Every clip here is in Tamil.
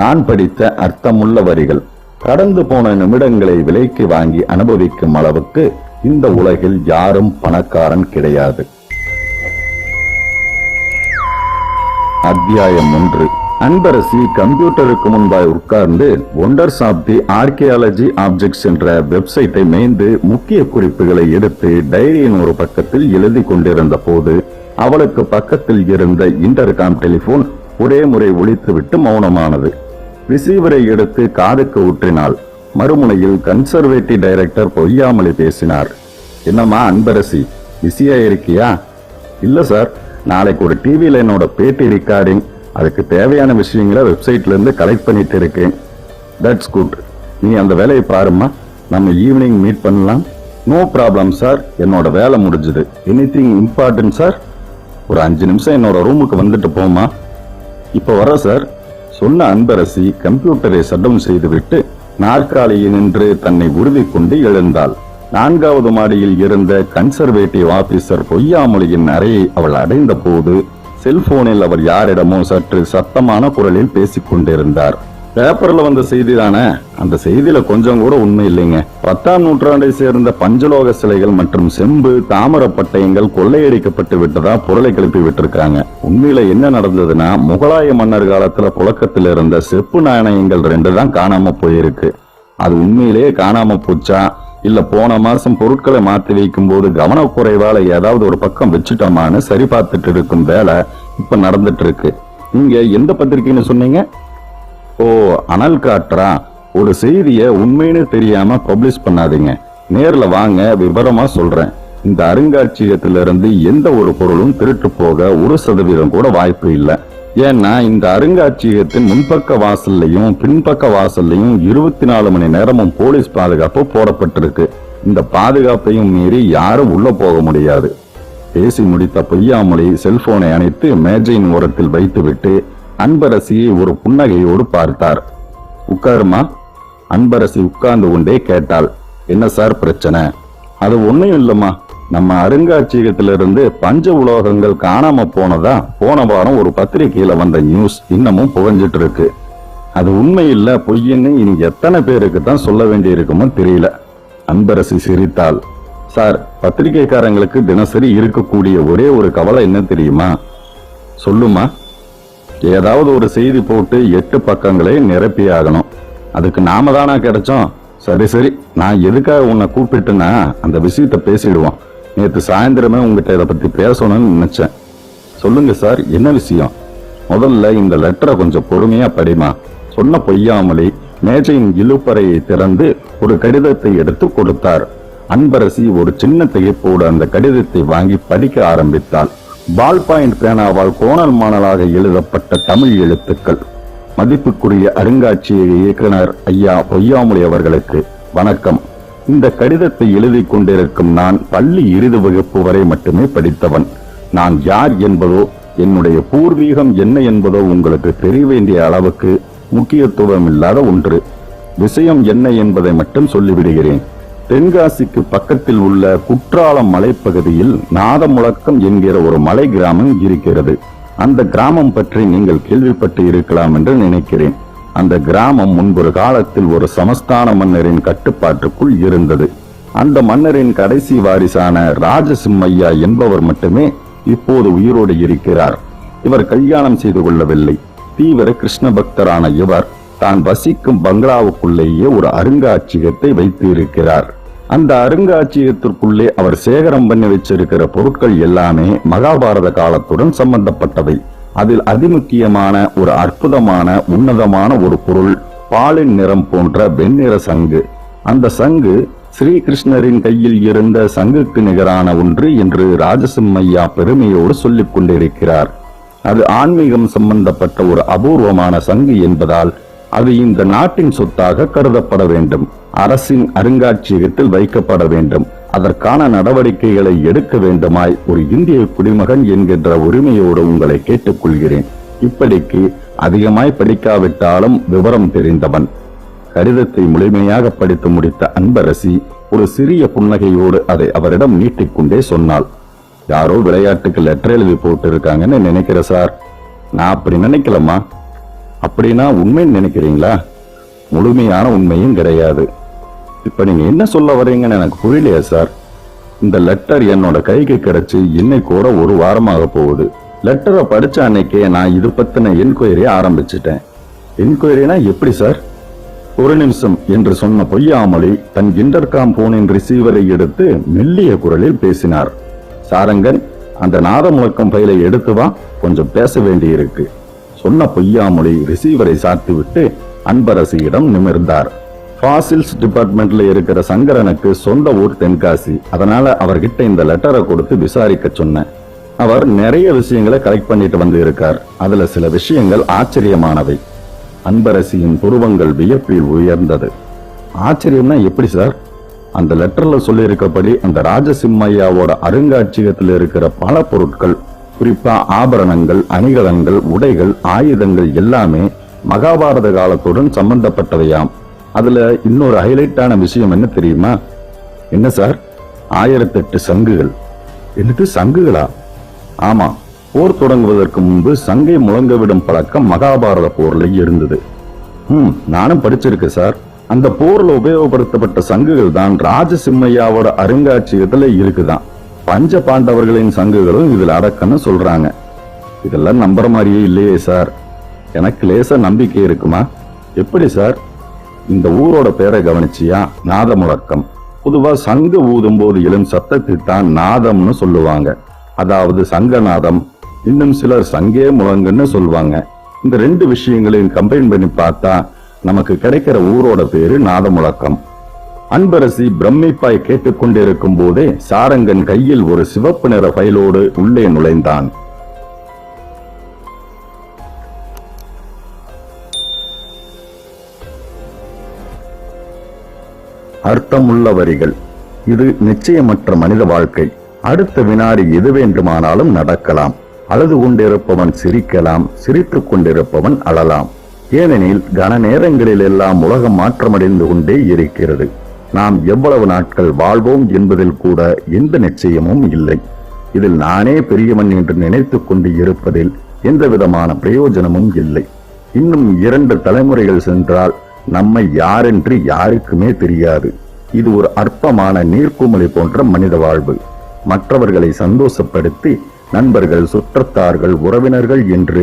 நான் படித்த அர்த்தமுள்ள வரிகள். கடந்து போன நிமிடங்களை விலைக்கு வாங்கி அனுபவிக்கும் அளவுக்கு இந்த உலகில் யாரும் பணக்காரன் கிடையாது. அத்தியாயம் 1. அன்பரசி கம்ப்யூட்டருக்கு முன்பாய் உட்கார்ந்து wonders of the archaeology objects என்ற வெப்சைட்டை மேய்ந்து முக்கிய குறிப்புகளை எடுத்து டைரியின் ஒரு பக்கத்தில் எழுதி கொண்டிருந்த போது அவளுக்கு பக்கத்தில் இருந்த இன்டர்காம் டெலிபோன் ஒரே முறை ஒலித்துவிட்டு மௌனமானது. ரிசீவரை எடுத்து காதுக்கு ஊற்றினாள். மறுமுனையில் கன்சர்வேட்டிவ் டைரக்டர் பொய்யாமொழி பேசினார். என்னம்மா அன்பரசி, பிஸியா இருக்கியா? இல்ல சார், நாளைக்கு ஒரு டிவியில என்னோட பேட்டி ரெக்கார்டிங், அதுக்கு தேவையான விஷயங்களை வெப்சைட்ல இருந்து கலெக்ட் பண்ணிட்டு இருக்கேன். தட்ஸ் குட், நீ அந்த வேலையை பாருமா, நம்ம ஈவினிங் மீட் பண்ணலாம். நோ ப்ராப்ளம் சார், என்னோட வேலை முடிஞ்சது. Anything important sir? ஒரு 5 நிமிஷம் என்னோட ரூமுக்கு வந்துட்டு போமா. இப்ப வர சார், சொன்ன அன்பரசி கம்ப்யூட்டரை சட்டம் செய்துவிட்டு நாற்காலியில் நின்று தன்னை உறுதி கொண்டு எழுந்தாள். 4வது மாடியில் இருந்த கன்சர்வேட்டிவ் ஆபீசர் பொய்யாமொழியின் அறையை அவள் அடைந்த போது செல்போனில் அவர் யாரிடமோ சற்று சத்தமான குரலில் பேசிக் கொண்டிருந்தார். பேப்பர்ல வந்த செய்தி தானே, அந்த செய்தியில கொஞ்சம் கூட உண்மை இல்லைங்க. 10ஆம் நூற்றாண்டை சேர்ந்த பஞ்சலோக சிலைகள் மற்றும் செம்பு தாமர பட்டயங்கள் கொள்ளையடிக்கப்பட்டு விட்டதா பொருளை கிளப்பி விட்டுருக்காங்க. உண்மையில என்ன நடந்ததுன்னா, முகலாய மன்னர் காலத்துல புழக்கத்தில் இருந்த செப்பு நாணயங்கள் 2 தான் காணாம போயிருக்கு. அது உண்மையிலேயே காணாம போச்சா, இல்ல போன மாசம் பொருட்களை மாத்தி வைக்கும் போது கவனக்குறைவால ஏதாவது ஒரு பக்கம் வச்சுட்டோமான்னு சரி பார்த்துட்டு இருக்கும் வேலை இப்ப நடந்துட்டு இருக்கு. நீங்க எந்த பத்திரிகைன்னு சொன்னீங்க? ஓ, அனல் காற்றா? ஒரு செய்திய உண்மைன்னு தெரியாம பப்ளிஷ் பண்ணாதீங்க. நேர்ல வாங்க, விவரமா சொல்றேன். இந்த அருங்காட்சியகத்திலிருந்து எந்த ஒரு பொருளும் திருட்டு போக 1% கூட வாய்ப்பு இல்லை. ஏன்னா இந்த அருங்காட்சியகத்தின் முன்பக்க வாசல்லையும் பின்பக்க வாசல்லையும் 24 மணி நேரமும் போலீஸ் பாதுகாப்பு போடப்பட்டிருக்கு. இந்த பாதுகாப்பையும் மீறி யாரும் உள்ள போக முடியாது. பேசி முடித்த பொய்யாமொழி செல்போனை அணைத்து மேஜையின் ஓரத்தில் வைத்துவிட்டு அன்பரசியை ஒரு புன்னகையோடு பார்த்தார். உட்காருமா. அன்பரசி உட்கார்ந்து கொண்டே கேட்டாள். என்ன சார் பிரச்சனை? அது ஒண்ணும் இல்லம்மா, நம்ம அருங்காட்சியகத்திலிருந்து பஞ்ச உலோகங்கள் காணாம போனதா போன வாரம் ஒரு பத்திரிகையில வந்த நியூஸ் இன்னமும் புகஞ்சிட்டு இருக்கு. அது உண்மை இல்ல பொய்ன்னு இனி எத்தனை பேருக்கு தான் சொல்ல வேண்டி இருக்குமோ தெரியல. அன்பரசி சிரித்தாள். சார், பத்திரிகைக்காரங்களுக்கு தினசரி இருக்கக்கூடிய ஒரே ஒரு கவலை என்ன தெரியுமா? சொல்லுமா. ஏதாவது ஒரு செய்தி போட்டு 8 பக்கங்களே நிரப்பியாகணும். அதுக்கு நாம தானா கிடைச்சோம்? சரி சரி, நான் எதுக்காக உன்னை கூப்பிட்டுன்னா அந்த விஷயத்த பேசிடுவோம். நேற்று சாயந்தரமே உங்ககிட்ட இதை பத்தி பேசணும்னு நினைச்சேன். சொல்லுங்க சார், என்ன விஷயம்? முதல்ல இந்த லெட்டரை கொஞ்சம் பொறுமையா படிமா. சொன்ன பொய்யாமொழி மேஜையின் இழுப்பறையை திறந்து ஒரு கடிதத்தை எடுத்து கொடுத்தார். அன்பரசி ஒரு சின்ன திகைப்போடு அந்த கடிதத்தை வாங்கி படிக்க ஆரம்பித்தாள். பால் பாயிண்ட் பேனாவால் கோணல் மாணலாக எழுதப்பட்ட தமிழ் எழுத்துக்கள். மதிப்புக்குரிய அருங்காட்சியக இயக்குனர் ஐயா பொய்யாமொழி அவர்களுக்கு வணக்கம். இந்த கடிதத்தை எழுதி கொண்டிருக்கும் நான் பள்ளி இறுதி வகுப்பு வரை மட்டுமே படித்தவன். நான் யார் என்பதோ என்னுடைய பூர்வீகம் என்ன என்பதோ உங்களுக்கு தெரிய வேண்டிய அளவுக்கு முக்கியத்துவம் இல்லாத ஒன்று. விஷயம் என்ன என்பதை மட்டும் சொல்லிவிடுகிறேன். தென்காசிக்கு பக்கத்தில் உள்ள குற்றாலம் மலைப்பகுதியில் நாதமுழக்கம் என்கிற ஒரு மலை கிராமம் இருக்கிறது. அந்த கிராமம் பற்றி நீங்கள் கேள்விப்பட்டு இருக்கலாம் என்று நினைக்கிறேன். அந்த கிராமம் முன்பொரு காலத்தில் ஒரு சமஸ்தான மன்னரின் கட்டுப்பாட்டுக்குள் இருந்தது. அந்த மன்னரின் கடைசி வாரிசான ராஜசிம்மையா என்பவர் மட்டுமே இப்போது உயிரோடு இருக்கிறார். இவர் கல்யாணம் செய்து கொள்ளவில்லை. தீவிர கிருஷ்ண பக்தரான இவர் தான் வசிக்கும் பங்களாவுக்குள்ளேயே ஒரு அருங்காட்சியகத்தை வைத்து இருக்கிறார். அந்த அருங்காட்சியகத்திற்குள்ளே அவர் சேகரம் பண்ணி வச்சிருக்கிற பொருட்கள் எல்லாமே மகாபாரத காலத்துடன் சம்பந்தப்பட்டவை. அதில் அதிமுக்கியமான ஒரு அற்புதமான உன்னதமான ஒரு பொருள் பாலின் நிறம் போன்ற வெண்ணிற சங்கு. அந்த சங்கு ஸ்ரீகிருஷ்ணரின் கையில் இருந்த சங்குக்கு நிகரான ஒன்று என்று ராஜசிம்மையா பெருமையோடு சொல்லிக் கொண்டிருக்கிறார். அது ஆன்மீகம் சம்பந்தப்பட்ட ஒரு அபூர்வமான சங்கு என்பதால் அது இந்த நாட்டின் சொத்தாக கருதப்பட வேண்டும். அரசின் அருங்காட்சியகத்தில் வைக்கப்பட வேண்டும். அதற்கான நடவடிக்கைகளை எடுக்க வேண்டுமாய் ஒரு இந்திய குடிமகன் என்கின்ற உரிமையோடு உங்களை கேட்டுக்கொள்கிறேன். இப்படிக்கு அதிகமாய் படிக்காவிட்டாலும் விவரம் தெரிந்தவன். கடிதத்தை முழுமையாக படித்து முடித்த அன்பரசி ஒரு சிறிய புன்னகையோடு அதை அவரிடம் நீட்டிக்கொண்டே சொன்னாள். யாரோ விளையாட்டுக்கு லெட்டர் எழுதி போட்டு இருக்காங்கன்னு நினைக்கிற சார்? நான் அப்படி நினைக்கலமா. அப்படின்னா உண்மைன்னு நினைக்கிறீங்களா? முழுமையான உண்மையும் கிடையாது. இப்ப நீங்க என்ன சொல்ல வர்றீங்கன்னு எனக்கு புரியலையா சார்? இந்த லெட்டர் என்னோட கைக்கு கிடைச்சு இன்னைக்கு கூட ஒரு வாரமாக போகுது. லெட்டரை படிச்ச அன்னைக்கே நான் இது பத்தின என்கொயரி ஆரம்பிச்சிட்டேன். என்கொயரினா எப்படி சார்? ஒரு நிமிஷம் என்று சொன்ன பொய்யாமொழி தன் இன்டர்காம் போனின் ரிசீவரை எடுத்து மெல்லிய குரலில் பேசினார். சாரங்கன், அந்த நாத முழக்கம் பையிலை எடுத்து வா, கொஞ்சம் பேச வேண்டியிருக்கு. சொன்ன பொய்யாமொழி ரிசீவரை சாத்தி விட்டு அன்பரசியிடம் நிமிர்ந்தார். பாசில்ஸ் டிபார்ட்மெண்ட்ல இருக்கிற சங்கரனுக்கு சொந்த ஊர் தென்காசி. அதனால அவர்கிட்ட இந்த லெட்டரை கொடுத்து விசாரிக்க சொன்னேன். அவர் நிறைய விஷயங்களை கலெக்ட் பண்ணிட்டு வந்து இருக்கார். அதுல சில விஷயங்கள் ஆச்சரியமானவை. அன்பரசியின் புருவங்கள் வியப்பில் உயர்ந்தது. ஆச்சரியம்னா எப்படி சார்? அந்த லெட்டர்ல சொல்லி இருக்கப்படி அந்த ராஜசிம்மையாவோட அருங்காட்சியகத்தில் இருக்கிற பல பொருட்கள், குறிப்பா ஆபரணங்கள், அணிகலன்கள், உடைகள், ஆயுதங்கள் எல்லாமே மகாபாரத காலத்துடன் சம்பந்தப்பட்டவையாம். அதுல இன்னொரு ஹைலைட்டான விஷயம் என்ன தெரியுமா? என்ன சார்? 1008 சங்குகள். என்னது, சங்குகளா? ஆமா, போர் தொடங்குவதற்கு முன்பு சங்கை முழங்கவிடும் பழக்கம் மகாபாரத போர்ல இருந்தது. நானும் படிச்சிருக்கேன் சார். அந்த போர்ல உபயோகப்படுத்தப்பட்ட சங்குகள் தான் ராஜசிம்மையாவோட அருங்காட்சியகத்துல இருக்குதான். பஞ்ச பாண்டவர்களின் சங்குகளும் இதுல அடக்கன்னு சொல்றாங்க. இதெல்லாம் நம்புற மாதிரியே இல்லையே சார். எனக்கு லேசா நம்பிக்கை இருக்குமா? எப்படி சார்? இந்த ஊரோட பேரை கவனிச்சியா? நாத முழக்கம். பொதுவா சங்கு ஊதும் போது எழும் சத்தத்தை தான் நாதம்னு சொல்லுவாங்க. அதாவது சங்கநாதம். இன்னும் சிலர் சங்கே முழங்குன்னு சொல்லுவாங்க. இந்த ரெண்டு விஷயங்களையும் கம்பைன் பண்ணி பார்த்தா நமக்கு கிடைக்கிற ஊரோட பேரு நாத முழக்கம். அன்பரசி பிரமிப்பாய் கேட்டுக்கொண்டிருக்கும் போதே சாரங்கன் கையில் ஒரு சிவப்பு நிற ஃபைலோடு உள்ளே நுழைந்தான். அர்த்தமுள்ள வரிகள். இது நிச்சயமற்ற மனித வாழ்க்கை. அடுத்த வினாடி எது வேண்டுமானாலும் நடக்கலாம். அழுது கொண்டிருப்பவன் சிரிக்கலாம், சிரித்துக் கொண்டிருப்பவன் அழலாம். ஏனெனில் கன நேரங்களில் எல்லாம் உலகம் மாற்றமடைந்து கொண்டே இருக்கிறது. நாம் எவ்வளவு நாட்கள் வாழ்வோம் என்பதில் கூட எந்த நிச்சயமும் இல்லை. இதில் நானே பெரியவன் என்று நினைத்துக் கொண்டு இருப்பதில் எந்த விதமான பிரயோஜனமும் இல்லை. இன்னும் 2 தலைமுறைகள் சென்றால் நம்மை யாரென்று யாருக்குமே தெரியாது. இது ஒரு அற்பமான நீர்க்குமிழி போன்ற மனித வாழ்வு. மற்றவர்களை சந்தோஷப்படுத்தி நண்பர்கள், சுற்றத்தார்கள், உறவினர்கள் என்று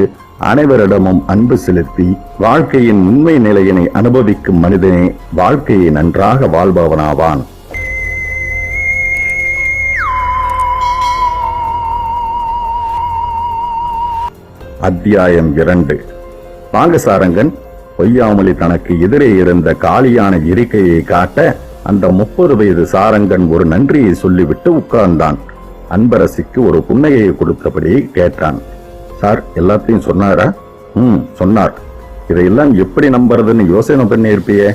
அனைவரிடமும் அன்பு செலுத்தி வாழ்க்கையின் உண்மை நிலையினை அனுபவிக்கும் மனிதனே வாழ்க்கையை நன்றாக வாழ்பவனாவான். அத்தியாயம் 2. வாங்க சாரங்கன். பொய்யாமொழி தனக்கு எதிரே இருந்த காலியான இருக்கையை காட்ட அந்த 30 வயது சாரங்கன் ஒரு நன்றியை சொல்லிவிட்டு உட்கார்ந்தான். அன்பரசிக்கு ஒரு புன்னகையை கொடுத்தபடி கேட்டான். சார், எல்லாத்தையும் சொன்னாரா? சொன்னார். இதையெல்லாம் எப்படி நம்புறதுன்னு யோசனை பண்ணியிருப்பியே?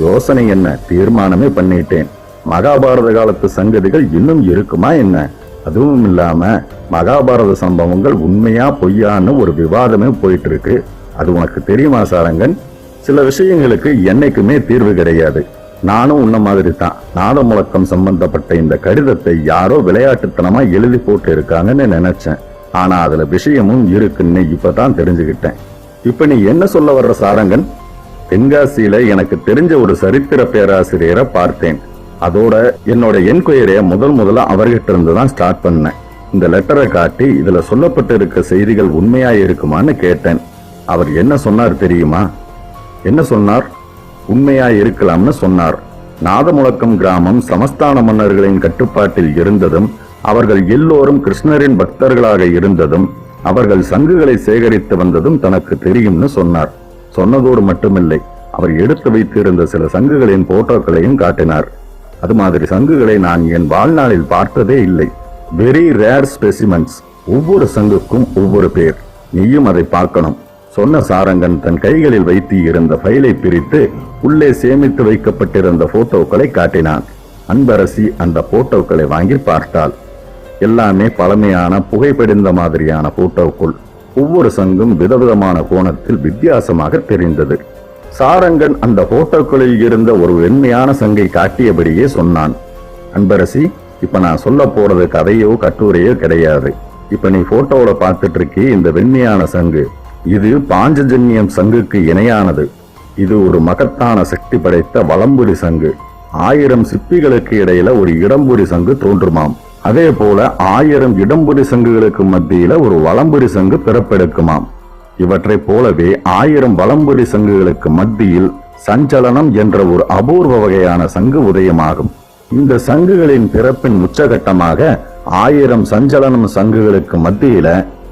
யோசனை என்ன, தீர்மானமே பண்ணிட்டேன். மகாபாரத காலத்து சங்கதிகள் இன்னும் இருக்குமா என்ன? அதுவும் இல்லாம மகாபாரத சம்பவங்கள் உண்மையா பொய்யான்னு ஒரு விவாதமே போயிட்டு இருக்கு. அது உனக்கு தெரியுமா சாரங்கன்? சில விஷயங்களுக்கு என்னைக்குமே தீர்வு கிடையாது. நானும் உன்ன மாதிரி தான். நாத முழக்கம் சம்பந்தப்பட்ட இந்த கடிதத்தை யாரோ விளையாட்டுத்தனமா எழுதி போட்டு இருக்காங்கன்னு நினைச்சேன். ஆனா அதுல விஷயமும் இருக்குன்னு இப்பதான் தெரிஞ்சுக்கிட்டேன். இப்ப நீ என்ன சொல்ல வர்ற சாரங்கன்? தென்காசியில எனக்கு தெரிஞ்ச ஒரு சரித்திர பேராசிரியரை பார்த்தேன். அதோட என்னோட என்கொயரிய முதல்ல அவர்கிட்ட இருந்து தான் ஸ்டார்ட் பண்ணேன். இந்த லெட்டரை காட்டி இதுல சொல்லப்பட்டு இருக்க செய்திகள் உண்மையா இருக்குமான்னு கேட்டேன். அவர் என்ன சொன்னார் தெரியுமா? என்ன சொன்னார்? உண்மையா இருக்கலாம்னு சொன்னார். நாதமுழக்கம் கிராமம் சமஸ்தான மன்னர்களின் கட்டுப்பாட்டில் இருந்ததும், அவர்கள் எல்லோரும் கிருஷ்ணரின் பக்தர்களாக இருந்ததும், அவர்கள் சங்குகளை சேகரித்து வந்ததும் தனக்கு தெரியும்னு சொன்னார். சொன்னதோடு மட்டுமில்லை, அவர் எடுத்து வைத்திருந்த சில சங்குகளின் போட்டோக்களையும் காட்டினார். அது மாதிரி சங்குகளை நான் என் வாழ்நாளில் பார்த்ததே இல்லை. Very rare specimens. ஒவ்வொரு சங்குக்கும் ஒவ்வொரு பேர். நீயும் அதை பார்க்கணும். சொன்ன சாரங்கன் தன் கைகளில் வைத்து இருந்த ஃபைலை பிரித்து உள்ளே சேமித்து வைக்கப்பட்டிருந்த போட்டோக்களை காட்டினான். அன்பரசி அந்த போட்டோக்களை வாங்கி பார்த்தாள். எல்லாமே பழமையான புகைப்படிந்த மாதிரியான போட்டோக்கள். ஒவ்வொரு சங்கும் விதவிதமான கோணத்தில் வித்தியாசமாக தெரிந்தது. சாரங்கன் அந்த போட்டோக்களில் இருந்த ஒரு வெண்மையான சங்கை காட்டியபடியே சொன்னான். அன்பரசி, இப்ப நான் சொல்ல போறது கதையோ கட்டுரையோ கிடையாது. இப்ப நீ போட்டோவோட பார்த்துட்டு இருக்கே இந்த வெண்மையான சங்கு, இது பாஞ்சஜன்யம் சங்குக்கு இணையானது. இது ஒரு மகத்தான சக்தி படைத்த வலம்புரி சங்கு. 1000 சிப்பிகளுக்கு இடையில ஒரு இடம்புரி சங்கு தோன்றுமாம். அதே போல 1000 இடம்புரி சங்குகளுக்கு மத்தியில ஒரு வலம்புரி சங்கு பிறப்பெடுக்குமாம். இவற்றை போலவே 1000 வலம்புரி சங்குகளுக்கு மத்தியில் சஞ்சலனம் என்ற ஒரு அபூர்வ வகையான சங்கு உதயமாகும். இந்த சங்குகளின் பிறப்பின் உச்சகட்டமாக 1000 சஞ்சலனம் சங்குகளுக்கு மத்தியில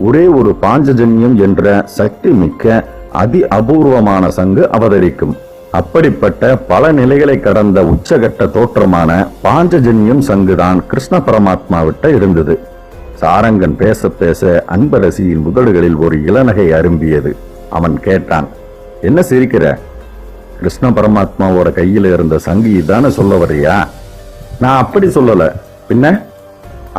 ஒரே ஒரு பாஞ்சஜன்யம் என்ற சக்தி மிக்க அதி அபூர்வமான சங்கு அவதரிக்கும். அப்படிப்பட்ட பல நிலைகளை கடந்த உச்சகட்ட தோற்றமான பாஞ்சஜன்யம் சங்குதான் கிருஷ்ண பரமாத்மாவிட்ட இருந்தது. சாரங்கன் பேச பேச அன்பரசியின் உதடுகளில் ஒரு இளநகை அரும்பியது. அவன் கேட்டான், என்ன சிரிக்கிற? கிருஷ்ண பரமாத்மாவோட கையில இருந்த சங்கு இதான சொல்ல வர்றியா? நான் அப்படி சொல்லல, பின்ன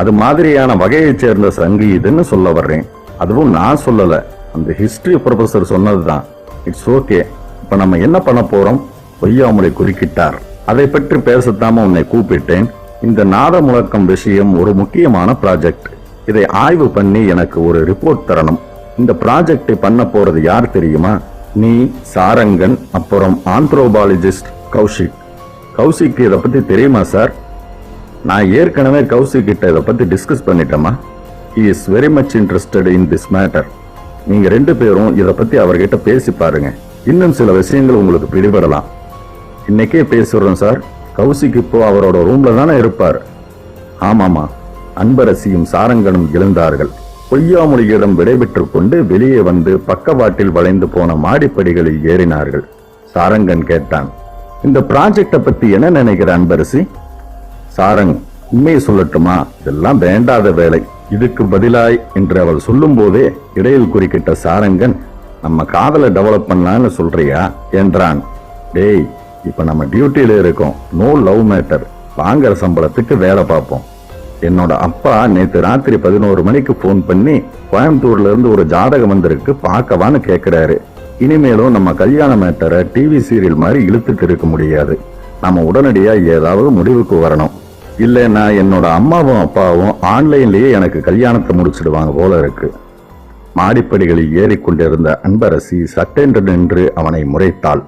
அது மாதிரியான வகையைச் சேர்ந்த சங்கு இதுன்னு சொல்ல வர்றேன். அதுவும் நான் சொல்லல, அந்த ஹிஸ்டரி ப்ரொஃபசர் சொன்னதுதான். It's okay. இப்ப நம்ம என்ன பண்ண போறோம்? பொய்யாமலை குறுக்கிட்டார். அதை பற்றி பேசத்தாம உன்னை கூப்பிட்டேன். இந்த நாத முழக்கம் விஷயம் ஒரு முக்கியமான ப்ராஜெக்ட். இதை ஆய்வு பண்ணி எனக்கு ஒரு ரிப்போர்ட் தரணும். இந்த ப்ராஜெக்டை பண்ண போறது யார் தெரியுமா? நீ, சாரங்கன், அப்புறம் ஆந்த்ரோபாலஜிஸ்ட் கௌஷிக். கௌஷிக் இதை பத்தி தெரியுமா சார்? நான் ஏற்கனவே கௌஷிக் கிட்ட இதை பத்தி டிஸ்கஸ் பண்ணிட்டேமா. He is very much interested in this matter. நீங்க 2 பேரும் இதை பத்தி அவர்கிட்ட பேசி பாருங்க. இன்னும் சில விஷயங்கள் உங்களுக்கு பிடிபடலாம். இன்னைக்கே பேசுறோம் சார். கௌஷிக் இப்போ அவரோட ரூம்ல தானே இருப்பார். ஆமாமா. அன்பரசியும் சாரங்கனும் எழுந்தார்கள். பொய்யாமொழியிடம் விடைபெற்றுக் கொண்டு வெளியே வந்து பக்கவாட்டில் வளைந்து போன மாடிப்படிகளில் ஏறினார்கள். சாரங்கன் கேட்டான், இந்த ப்ராஜெக்ட பத்தி என்ன நினைக்கிற அன்பரசி? சாரங், உண்மையை சொல்லட்டுமா? இதெல்லாம் வேண்டாத வேலை. இதுக்கு பதிலாய் என்று அவள் சொல்லும் போதே இடையில் குறுக்கிட்ட சாரங்கன், நம்ம காதலை டெவலப் பண்ணலான்னு சொல்றியா என்றான். டேய், இப்ப நம்ம டியூட்டியில இருக்கோம். No love matter. வாங்குற சம்பளத்துக்கு வேலை பார்ப்போம். என்னோட அப்பா நேத்து ராத்திரி 11 மணிக்கு போன் பண்ணி கோயம்புத்தூர்ல இருந்து ஒரு ஜாதகம் வந்திருக்கு, பார்க்கவான்னு கேட்கிறாரு. இனிமேலும் நம்ம கல்யாண மேட்டரை டிவி சீரியல் மாதிரி இழுத்துட்டு இருக்க முடியாது. நம்ம உடனடியா ஏதாவது முடிவுக்கு வரணும். இல்லைன்னா என்னோட அம்மாவும் அப்பாவும் ஆன்லைன்லயே எனக்கு கல்யாணத்தை முடிச்சிடுவாங்க போல இருக்கு. மாடிப்படிகளில் ஏறிக்கொண்டிருந்த அன்பரசி சட்டென்று நின்று அவனை முறைத்தாள்.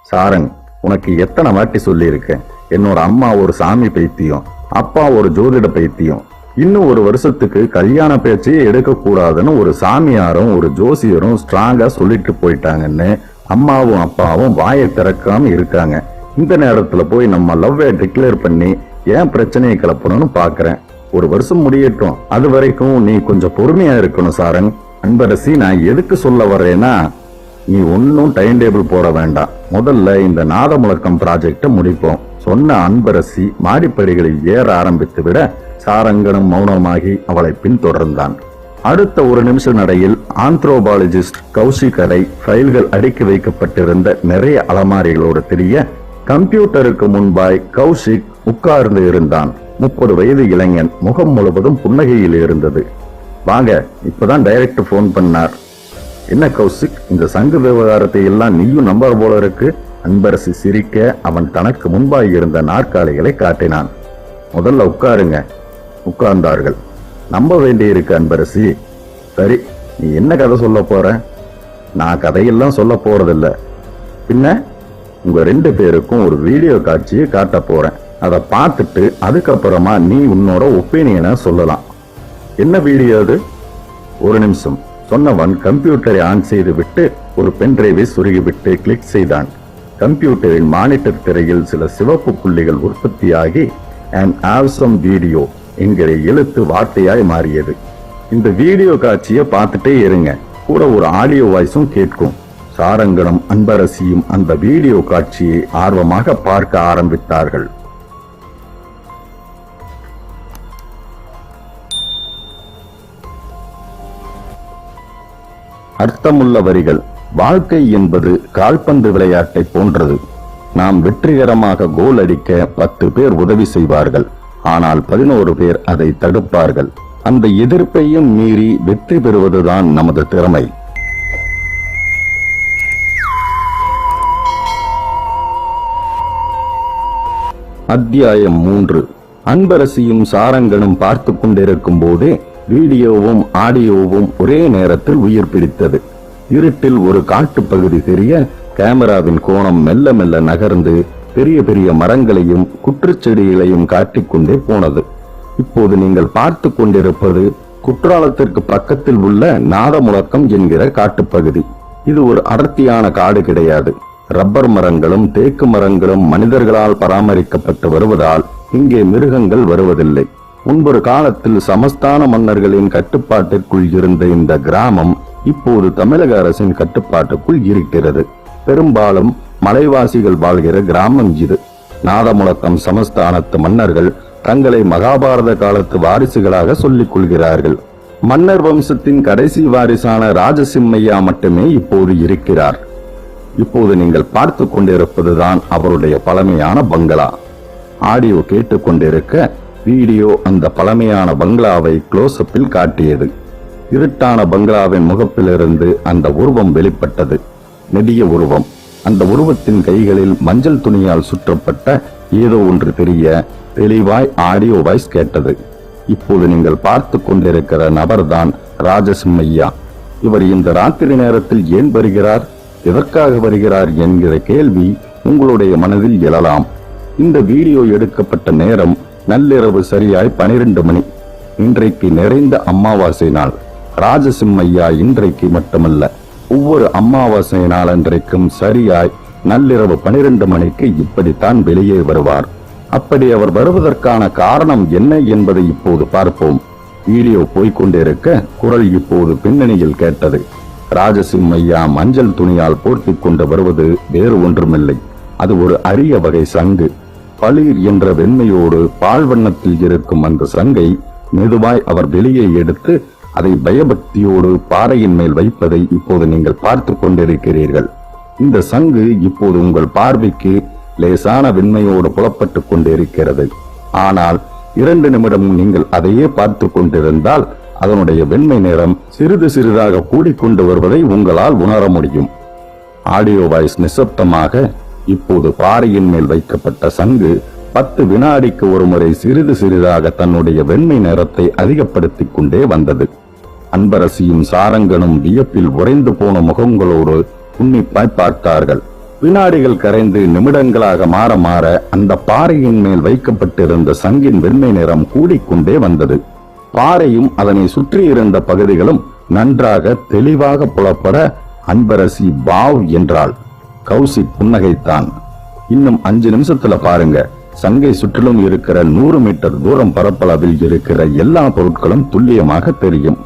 சாரங், உனக்கு எத்தனை வாட்டி சொல்லியிருக்கேன், என்னோட அம்மா ஒரு சாமி பைத்தியம், அப்பா ஒரு ஜோதிட பைத்தியம். இன்னும் 1 வருஷத்துக்கு கல்யாண பேச்சையே எடுக்கக்கூடாதுன்னு ஒரு சாமியாரும் ஒரு ஜோசியரும் ஸ்ட்ராங்கா சொல்லிட்டு போயிட்டாங்கன்னு அம்மாவும் அப்பாவும் வாயை திறக்காம இருக்காங்க. இந்த நேரத்துல போய் நம்ம லவ்வை டிக்ளேர் பண்ணி ஏன் பிரச்சனையை கிளப்பணும்னு பாக்குறேன். 1 வருஷம் முடியட்டும். அது வரைக்கும் நீ கொஞ்சம் பொறுமையா இருக்கணும் சாரங். அன்பரசி, நான் எதுக்கு சொல்ல வர்றேன்னா, நீ ஒன்னும் டைம் டேபிள் போட வேண்டாம். முதல்ல இந்த நாத முழக்கம் ப்ராஜெக்ட முடிப்போம். சொன்ன அன்பரசி மாடிப்படிகளில் ஏற ஆரம்பித்து விட சாரங்கனும் மௌனமாகி அவளை பின்தொடர்ந்தான். அடுத்த 1 நிமிஷ நடையில் ஆந்த்ரோபாலஜிஸ்ட் கௌஷிக் அறை ஃபைல்கள் அடுக்கி வைக்கப்பட்டிருந்த நிறைய அலமாரிகளோடு தெரிய கம்ப்யூட்டருக்கு முன்பாய் கௌஷிக் உட்கார்ந்து இருந்தான். 30 வயது இளைஞன். முகம் முழுவதும் புன்னகையில் இருந்தது. வாங்க, இப்பதான் டைரக்டர் போன் பண்ணார். என்ன கௌஷிக், இந்த சங்கு விவகாரத்தை எல்லாம் நீயும் நம்பர் போல இருக்கு. அன்பரசி சிரிக்க அவன் தனக்கு முன்பாய் இருந்த நாற்காலிகளை காட்டினான். முதல்ல உட்காருங்க. உட்கார்ந்தார்கள். நம்ப வேண்டி இருக்கு அன்பரசி. சரி, நீ என்ன கதை சொல்ல போற? நான் கதையெல்லாம் சொல்ல போறதில்ல. பின்ன உங்க 2 பேருக்கும் ஒரு வீடியோ காட்சியை காட்ட போறேன். அதை பார்த்துட்டு அதுக்கப்புறமா நீ உன்னோட ஒப்பீனியனை சொல்லலாம். என்ன வீடியோ அது? 1 நிமிஷம் சொன்னவன் கம்ப்யூட்டரை ஆன் செய்து விட்டு ஒரு பென்டிரைவை சுருகிவிட்டு கிளிக் செய்தான். கம்ப்யூட்டரின் மானிட்டர் திரையில் சில சிவப்பு புள்ளிகள் உற்பத்தியாகி an awesome video என்கிற எழுத்து வார்த்தையாய் மாறியது. இந்த வீடியோ காட்சியை பார்த்துட்டே இருங்க, கூட ஒரு ஆடியோ வாய்ஸும் கேட்கும். சாரங்கனும் அன்பரசியும் அந்த வீடியோ காட்சியை ஆர்வமாக பார்க்க ஆரம்பித்தார்கள். அர்த்தமுள்ள வரிகள். வாழ்க்கை என்பது கால்பந்து விளையாட்டை போன்றது. நாம் வெற்றிகரமாக கோல் அடிக்க 10 பேர் உதவி செய்வார்கள். ஆனால் 11 பேர் அதை தடுப்பார்கள். அந்த எதிர்ப்பையும் மீறி வெற்றி பெறுவதுதான் நமது திறமை. அத்தியாயம் 3. அன்பரசியும் சாரங்கனும் பார்த்து கொண்டிருக்கும் போதே வீடியோவும் ஆடியோவும் ஒரே நேரத்தில் உயிர் பிடித்தது. இருட்டில் ஒரு காட்டுப் பகுதி தெரிய கேமராவின் கோணம் மெல்ல மெல்ல நகர்ந்து பெரிய பெரிய மரங்களையும் குற்றுச்செடிகளையும் காட்டிக்கொண்டே போனது. இப்போது நீங்கள் பார்த்து கொண்டிருப்பது குற்றாலத்திற்கு பக்கத்தில் உள்ள நாதமுழக்கம் என்கிற காட்டுப்பகுதி. இது ஒரு அடர்த்தியான காடு கிடையாது. ரப்பர் மரங்களும் தேக்கு மரங்களும் மனிதர்களால் பராமரிக்கப்பட்டு வருவதால் இங்கே மிருகங்கள் வருவதில்லை. முன்பொரு காலத்தில் சமஸ்தான மன்னர்களின் கட்டுப்பாட்டிற்குள் இருந்த இந்த கிராமம் இப்போது தமிழக அரசின் கட்டுப்பாட்டுக்குள் இருக்கிறது. பெரும்பாலும் மலைவாசிகள் வாழ்கிற கிராமம் இது. நாதமுழக்கம் சமஸ்தானத்து மன்னர்கள் தங்களை மகாபாரத காலத்து வாரிசுகளாக சொல்லிக் கொள்கிறார்கள். மன்னர் வம்சத்தின் கடைசி வாரிசான ராஜசிம்மையா மட்டுமே இப்போது இருக்கிறார். இப்போது நீங்கள் பார்த்து கொண்டிருப்பதுதான் அவருடைய பழமையான பங்களா. ஆடியோ கேட்டுக்கொண்டிருக்க வீடியோ அந்த பழமையான பங்களாவை க்ளோஸ்அப்பில் காட்டியது. இருட்டான பங்களாவின் முகப்பிலிருந்து அந்த உருவம் வெளிப்பட்டது. நெடிய உருவம். அந்த உருவத்தின் கைகளில் மஞ்சள் துணியால் சுற்றப்பட்ட ஏதோ ஒன்று தெரிய தெளிவாய் ஆடியோ வாய்ஸ் கேட்டது. இப்போது நீங்கள் பார்த்து கொண்டிருக்கிற நபர்தான் ராஜசிம்மையா. இவர் இந்த ராத்திரி நேரத்தில் ஏன் வருகிறார், எதற்காக வருகிறார் என்கிற கேள்வி உங்களுடைய மனதில் எழலாம். இந்த வீடியோ எடுக்கப்பட்ட நேரம் நள்ளிரவு சரியாய் 12 மணி. இன்றைக்கு நிறைந்த அமாவாசை நாள். ராஜசிம்மையா இன்றைக்கு மட்டுமல்ல, ஒவ்வொரு அமாவாசை நாளன்றைக்கும் சரியாய் நள்ளிரவு 12 மணிக்கு இப்படித்தான் வெளியே வருவார். அப்படி அவர் வருவதற்கான காரணம் என்ன என்பதை இப்போது பார்ப்போம். வீடியோ போய்கொண்டிருக்க குரல் இப்போது பின்னணியில் கேட்டது. ராஜசிம்மையா மஞ்சள் துணியால் போர்த்திக் கொண்டு வருவது வேறு ஒன்றுமில்லை. அது ஒரு அரிய வகை சங்கு. பளிர் என்ற வெண்மையோடு பால் வண்ணத்தில் இருக்கும் அந்த சங்கை மெதுவாய் அவர் வெளியே எடுத்து அதை பயபக்தியோடு பாறையின் மேல் வைப்பதை இப்போது நீங்கள் பார்த்து கொண்டிருக்கிறீர்கள். இந்த சங்கு இப்போது உங்கள் பார்வைக்கு லேசான வெண்மையோடு புலப்பட்டு கொண்டிருக்கிறது. ஆனால் 2 நிமிடம் நீங்கள் அதையே பார்த்து கொண்டிருந்தால் அதனுடைய வெண்மை நிறம் சிறிது சிறிதாக கூடிக்கொண்டு வருவதை உங்களால் உணர முடியும். ஆடியோ வாய்ஸ் நிசப்தமாக இப்போது பாறையின் மேல் வைக்கப்பட்ட சங்கு 10 வினாடிக்கு ஒரு முறை சிறிது சிறிதாக தன்னுடைய வெண்மை நிறத்தை அதிகப்படுத்திக் கொண்டே வந்தது. அன்பரசியும் சாரங்கனும் வியப்பில் உறைந்து போன முகங்களோடு உன்னிப்பாய் பார்த்தார்கள். வினாடிகள் கரைந்து நிமிடங்களாக மாற மாற அந்த பாறையின் மேல் வைக்கப்பட்டிருந்த சங்கின் வெண்மை நிறம் கூடிக்கொண்டே வந்தது. பாறையும் அதனை சுற்றியிருந்த பகுதிகளும் நன்றாக தெளிவாக புலப்பட அன்பரசி வாவ் என்றாள். கௌசிக் புன்னகைத்தான். இன்னும் 5 நிமிஷத்துல பாருங்க, சங்கை சுற்றிலும் இருக்கிற 100 மீட்டர் தூரம் பரப்பளவில் இருக்கிற எல்லா பொருட்களும் துல்லியமாக தெரியும்.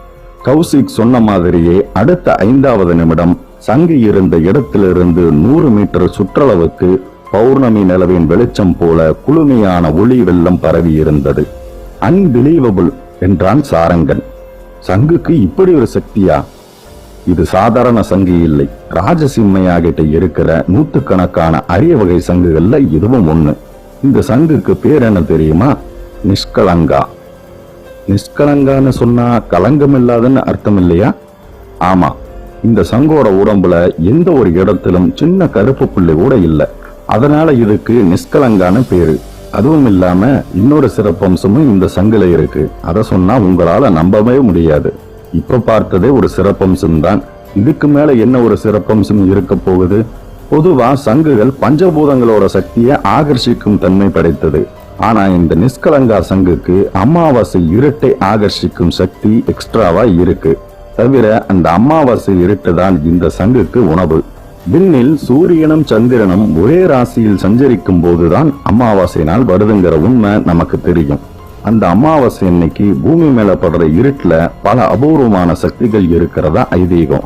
கௌசிக் சொன்ன மாதிரியே அடுத்த 5வது நிமிடம் சங்கு இருந்த இடத்திலிருந்து 100 மீட்டர் சுற்றளவுக்கு பௌர்ணமி நிலவின் வெளிச்சம் போல குளுமையான ஒளி வெள்ளம் பரவி இருந்தது. அன்பிலீவபிள் என்றான் சாரங்கன். சங்குக்கு இப்படி ஒரு சக்தியா? இது சாதாரண சங்கு இல்லை. ராஜசிம்மையாகிட்ட இருக்கிற 100கணக்கான அரிய வகை சங்குகள்ல இதுவும் ஒண்ணு. இந்த சங்குக்கு பேர் என்ன தெரியுமா? நிஷ்கலங்கா. நிஷ்கலங்கான்னு சொன்னா கலங்கம் இல்லாதன்னு அர்த்தம் இல்லையா? ஆமா, இந்த சங்கோட உடம்புல எந்த ஒரு இடத்திலும் சின்ன கருப்பு புள்ளி கூட இல்லை. அதனால இதுக்கு நிஷ்கலங்கான பேரு. அதுவும் இல்லாம இன்னொரு சிறப்பம்சமும் இந்த சங்குல இருக்கு. அதை சொன்னா உங்களால நம்பவே முடியாது. இப்ப பார்த்ததே ஒரு சிறப்பம்சம் தான். இதுக்கு மேல என்ன ஒரு சிறப்பம்சம் இருக்க போகுது? பொதுவா சங்குகள் பஞ்சபூதங்களோட சக்தியை ஆகர்ஷிக்கும் தன்மை படைத்தது. ஆனா இந்த நிஷ்கலங்கா சங்குக்கு அமாவாசை இருட்டை ஆகர்ஷிக்கும் சக்தி எக்ஸ்ட்ராவா இருக்கு. தவிர அந்த அமாவாசை இருட்டு தான் இந்த சங்குக்கு உணவு. விண்ணில் சூரியனும் சந்திரனும் ஒரே ராசியில் சஞ்சரிக்கும் போதுதான் அமாவாசை நாள் வருதுங்கிற உண்மை நமக்கு தெரியும். அந்த அமாவாசை அன்னைக்கு பூமி மேல படுற இருட்டுல பல அபூர்வமான சக்திகள் இருக்கிறதா ஐதீகம்.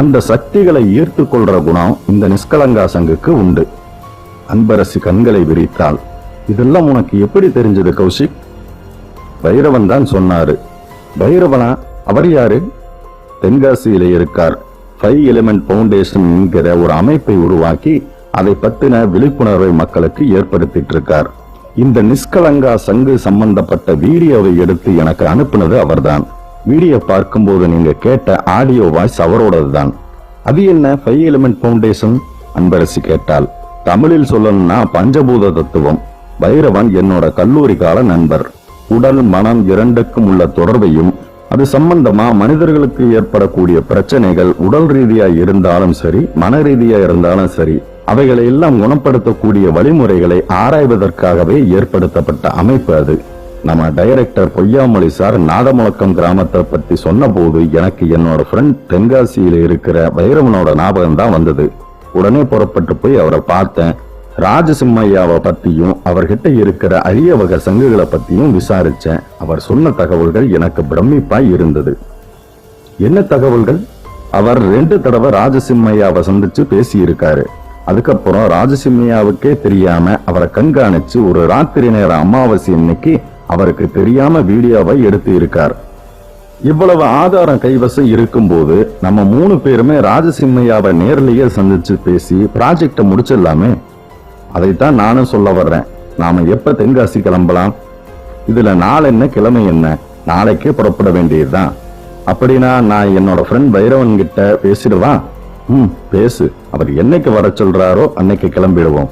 அந்த சக்திகளை ஈர்த்து கொள்ற குணம் இந்த நிஷ்கலங்கா சங்குக்கு உண்டு. அன்பரசி கண்களை விரித்தாள். இதெல்லாம் உனக்கு எப்படி தெரிஞ்சது கௌஷிக்? பைரவன் தான் சொன்னாரு. பைரவனா? அவர் யாரு? தென்காசியில இருக்கார். 5 எலிமெண்ட் பவுண்டேஷன் என்கிற ஒரு அமைப்பை உருவாக்கி அதை பத்தின விழிப்புணர்வை மக்களுக்கு ஏற்படுத்திட்டு இருக்கார். இந்த நிஷ்கலங்கா சங்கு சம்பந்தப்பட்ட வீடியோவை எடுத்து எனக்கு அனுப்புனது அவர்தான். வீடியோ பார்க்கும்போது நீங்க கேட்ட ஆடியோ வாய்ஸ் அவரோடது தான். அது என்ன 5 எலிமெண்ட் பவுண்டேஷன்? அன்பரசி கேட்டாள். தமிழில் சொல்லணும்னா பஞ்சபூத தத்துவம். பைரவன் என்னோட கல்லூரி கால நண்பர். உடல் மனம் இரண்டுக்கும் உள்ள தொடர்பையும் அது சம்பந்தமா மனிதர்களுக்கு ஏற்படக்கூடிய பிரச்சனைகள் உடல் ரீதியா இருந்தாலும் சரி, மன ரீதியா இருந்தாலும் சரி, அவைகளை எல்லாம் குணப்படுத்தக்கூடிய வழிமுறைகளை ஆராய்வதற்காகவே ஏற்படுத்தப்பட்ட அமைப்பு அது. நம்ம டைரக்டர் பொய்யாமொழி சார் நாதமுழக்கம் கிராமத்தை பத்தி சொன்ன போது எனக்கு என்னோட ஃப்ரெண்ட் தென்காசியில இருக்கிற வைரவனோட ஞாபகம் தான் வந்தது. உடனே புறப்பட்டு போய் அவரை பார்த்தேன். ராஜசிம்மையாவை பத்தியும் அவர்கிட்ட இருக்கிற அரிய வகை சங்குகளை பத்தியும் விசாரிச்சேன். அவர் சொன்ன தகவல்கள் எனக்கு பிரமிப்பாய் இருந்தது. என்ன தகவல்கள்? அவர் 2 தடவை ராஜசிம்மையாவை சந்திச்சு பேசியிருக்காரு. அதுக்கப்புறம் ராஜசிம்மையாவுக்கே தெரியாம அவரை கண்காணிச்சு ஒரு ராத்திரி நேர அமாவாசை இன்னைக்கு அவருக்கு தெரியாம வீடியோவை எடுத்து இருக்கார். இவ்வளவு ஆதாரம் கைவசம் இருக்கும்போது நம்ம 3 பேருமே ராஜசிம்மையாவை நேர்லயே சந்திச்சு பேசி ப்ராஜெக்ட முடிச்சிடலாமே. அதைத்தான் நானும் சொல்ல வர்றேன். நாம எப்ப தென்காசி கிளம்பலாம்? இதுல நாள் என்ன, கிழமை என்ன? நாளைக்கே புறப்பட வேண்டியதுதான். அப்படின்னா நான் என்னோட ஃப்ரெண்ட் பைரவன் கிட்ட பேசிடுவா? பேசு. அவர் என்னைக்கு வர சொல்றாரோ அன்னைக்கு கிளம்பிடுவோம்.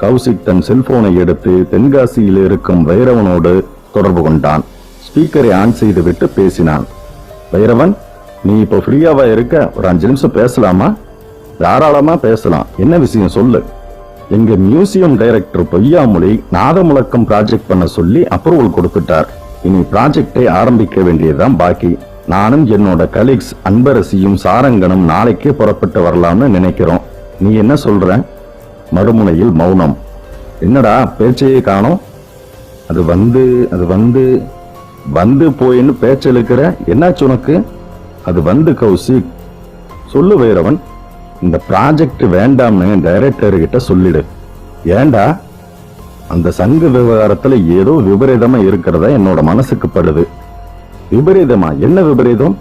கௌசிக் தன் செல்போனை எடுத்து தென்காசியில் இருக்கும் பைரவனோடு தொடர்பு கொண்டான். ஸ்பீக்கரை ஆன் செய்து விட்டு பேசினான். பைரவன், நீ இப்போ ஃப்ரீயாவா இருக்க? ஒரு 5 நிமிஷம் பேசலாமா? தாராளமா பேசலாம். என்ன விஷயம் சொல்லு. எங்க மியூசியம் டைரக்டர் பொய்யாமொழி நாதமுழக்கம் ப்ராஜெக்ட் பண்ண சொல்லி அப்ரூவல் கொடுத்துட்டார். இனி ப்ராஜெக்டை ஆரம்பிக்க வேண்டியதுதான் பாக்கி. நானும் என்னோட கலீக்ஸ் அன்பரசியும் சாரங்கனும் நாளைக்கே புறப்பட்டு வரலாம்னு நினைக்கிறோம். நீ என்ன சொல்ற? மறுமுனையில் மௌனம். என்னடா பேச்சையே காணோம்? அது வந்து போயின்னு பேச்செழுக்கிற. என்னாச்சு உனக்கு? அது வந்து கௌசிக். சொல்லு வைரவன். இந்த ப்ராஜெக்ட் வேண்டாம்னு டைரக்டர் கிட்ட சொல்லிடு. ஏண்டா? அந்த சங்க விவகாரத்துல ஏதோ விபரீதமா இருக்கிறதா என்னோட மனசுக்கு படுது. விபரீதமா? என்ன விபரீதம்?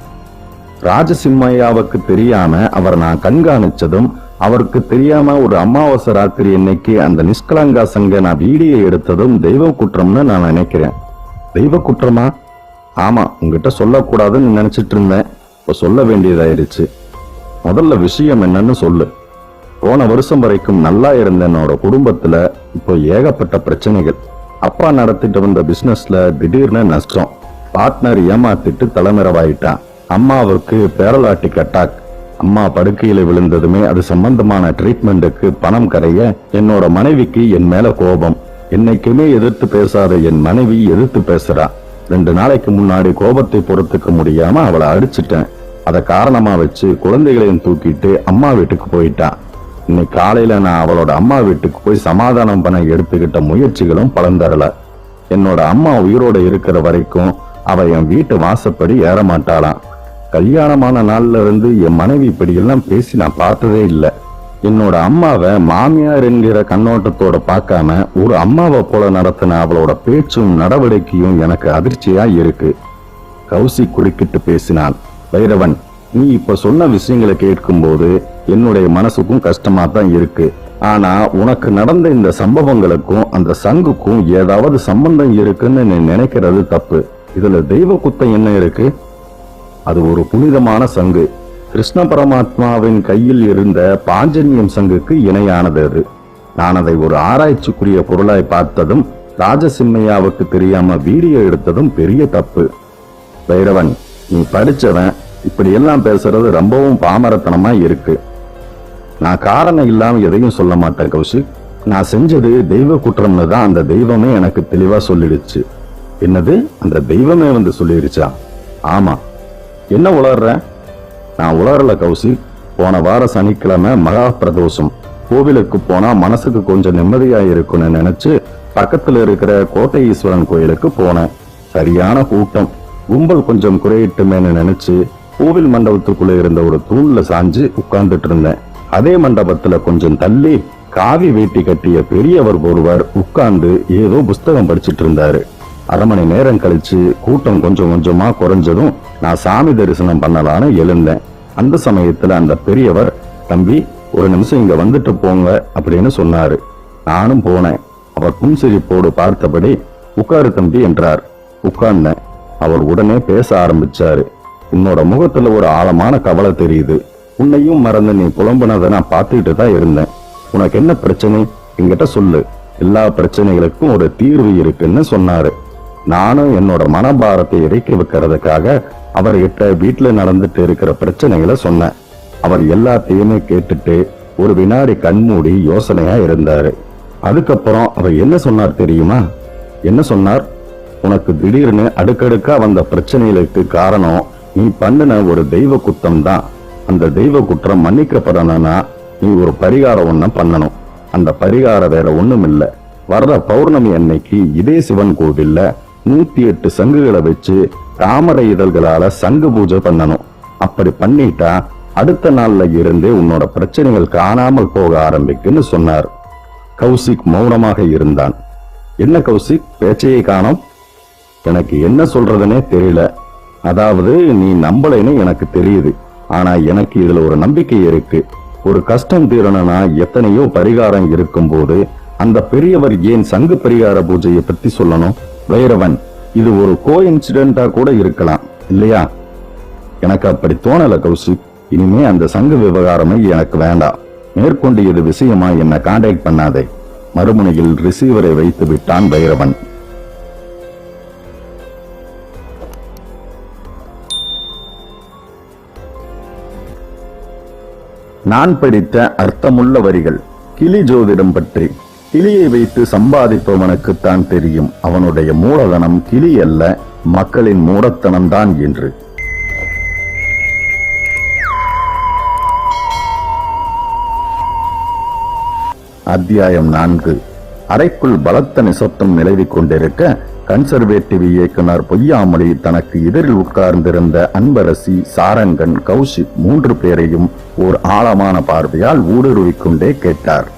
ராஜசிம்மையாவுக்கு தெரியாம அவர் நான் கண்காணிச்சதும், அவருக்கு தெரியாம ஒரு அமாவாசை ராத்திரி இன்னைக்கு அந்த நிஷ்கலங்கா சங்க நான் வீடியோ எடுத்ததும் தெய்வ குற்றம்னு நான் நினைக்கிறேன். தெய்வ குற்றமா? ஆமா, உங்ககிட்ட சொல்லக்கூடாதுன்னு நினைச்சிட்டு இருந்தேன். இப்ப சொல்ல வேண்டியதாயிருச்சு. முதல்ல விஷயம் என்னன்னு சொல்லு. போன வருஷம் வரைக்கும் நல்லா இருந்த என்னோட குடும்பத்துல இப்போ ஏகப்பட்ட பிரச்சனைகள். அப்பா நடத்திட்டு வந்த பிசினஸ்ல திடீர்னு நஷ்டம். பார்ட்னர் ஏமாத்திட்டு தலைமறைவாயிட்டான். அம்மாவுக்கு பேரலாட்டிக் அட்டாக். அம்மா படுக்கையில விழுந்ததுமே அது சம்பந்தமான ட்ரீட்மெண்ட்டுக்கு பணம் கரைய என்னோட மனைவிக்கு என் மேல கோபம். என்னைக்குமே எதிர்த்து பேசாத என் மனைவி எதிர்த்து பேசுறா. 2 நாளைக்கு முன்னாடி கோபத்தை பொறுத்துக்க முடியாம அவளை அடிச்சிட்டேன். அதை காரணமா வச்சு குழந்தைகளையும் தூக்கிட்டு அம்மா வீட்டுக்கு போயிட்டான். இன்னைக்கு காலையில நான் அவளோட அம்மா வீட்டுக்கு போய் சமாதானம் பண்ண எடுத்துக்கிட்ட முயற்சிகளும் பலன் தரல. என்னோட அம்மா உயிரோட இருக்கிற வரைக்கும் அவ என் வீட்டு வாசப்படி ஏற மாட்டாளாம். கல்யாணமான நாள்ல இருந்து என் மனைவி இப்படி எல்லாம் பேசி நான் பார்த்ததே இல்லை. என்னோட அம்மாவை மாமியார் என்கிற கண்ணோட்டத்தோட பார்க்காம ஒரு அம்மாவை போல நடத்தின அவளோட பேச்சும் நடவடிக்கையும் எனக்கு அதிர்ச்சியா இருக்கு. கௌசிக் குறுக்கிட்டு பேசினான். பைரவன், நீ இப்ப சொன்ன விஷயங்களை கேட்கும் போது என்னுடைய மனசுக்கும் கஷ்டமா தான் இருக்கு. ஆனா உனக்கு நடந்த இந்த சம்பவங்களுக்கும் அந்த சங்குக்கும் ஏதாவது சம்பந்தம் இருக்குன்னு நீ நினைக்கிறது தப்பு. இதுல தெய்வ குத்தம் என்ன இருக்கு? அது ஒரு புனிதமான சங்கு. கிருஷ்ண பரமாத்மாவின் கையில் இருந்த பாஞ்சன்யம் சங்குக்கு இணையானது அது. நான் அதை ஒரு ஆராய்ச்சிக்குரிய பொருளாய் பார்த்ததும், ராஜசிம்மையாவுக்கு தெரியாம வீடியோ எடுத்ததும் பெரிய தப்பு. பைரவன், நீ படிச்சவன், இப்படி எல்லாம் பேசுறது ரொம்பவும் பாமரத்தனமா இருக்கு. நான் காரணம் இல்லாம எதையும் சொல்ல மாட்டேன் கௌஷிக். நான் செஞ்சது தெய்வ குற்றம்னு தான் அந்த தெய்வமே எனக்கு தெளிவா சொல்லிடுச்சு. என்னது? அந்த தெய்வமே வந்து சொல்லிடுச்சா? ஆமா. என்ன உளர்ற? நான் உளரல கௌஷிக். போன வார சனிக்கிழமை மகா பிரதோஷம். கோவிலுக்கு போனா மனசுக்கு கொஞ்சம் நிம்மதியா இருக்குன்னு நினைச்சு பக்கத்துல இருக்கிற கோட்டை ஈஸ்வரன் கோயிலுக்கு போனேன். சரியான கூட்டம். கும்பல் கொஞ்சம் குறையிட்டுமேன்னு நினைச்சு கோவில் மண்டபத்துக்குள்ள இருந்த ஒரு தூண்ல சாஞ்சு உட்கார்ந்துட்டு இருந்தேன். அதே மண்டபத்துல கொஞ்சம் தள்ளி காவி வேட்டி கட்டிய பெரியவர் ஒருவர் உட்கார்ந்து ஏதோ புஸ்தகம் படிச்சுட்டு இருந்தாரு. 1/2 மணி நேரம் கழிச்சு கூட்டம் கொஞ்சம் கொஞ்சமா குறைஞ்சதும் நான் சாமி தரிசனம் பண்ணலான்னு எழுந்தேன். அந்த சமயத்துல அந்த பெரியவர், தம்பி ஒரு நிமிஷம் இங்க வந்துட்டு போங்க அப்படின்னு சொன்னாரு. நானும் போனேன். அவர் புன்சிரிப்போடு பார்த்தபடி உட்காரு தம்பி என்றார். உட்கார்ந்தேன். அவர் உடனே பேச ஆரம்பிச்சாரு. உன்னோட முகத்துல ஒரு ஆழமான கவலை தெரியுது. உன்னையும் மறந்து நீ புலம்புனதை நான் பார்த்துக்கிட்டு தான் இருந்தேன். உனக்கு என்ன பிரச்சனை? என்கிட்ட சொல்லு. எல்லா பிரச்சனைகளுக்கும் ஒரு தீர்வு இருக்குன்னு சொன்னாரு. நானும் என்னோட மனபாரத்தை இறக்கி வைக்கிறதுக்காக அவர்கிட்ட வீட்டுல நடந்துட்டு இருக்கிற பிரச்சனைகளை சொன்னேன். அவர் எல்லாத்தையுமே கேட்டுட்டு ஒரு வினாடி கண்மூடி யோசனையா இருந்தாரு. அதுக்கப்புறம் அவர் என்ன சொன்னார் தெரியுமா? என்ன சொன்னார்? உனக்கு திடீர்னு அடுக்கடுக்கா வந்த பிரச்சனைகளுக்கு காரணம் நீ பண்ணின ஒரு தெய்வ குத்தம் தான். அந்த தெய்வ குற்றம் மன்னிக்கப்படணும்னா நீ ஒரு பரிகாரம் ஒண்ண பண்ணணும். அந்த பரிகாரம் வேற ஒண்ணும் இல்ல. வர்ற பௌர்ணமி அன்னைக்கு இதே சிவன் கோவில்ல 108 சங்குகளை வச்சு தாமரை இதழ்களால சங்கு பூஜை பண்ணணும். அப்படி பண்ணிட்டா அடுத்த நாள்ல இருந்து உன்னோட பிரச்சனைகள் காணாமல் போக ஆரம்பிக்குன்னு சொன்னார். கௌசிக் மௌனமாக இருந்தான். என்ன கௌசிக், பேச்சையை காணோம்? எனக்கு என்ன சொல்றதுனே தெரியல. அதாவது நீ நம்பலைன்னு எனக்கு தெரியுது. ஆனா எனக்கு இதுல ஒரு நம்பிக்கை இருக்கு. ஒரு கஷ்டம் தீரணும்னா எத்தனையோ பரிகாரம் இருக்கும் போது அந்த பெரியவர் ஏன் சங்கு பரிகார பூஜையை பத்தி சொல்லணும்? வைரவன், இது ஒரு கோஇன்சிடென்டா கூட இருக்கலாம் இல்லையா? எனக்கு அப்படி தோணல கௌசிக். இனிமே அந்த சங்கு விவகாரமே எனக்கு வேண்டாம். மேற்கொண்டு இது விஷயமா என்ன கான்டாக்ட் பண்ணாதே. மறுமுனையில் ரிசீவரை வைத்து விட்டான் வைரவன். நான் படித்த அர்த்தமுள்ள வரிகள். கிளி ஜோதிடம் பற்றி. கிளியை வைத்து சம்பாதிப்பவனுக்குத்தான் தெரியும் அவனுடைய மூலதனம் கிளி அல்ல, மக்களின் மூடத்தனம்தான் என்று. அத்தியாயம் 4. அறைக்குள் பலத்த நிசப்தம் நிலவிக் கொண்டிருக்க கன்சர்வேட்டிவ் இயக்குனர் பொய்யாமொழி தனக்கு எதிரில் உட்கார்ந்திருந்த அன்பரசி, சாரங்கன், கௌஷிக் 3 பேரையும் ஓர் ஆழமான பார்வையால் ஊடுருவிக் கொண்டே கேட்டார்.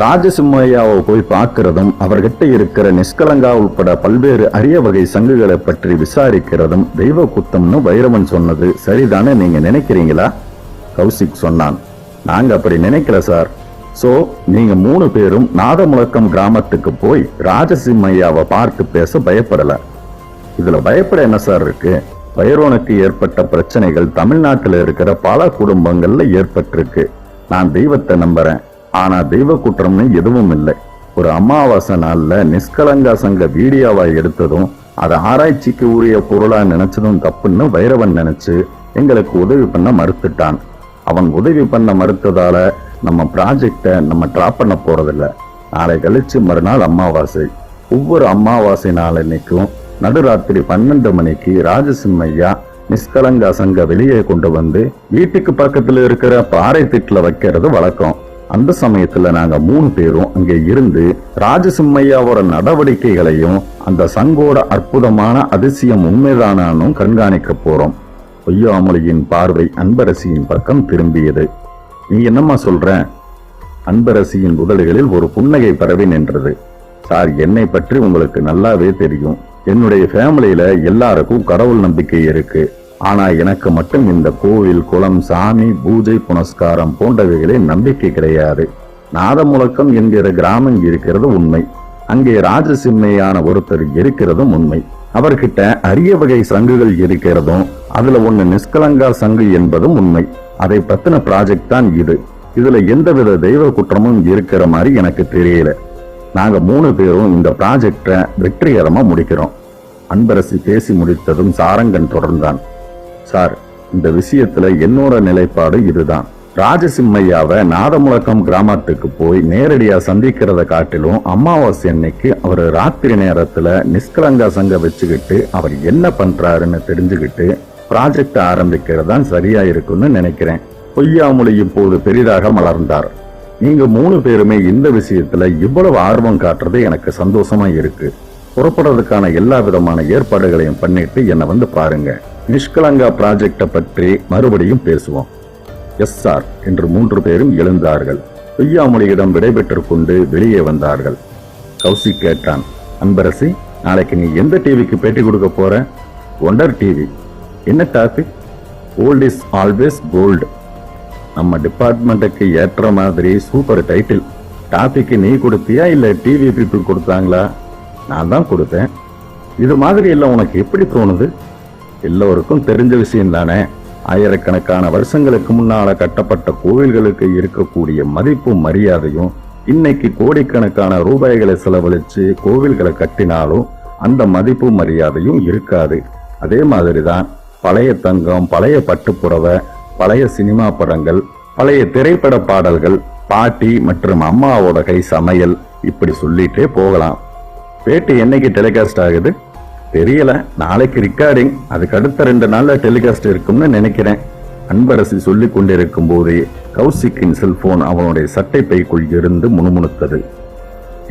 ராஜசிம்மையாவை போய் பார்க்கிறதும் அவர்கிட்ட இருக்கிற நிஷ்கலங்கா உட்பட பல்வேறு அரிய வகை சங்குகளை பற்றி விசாரிக்கிறதும் தெய்வ குத்தம்னு வைரவன் சொன்னது சரிதானே நீங்க நினைக்கிறீங்களா? கௌசிக் சொன்னான். நாங்க அப்படி நினைக்கல சார். சோ நீங்க 3 பேரும் நாதமுழக்கம் கிராமத்துக்கு போய் ராஜசிம்மையாவை பார்த்து பேச பயப்படல. இதுல பயப்பட என்ன சார் இருக்கு? வைரோனுக்கு ஏற்பட்ட பிரச்சனைகள் தமிழ்நாட்டில் இருக்கிற பல குடும்பங்கள்ல ஏற்பட்டிருக்கு. நான் தெய்வத்தை நம்புறேன். ஆனா தெய்வ குற்றம்னு எதுவும் இல்லை. ஒரு அமாவாசை நாள்ல நிஷ்கலங்கா சங்க வீடியோவா எடுத்ததும் அதை ஆராய்ச்சிக்கு உரிய பொருளா நினைச்சதும் தப்புன்னு வைரவன் நினைச்சு எங்களுக்கு உதவி பண்ண மறுத்துட்டான். அவன் உதவி பண்ண மறுத்ததால நம்ம ப்ராஜெக்ட நம்ம டிராப் பண்ண போறதில்ல. நாளை கழிச்சு மறுநாள் அமாவாசை. ஒவ்வொரு அமாவாசை நாளன்னைக்கும் நடுராத்திரி 12 மணிக்கு ராஜசிம்மையா நிஷ்கலங்கா சங்க வெளியே கொண்டு வந்து வீட்டுக்கு பக்கத்துல இருக்கிற பாறை திட்டுல வைக்கிறது வழக்கம். அந்த சமயத்துல நாங்க 3 பேரும் அங்கே இருந்து ராஜசிம்மையாவோட நடவடிக்கைகளையும் அந்த சங்கோட அற்புதமான அதிசயம் உண்மைதானும் கண்காணிக்க போறோம். பொய்யாமொழியின் பார்வை அன்பரசியின் பக்கம் திரும்பியது. நீ என்னம்மா சொல்ற? அன்பரசியின் உதடுகளில் ஒரு புன்னகை பரவி நின்றது. சார், என்னை பற்றி உங்களுக்கு நல்லாவே தெரியும். என்னுடைய ஃபேமிலியில எல்லாருக்கும் கடவுள் நம்பிக்கை இருக்கு. ஆனா எனக்கு மட்டும் இந்த கோவில், குளம், சாமி, பூஜை, புனஸ்காரம் போன்றவைகளில் நம்பிக்கை கிடையாது. நாதமுழக்கம் என்கிற கிராமம் இருக்கிறது உண்மை. அங்கே ராஜசிம்மையான ஒருத்தர் இருக்கிறதும் உண்மை. அவர்கிட்ட அரிய வகை சங்குகள் இருக்கிறதும் அதுல ஒண்ணு நிஷ்கலங்கா சங்கு என்பதும் உண்மை. அதை பத்தின ப்ராஜெக்ட் தான் இது. இதுல எந்தவித தெய்வ குற்றமும் இருக்கிற மாதிரி எனக்கு தெரியல. நாங்க 3 பேரும் இந்த ப்ராஜெக்ட வெற்றிகரமா முடிக்கிறோம். அன்பரசி பேசி முடித்ததும் சாரங்கன் தொடர்ந்தான். சார், இந்த விஷயத்துல என்னோட நிலைப்பாடு இதுதான். ராஜசிம்மையாவை நாதமுழக்கம் கிராமத்துக்கு போய் நேரடியா சந்திக்கிறத காட்டிலும் அமாவாசை அன்னைக்கு அவர் ராத்திரி நேரத்துல நிஷ்கலங்கா சங்க வச்சுக்கிட்டு அவர் என்ன பண்றாருன்னு தெரிஞ்சுக்கிட்டு ப்ராஜெக்ட் ஆரம்பிக்கிறதான் சரியா இருக்குன்னு நினைக்கிறேன். பொய்யாமொழி இப்போது பெரிதாக மலர்ந்தார். நீங்க 3 பேருமே இந்த விஷயத்துல இவ்வளவு ஆர்வம் காட்டுறது எனக்கு சந்தோஷமா இருக்கு. புறப்படுறதுக்கான எல்லா விதமான ஏற்பாடுகளையும் பண்ணிட்டு என்னை வந்து பாருங்க. நிஷ்கலங்கா ப்ராஜெக்ட பற்றி மறுபடியும் பேசுவோம். எஸ் சார் என்று 3 பேரும் எழுந்தார்கள். பொய்யாமொழியிடம் விடைபெற்றுக் கொண்டு வெளியே வந்தார்கள். கௌசிக் கேட்டான். அன்பரசி, நாளைக்கு நீ எந்த டிவிக்கு பேட்டி கொடுக்க போற? Wonder TV. என்ன topic? Old is always gold. நம்ம டிபார்ட்மெண்ட்டுக்கு ஏற்ற மாதிரி சூப்பர் டைட்டில். டாபிக் நீ கொடுத்தியா இல்ல டிவி பீப்புள் கொடுத்தாங்களா? நான் தான் கொடுத்தேன். இது மாதிரி எல்லாம் உனக்கு எப்படி தோணுது? எல்லோருக்கும் தெரிஞ்ச விஷயம் தானே. ஆயிரக்கணக்கான வருஷங்களுக்கு முன்னால கட்டப்பட்ட கோவில்களுக்கு இருக்கக்கூடிய மதிப்பும் மரியாதையும் இன்னைக்கு கோடிக்கணக்கான ரூபாய்களை செலவழிச்சு கோவில்களை கட்டினாலும் அந்த மதிப்பு மரியாதையும் இருக்காது. அதே மாதிரிதான் பழைய தங்கம், பழைய பட்டுப்புடவை, பழைய சினிமா படங்கள், பழைய திரைப்பட பாடல்கள், பாட்டி மற்றும் அம்மாவோட கை சமையல், இப்படி சொல்லிட்டே போகலாம். பேட்டி என்னைக்கு டெலிகாஸ்ட் ஆகுது தெரியல. நாளைக்கு ரெக்கார்டிங், அதுக்கு அடுத்த 2 நாள்ல டெலிகாஸ்ட் இருக்கும்னு நினைக்கிறேன். அன்பரசி சொல்லிக் கொண்டிருக்கும் போதே கௌசிக்கின் செல்போன் அவனுடைய சட்டை பைக்குள் இருந்து முணுமுணுத்தது.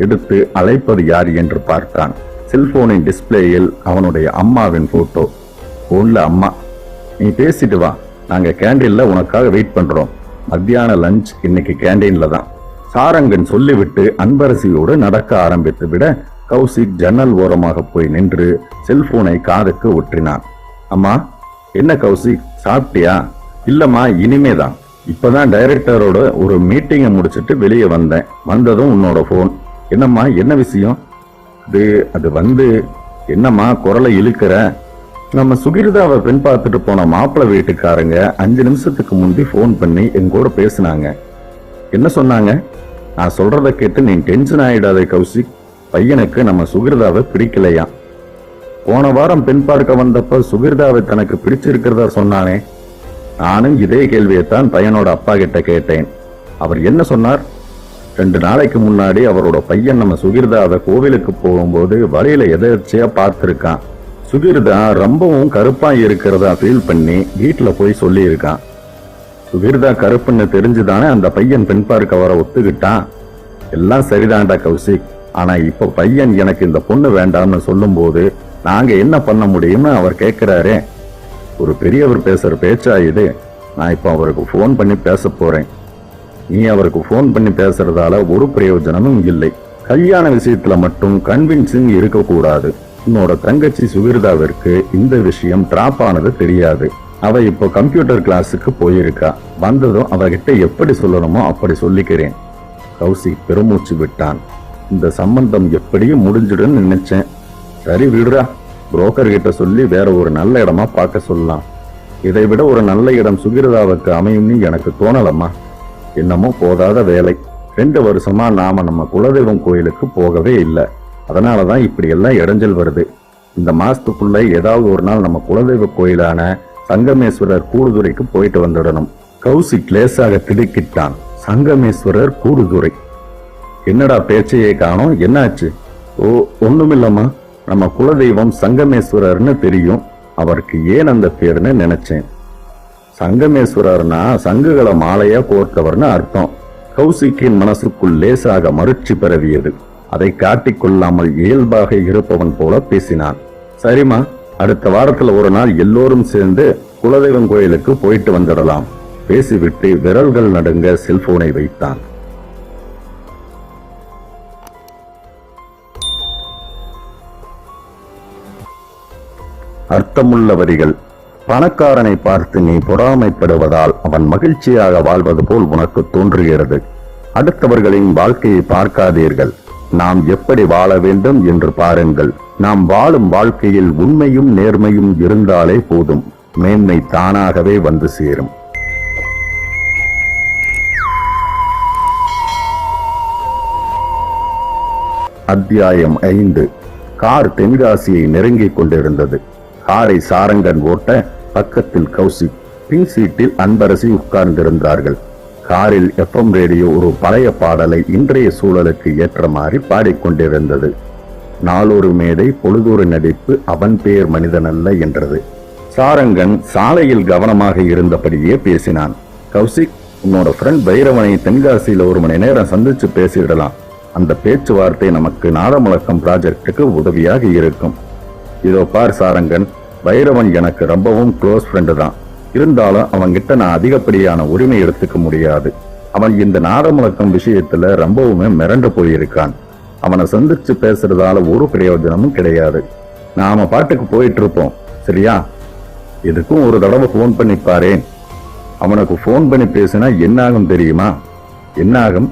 எடுத்து அழைப்பது யார் என்று பார்த்தான். செல்போனின் டிஸ்பிளேயில் அவனுடைய அம்மாவின் போட்டோ. போன்ல அம்மா, நீ பேசிட்டு வா, நாங்க கேண்டீன்ல உனக்காக வெயிட் பண்றோம். மத்தியான லஞ்ச் இன்னைக்கு கேண்டீன்ல தான். சாரங்கன் சொல்லிவிட்டு அன்பரசியோடு நடக்க ஆரம்பித்து விட கௌசிக் ஜன்னல் ஓரமாக போய் நின்று செல்போனை காதுக்கு ஒற்றினான். அம்மா, என்ன கௌசிக், சாப்பிட்டியா? இல்லம்மா, இனிமேதான். இப்பதான் டைரக்டரோட ஒரு மீட்டிங்கை முடிச்சிட்டு வெளியே வந்தேன். வந்ததும் உன்னோட போன். என்னம்மா, என்ன விஷயம்? அது வந்து என்னம்மா குரலை இழுக்கிற? நம்ம சுகிர்தாவை பெண் பார்த்துட்டு போன மாப்பிள்ளை வீட்டுக்காரங்க 5 நிமிஷத்துக்கு முந்தி போன் பண்ணி என் கூட பேசினாங்க. என்ன சொன்னாங்க? நான் சொல்றத கேட்டு நீ டென்ஷன் ஆயிடாதே கௌசிக். பையனுக்கு நம்ம சுகிர்தாவை பிடிக்கலையா? போன வாரம் பெண் பார்க்க வந்தப்ப சுகிர்தாவை தனக்கு பிடிச்சிருக்கிறதா சொன்னானே. நானும் இதே கேள்வியைத்தான் பையனோட அப்பா கிட்ட கேட்டேன். அவர் என்ன சொன்னார்? 2 நாளைக்கு முன்னாடி அவரோட பையன் நம்ம சுகிர்தாவை கோவிலுக்கு போகும்போது வழியில எதேர்ச்சியா பார்த்திருக்கான். சுகிர்தா ரொம்பவும் கருப்பா இருக்கிறதா ஃபீல் பண்ணி வீட்டுல போய் சொல்லி இருக்கான். சுகிர்தா கருப்புன்னு தெரிஞ்சுதானே அந்த பையன் பெண் பார்க்க வர ஒத்துக்கிட்டான். எல்லாம் சரிதான்டா கௌசிக். ஆனா இப்ப பையன் எனக்கு இந்த பொண்ணு வேண்டாம்னு சொல்லும் போது நாங்க என்ன பண்ண முடியும்னு அவர் கேட்கிறாரே. ஒரு பெரியவர் பேசுற பேச்சா இது? நான் இப்ப அவருக்கு போன் பண்ணி பேச போறேன். நீ அவருக்கு போன் பண்ணி பேசுறதால ஒரு பிரயோஜனமும் இல்லை. கல்யாண விஷயத்துல மட்டும் கன்வின்சிங் இருக்கக்கூடாது. உன்னோட தங்கச்சி சுகிர்தாவிற்கு இந்த விஷயம் டிராப் ஆனது தெரியாது. அவ இப்போ கம்ப்யூட்டர் கிளாஸுக்கு போயிருக்கா. வந்ததும் அவகிட்ட எப்படி சொல்லணுமோ அப்படி சொல்லிக்கிறேன். கௌசிக் பெருமூச்சு விட்டான். இந்த சம்பந்தம் எப்படியும் முடிஞ்சிடுன்னு நினைச்சேன். சரி விடுறா, புரோக்கர் கிட்ட சொல்லி வேற ஒரு நல்ல இடமா பார்க்க சொல்லலாம். இதை விட ஒரு நல்ல இடம் சுகிர்தாவுக்கு அமையும்னு எனக்கு தோணலம்மா. என்னமோ போதாத வேலை. 2 வருஷமா நாம நம்ம குலதெய்வம் கோயிலுக்கு போகவே இல்லை. அதனாலதான் இப்படி எல்லாம் இடைஞ்சல் வருது. இந்த மாசத்துக்குள்ள ஏதாவது ஒரு நாள் நம்ம குலதெய்வ கோயிலான சங்கமேஸ்வரர் கூடுதுறைக்கு போயிட்டு வந்துடணும். கௌசிக் லேசாக திடுக்கிட்டான். சங்கமேஸ்வரர் கூடுதுறை? என்னடா பேச்சையே காணோம், என்னாச்சு? ஓ, ஒண்ணுமில்லம்மா. நம்ம குலதெய்வம் சங்கமேஸ்வரர்னு தெரியும். அவருக்கு ஏன் அந்த பேர்னு நினைச்சேன். சங்கமேஸ்வரர்னா சங்குகளை மாலையா கோர்த்தவர்னு அர்த்தம். கௌசிக்கின் மனசுக்குள் லேசாக மறுச்சி பரவியது. அதை காட்டிக்கொள்ளாமல் இயல்பாக இருப்பவன் போல பேசினான். சரிம்மா, அடுத்த வாரத்துல ஒரு நாள் எல்லோரும் சேர்ந்து குலதெய்வம் கோயிலுக்கு போயிட்டு வந்துடலாம். பேசிவிட்டு விரல்கள் நடுங்க செல்போனை வைத்தான். அர்த்தமுள்ள வரிகள். பணக்காரனை பார்த்து நீ பொறாமைப்படுவதால் அவன் மகிழ்ச்சியாக வாழ்வது போல் உனக்கு தோன்றுகிறது. அடுத்தவர்களின் வாழ்க்கையை பார்க்காதீர்கள். நாம் எப்படி வாழ வேண்டும் என்று பாருங்கள். நாம் வாழும் வாழ்க்கையில் உண்மையும் நேர்மையும் இருந்தாலே போதும். மேன்மை தானாகவே வந்து சேரும். அத்தியாயம் 5. கார் தென்காசியை நெருங்கிக் கொண்டிருந்தது. காரை சாரங்கன் ஓட்ட பக்கத்தில் கௌசிக், பின் சீட்டில் அன்பரசி உட்கார்ந்திருந்தார்கள். காரில் எஃப்எம் ரேடியோ ஒரு பழைய பாடலை இன்றைய சூழலுக்கு ஏற்ற மாதிரி பாடிக்கொண்டிருந்தது. நாளொரு மேடை பொழுதொரு நடிப்பு, அவன் பேர் மனிதனல்ல என்றது. சாரங்கன் சாலையில் கவனமாக இருந்தபடியே பேசினான். கௌசிக், உன்னோட ஃப்ரெண்ட் பைரவனை தென்காசியில 1 மணி நேரம் சந்திச்சு பேசிடலாம். அந்த பேச்சுவார்த்தை நமக்கு நாதமுழக்கம் ப்ராஜெக்டுக்கு உதவியாக இருக்கும். இதோ பார் சாரங்கன், பைரவன் எனக்கு ரொம்பவும் க்ளோஸ் ஃப்ரெண்டு தான். இருந்தாலும் அவன்கிட்ட நான் அதிகப்படியான உரிமை எடுத்துக்க முடியாது. அவன் இந்த நாதமுழக்கம் விஷயத்துல ரொம்பவுமே மிரண்டு போயிருக்கான். அவனை சந்திச்சு பேசுறதால ஒரு பிரயோஜனமும் கிடையாது. நாம பாட்டுக்கு போயிட்டு இருப்போம், சரியா? இதுக்கும் ஒரு தடவை போன் பண்ணி பாரேன். அவனுக்கு போன் பண்ணி பேசினா என்ன ஆகும் தெரியுமா? என்ன ஆகும்?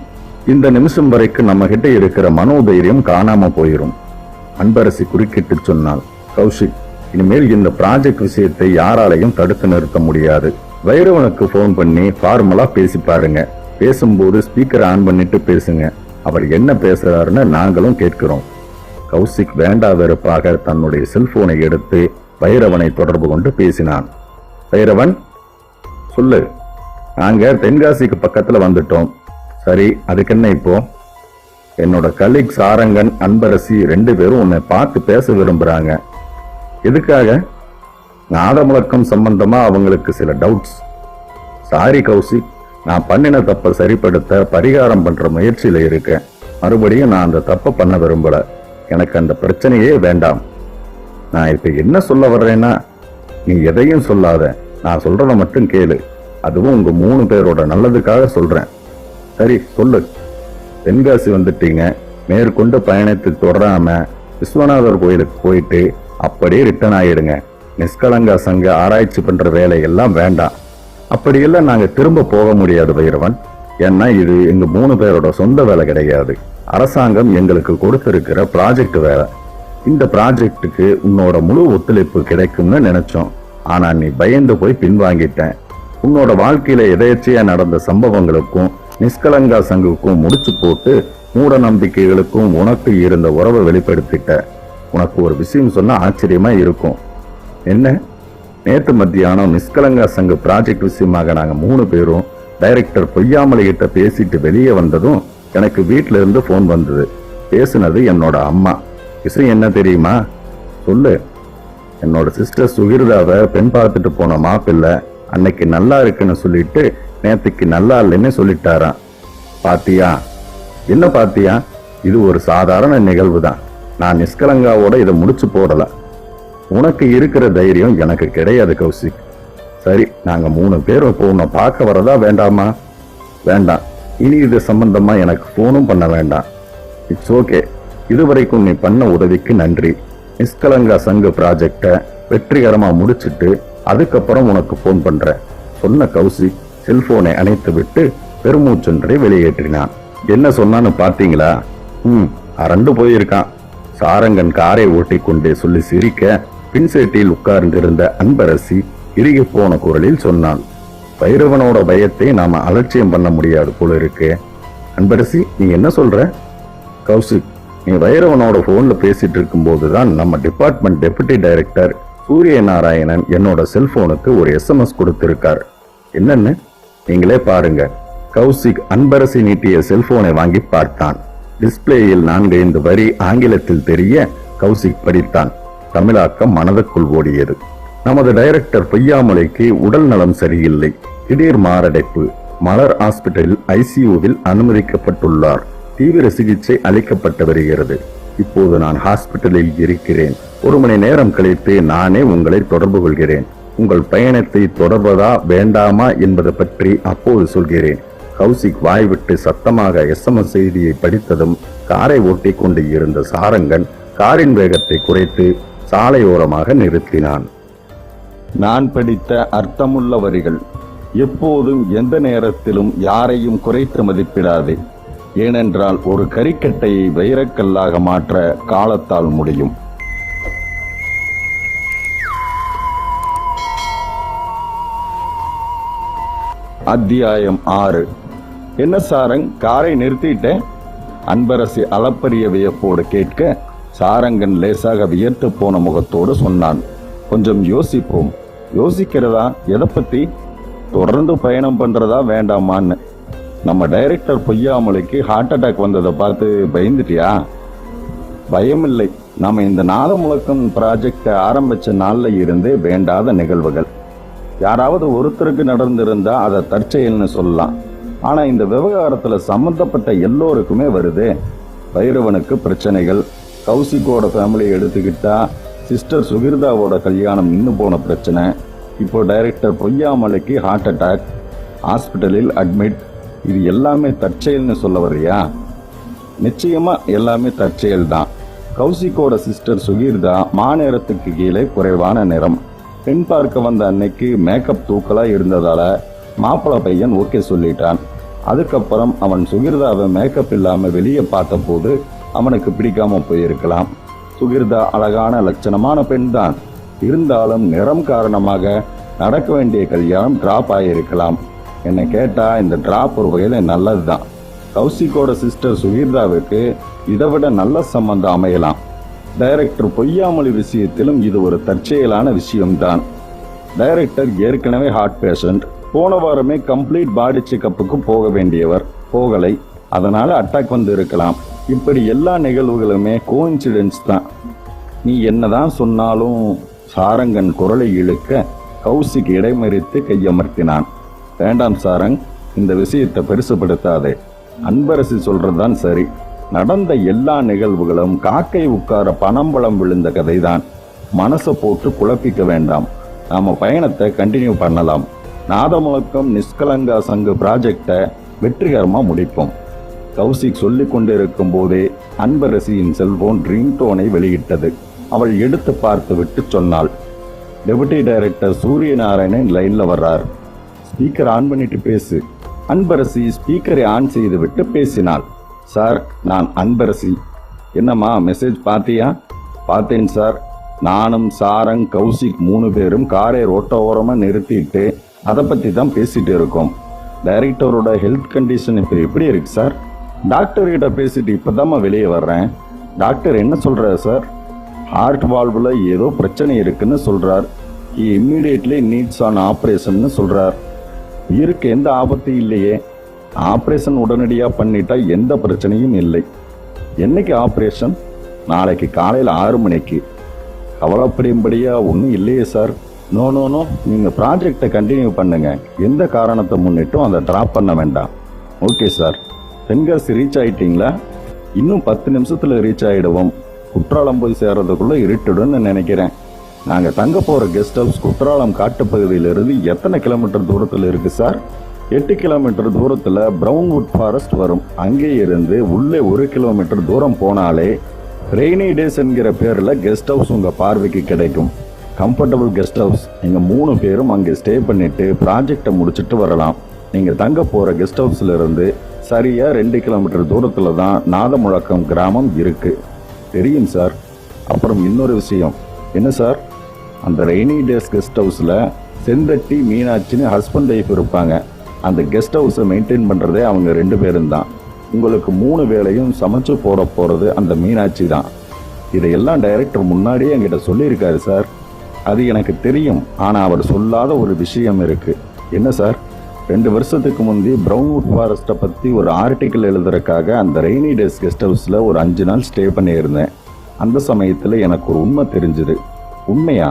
இந்த நிமிஷம் வரைக்கும் நம்ம கிட்ட இருக்கிற மனோதைரியம் காணாம போயிரும். அன்பரசி குறுக்கிட்டு சொன்னாள். கௌஷிக், இனிமேல் இந்த ப்ராஜெக்ட் விஷயத்தை யாராலையும் தடுத்து நிறுத்த முடியாது. வைரவனுக்கு போன் பண்ணி ஃபார்மலா பேசி பாருங்க. பேசும்போது ஸ்பீக்கர் ஆன் பண்ணிட்டு பேசுங்க. அவர் என்ன பேசுறாருன்னு நாங்களும் கேட்கிறோம். கௌசிக் வேண்டா வெறுப்பாக தன்னுடைய செல்போனை எடுத்து பைரவனை தொடர்பு கொண்டு பேசினான். பைரவன், சொல்லு. நாங்க தென்காசிக்கு பக்கத்துல வந்துட்டோம். சரி, அதுக்கு என்ன இப்போ? என்னோட கலீக் சாரங்கன், அன்பரசி 2 பேரும் உன்னை பார்த்து பேச விரும்புறாங்க. எதுக்காக? நாதமுழக்கம் சம்பந்தமா அவங்களுக்கு சில டவுட்ஸ். சாரி கௌசிக், நான் பண்ணின தப்பை சரிப்படுத்த பரிகாரம் பண்ற முயற்சியில இருக்கேன். மறுபடியும் நான் அந்த தப்பை பண்ண விரும்பல. எனக்கு அந்த பிரச்சனையே வேண்டாம். நான் இப்ப என்ன சொல்ல வர்றேன்னா, நீ எதையும் சொல்லாத, நான் சொல்றத மட்டும் கேளு. அதுவும் உங்க 3 பேரோட நல்லதுக்காக சொல்றேன். சரி, சொல்லு. தென்காசி வந்துட்டீங்க. மேற்கொண்டு பயணத்தை தொடராம விஸ்வநாதர் கோயிலுக்கு போயிட்டு அப்படியே ரிட்டர்ன் ஆயிடுங்க. நிஷ்கலங்கா சங்க ஆராய்ச்சி பண்ற வேலையெல்லாம் வேண்டாம். அப்படியெல்லாம் நாங்க திரும்ப போக முடியாது பைரவன். ஏன்னா இது எங்க 3 பேரோட சொந்த வேலை கிடையாது. அரசாங்கம் எங்களுக்கு கொடுத்திருக்கிற ப்ராஜெக்ட் வேலை. இந்த ப்ராஜெக்டுக்கு உன்னோட முழு ஒத்துழைப்பு கிடைக்கும்னு நினைச்சோம். ஆனா நீ பயந்து போய் பின்வாங்கிட்டேன். உன்னோட வாழ்க்கையில எதேச்சையா நடந்த சம்பவங்களுக்கும் நிஷ்கலங்கா சங்குக்கும் முடிச்சு போட்டு மூட நம்பிக்கைகளுக்கும் உனக்கு இருந்த உறவை வெளிப்படுத்திட்ட. உனக்கு ஒரு விஷயம் சொன்னா ஆச்சரியமா இருக்கும். என்ன? நேற்று மத்தியானம் நிஷ்கலங்கா சங்கு ப்ராஜெக்ட் விஷயமாக நாங்க 3 பேரும் டைரக்டர் பொய்யாமலை கிட்ட பேசிட்டு வெளியே வந்ததும் எனக்கு வீட்டுல இருந்து போன் வந்தது. பேசுனது என்னோட அம்மா. விஷயம் என்ன தெரியுமா? சொல்லு. என்னோட சிஸ்டர் சுகிர்தாவை பெண் பார்த்துட்டு போன மாப்பிள்ளை அன்னைக்கு நல்லா இருக்குன்னு சொல்லிட்டு நேத்துக்கு நல்லா இல்லைன்னு சொல்லிட்டாராம். பாத்தியா? என்ன பாத்தியா? இது ஒரு சாதாரண நிகழ்வு தான். நான் நிஷ்கலங்காவோட இதை முடிச்சு போடல. உனக்கு இருக்கிற தைரியம் எனக்கு கிடையாது கௌசிக். சரி, நாங்க 3 பேரும் இப்போ உன்னை பார்க்க வரதா வேண்டாமா? வேண்டாம். இனி இது சம்பந்தமா எனக்கு போனும் பண்ண வேண்டாம். It's okay. இதுவரைக்கும் நீ பண்ண உதவிக்கு நன்றி. நிஷ்கலங்கா சங்கு ப்ராஜெக்டை வெற்றிகரமா முடிச்சிட்டு அதுக்கப்புறம் உனக்கு போன் பண்றேன் சொன்ன கௌசிக் செல்போனை அணைத்து விட்டு பெருமூச்சொன்றை வெளியேற்றினான். என்ன சொன்னான்னு பாத்தீங்களா? அரண்டு போயிருக்கான். சாரங்கன் காரை ஓட்டி கொண்டே சொல்லி சிரிக்க பின்சேட்டில் உட்கார்ந்திருந்த அன்பரசி இறுகி போன குரலில் சொன்னான். பைரவனோட பயத்தை நாம அலட்சியம் பண்ண முடியாது போல இருக்கு. அன்பரசி, நீ என்ன சொல்ற? கௌசிக், நீ பைரவனோட போன்ல பேசிட்டு இருக்கும் போதுதான் நம்ம டிபார்ட்மெண்ட் டெபுட்டி டைரக்டர் சூரிய நாராயணன் என்னோட செல்போனுக்கு ஒரு SMS கொடுத்திருக்கார். என்னன்னு நீங்களே பாருங்க. கௌசிக் அன்பரசி நீட்டிய செல்போனை வாங்கி பார்த்தான். டிஸ்பிளேயில் 4-5 வரி ஆங்கிலத்தில் தெரிய கௌசிக் படித்தான். தமிழாக்கம் மனதுக்குள் ஓடியது. நமது டைரக்டர் பொய்யாமலைக்கு உடல் நலம் சரியில்லை. திடீர் மாரடைப்பு. மலர் ஹாஸ்பிட்டலில் ICUவில் அனுமதிக்கப்பட்டுள்ளார். தீவிர சிகிச்சை அளிக்கப்பட்டு வருகிறது. இப்போது நான் ஹாஸ்பிட்டலில் இருக்கிறேன். 1 மணி நேரம் கழித்து நானே உங்களை தொடர்பு கொள்கிறேன். உங்கள் பயணத்தை தொடர்வதா வேண்டாமா என்பது பற்றி அப்போது சொல்கிறேன். கௌசிக் வாய்விட்டு சத்தமாக SMS செய்தியை படித்ததும் காரை ஓட்டி கொண்டு இருந்த சாரங்கன் காரின் வேகத்தை குறைத்து சாலையோரமாக நிறுத்தினான். நான் படித்த அர்த்தமுள்ள வரிகள். எப்போதும் எந்த நேரத்திலும் யாரையும் குறைத்து மதிப்பிடாதே. ஏனென்றால் ஒரு கரிக்கட்டையை வைரக்கல்லாக மாற்ற காலத்தால் முடியும். அத்தியாயம் 6. என்ன சாரங், காரை நிறுத்திட்டேன்? அன்பரசி அளப்பரிய வியப்போடு கேட்க சாரங்கன் லேசாக வியர்த்து போன முகத்தோடு சொன்னான். கொஞ்சம் யோசிப்போம். யோசிக்கிறதா? எதை பத்தி? தொடர்ந்து பயணம் பண்றதா வேண்டாமான்னு. நம்ம டைரக்டர் பொய்யாமலைக்கு ஹார்ட் அட்டாக் வந்ததை பார்த்து பயந்துட்டியா? பயமில்லை. நம்ம இந்த நாதமுழக்கம் ப்ராஜெக்டை ஆரம்பிச்ச நாள்ல இருந்தே வேண்டாத நிகழ்வுகள். யாராவது ஒருத்தருக்கு நடந்திருந்தா அதை தற்செயல்னு சொல்லலாம். ஆனா இந்த விவகாரத்துல சம்பந்தப்பட்ட எல்லோருக்குமே வருதே. பைரவனுக்கு பிரச்சனைகள். கௌசிக்கோட ஃபேமிலியை எடுத்துக்கிட்டா சிஸ்டர் சுகிர்தாவோட கல்யாணம் நின்று போன பிரச்சனை. இப்போ டைரக்டர் பொய்யாமலைக்கு ஹார்ட் அட்டாக், ஹாஸ்பிட்டலில் அட்மிட். இது எல்லாமே தற்செயல்னு சொல்ல வர்றியா? நிச்சயமா எல்லாமே தற்செயல் தான். கௌசிக்கோட சிஸ்டர் சுகிர்தா மாநேரத்துக்கு கீழே குறைவான நிறம். பெண் பார்க்க வந்த அன்னைக்கு மேக்கப் தூக்கலா இருந்ததால மாப்பிள்ளை பையன் ஓகே சொல்லிட்டான். அதுக்கப்புறம் அவன் சுகிர்தாவை மேக்கப் இல்லாம வெளியே பார்த்த போது அவனுக்கு பிடிக்காம போயிருக்கலாம். சுகிர்தா அழகான லட்சணமான பெண் தான். இருந்தாலும் நிறம் காரணமாக நடக்க வேண்டிய கல்யாணம் டிராப் ஆகியிருக்கலாம். என்னை கேட்டா இந்த டிராப் ஒரு வகையில நல்லதுதான். கௌசிக்கோட சிஸ்டர் சுகிர்தாவுக்கு இதை விட நல்ல சம்பந்தம் அமையலாம். டைரக்டர் பொய்யாமொழி விஷயத்திலும் இது ஒரு தற்செயலான விஷயம்தான். டைரக்டர் ஏற்கனவே ஹார்ட் பேஷண்ட், போன வாரமே கம்ப்ளீட் பாடி செக்கப்புக்கு போக வேண்டியவர், போகலை. அதனால அட்டாக் வந்து இருக்கலாம். இப்படி எல்லா நிகழ்வுகளுமே கோஇன்சிடென்ஸ் தான். நீ என்னதான் சொன்னாலும் சாரங்கன் குரலை இழுக்க கௌசிக் இடைமறித்து கையமர்த்தினான். வேண்டாம் சாரங், இந்த விஷயத்தை பெருசுபடுத்தாதே. அன்பரசி சொல்றதுதான் சரி. நடந்த எல்லா நிகழ்வுகளும் காக்கை உட்கார பனம்பழம் விழுந்த கதைதான். மனசை போட்டு குழப்பிக்க வேண்டாம். நாம பயணத்தை கண்டினியூ பண்ணலாம். நாதமுழக்கம் நிஷ்கலங்கா சங்கு ப்ராஜெக்டை வெற்றிகரமாக முடிப்போம். கௌசிக் சொல்லிக் கொண்டிருக்கும் போதே அன்பரசியின் செல்போன் ரிங்டோனை வெளியிட்டது. அவள் எடுத்து பார்த்து விட்டு சொன்னாள், டெபுட்டி டைரக்டர் சூரியநாராயணன் லைன்ல வர்றார். ஸ்பீக்கர் ஆன் பண்ணிட்டு பேசு. அன்பரசி ஸ்பீக்கரை ஆன் செய்து விட்டு பேசினாள். சார், நான் அன்பரசி. என்னம்மா மெசேஜ் பார்த்தியா? பார்த்தேன் சார். நானும் சாரங் கௌசிக் 3 பேரும் காரை ரோட்டோரமாக நிறுத்திட்டு அதை பற்றி தான் பேசிட்டு இருக்கோம். டைரக்டரோட ஹெல்த் கண்டிஷன் இப்போ எப்படி இருக்கு சார்? டாக்டர்கிட்ட பேசிட்டு இப்போதாம்மா வெளியே வர்றேன். டாக்டர் என்ன சொல்கிறார் சார்? ஹார்ட் வால்வில் ஏதோ பிரச்சனை இருக்குன்னு சொல்கிறார். இம்மீடியட்லி நீட்ஸ் ஆன் ஆப்ரேஷன்னு சொல்கிறார். உயிருக்கு எந்த ஆபத்தும் இல்லையே. ஆப்ரேஷன் உடனடியாக பண்ணிட்டா எந்த பிரச்சனையும் இல்லை. என்னைக்கு ஆப்ரேஷன்? நாளைக்கு காலையில் 6 மணிக்கு. கவலைப்படியும்படியா ஒன்றும் இல்லையே சார். நோ நோ நோ, நீங்கள் ப்ராஜெக்டை கண்டினியூ பண்ணுங்க. எந்த காரணத்தை முன்னிட்டும் அதை ட்ராப் பண்ண வேண்டாம். Okay sir. தென்காசி ரீச் ஆகிட்டீங்களா? இன்னும் 10 நிமிஷத்தில் ரீச் ஆகிடுவோம். குற்றாலம் போய் சேர்றதுக்குள்ளே இருட்டுடுன்னு நினைக்கிறேன். நாங்கள் தங்க போகிற கெஸ்ட் ஹவுஸ் குற்றாலம் காட்டுப்பகுதியிலிருந்து எத்தனை கிலோமீட்டர் தூரத்தில் இருக்குது சார்? 8 கிலோமீட்டர் தூரத்தில் பிரவுன்வுட் ஃபாரஸ்ட் வரும். அங்கே இருந்து உள்ளே 1 கிலோமீட்டர் தூரம் போனாலே ரெய்னி டேஸ் என்கிற பேரில் கெஸ்ட் ஹவுஸ் உங்கள் பார்வைக்கு கிடைக்கும். Comfortable guest house. நீங்கள் 3 பேரும் அங்கே ஸ்டே பண்ணிவிட்டு ப்ராஜெக்டை முடிச்சுட்டு வரலாம். நீங்கள் தங்க போகிற கெஸ்ட் ஹவுஸில் இருந்து சரியாக 2 கிலோமீட்டர் தூரத்தில் தான் நாதமுழக்கம் கிராமம் இருக்குது. தெரியும் சார். அப்புறம் இன்னொரு விஷயம். என்ன சார்? அந்த ரெய்னி டேஸ் கெஸ்ட் ஹவுஸில் செந்தட்டி மீனாட்சின்னு ஹஸ்பண்ட் ஒய்ஃப் இருப்பாங்க. அந்த கெஸ்ட் ஹவுஸை மெயின்டைன் பண்ணுறதே அவங்க 2 பேரும் தான். உங்களுக்கு 3 வேளையும் சமைச்சு போட போகிறது அந்த மீனாட்சி தான். இதையெல்லாம் டைரக்டர் முன்னாடியே என்கிட்ட சொல்லியிருக்காரு சார். அது எனக்கு தெரியும். ஆனால் அவர் சொல்லாத ஒரு விஷயம் இருக்குது. என்ன சார்? 2 வருஷத்துக்கு முந்தி பிரவுன்வுட் ஃபாரஸ்ட்டை பற்றி ஒரு ஆர்டிக்கிள் எழுதுறதுக்காக அந்த ரெய்னி டேஸ் கெஸ்ட் ஹவுஸில் ஒரு 5 நாள் ஸ்டே பண்ணியிருந்தேன். அந்த சமயத்தில் எனக்கு ஒரு உண்மை தெரிஞ்சுது. உண்மையா?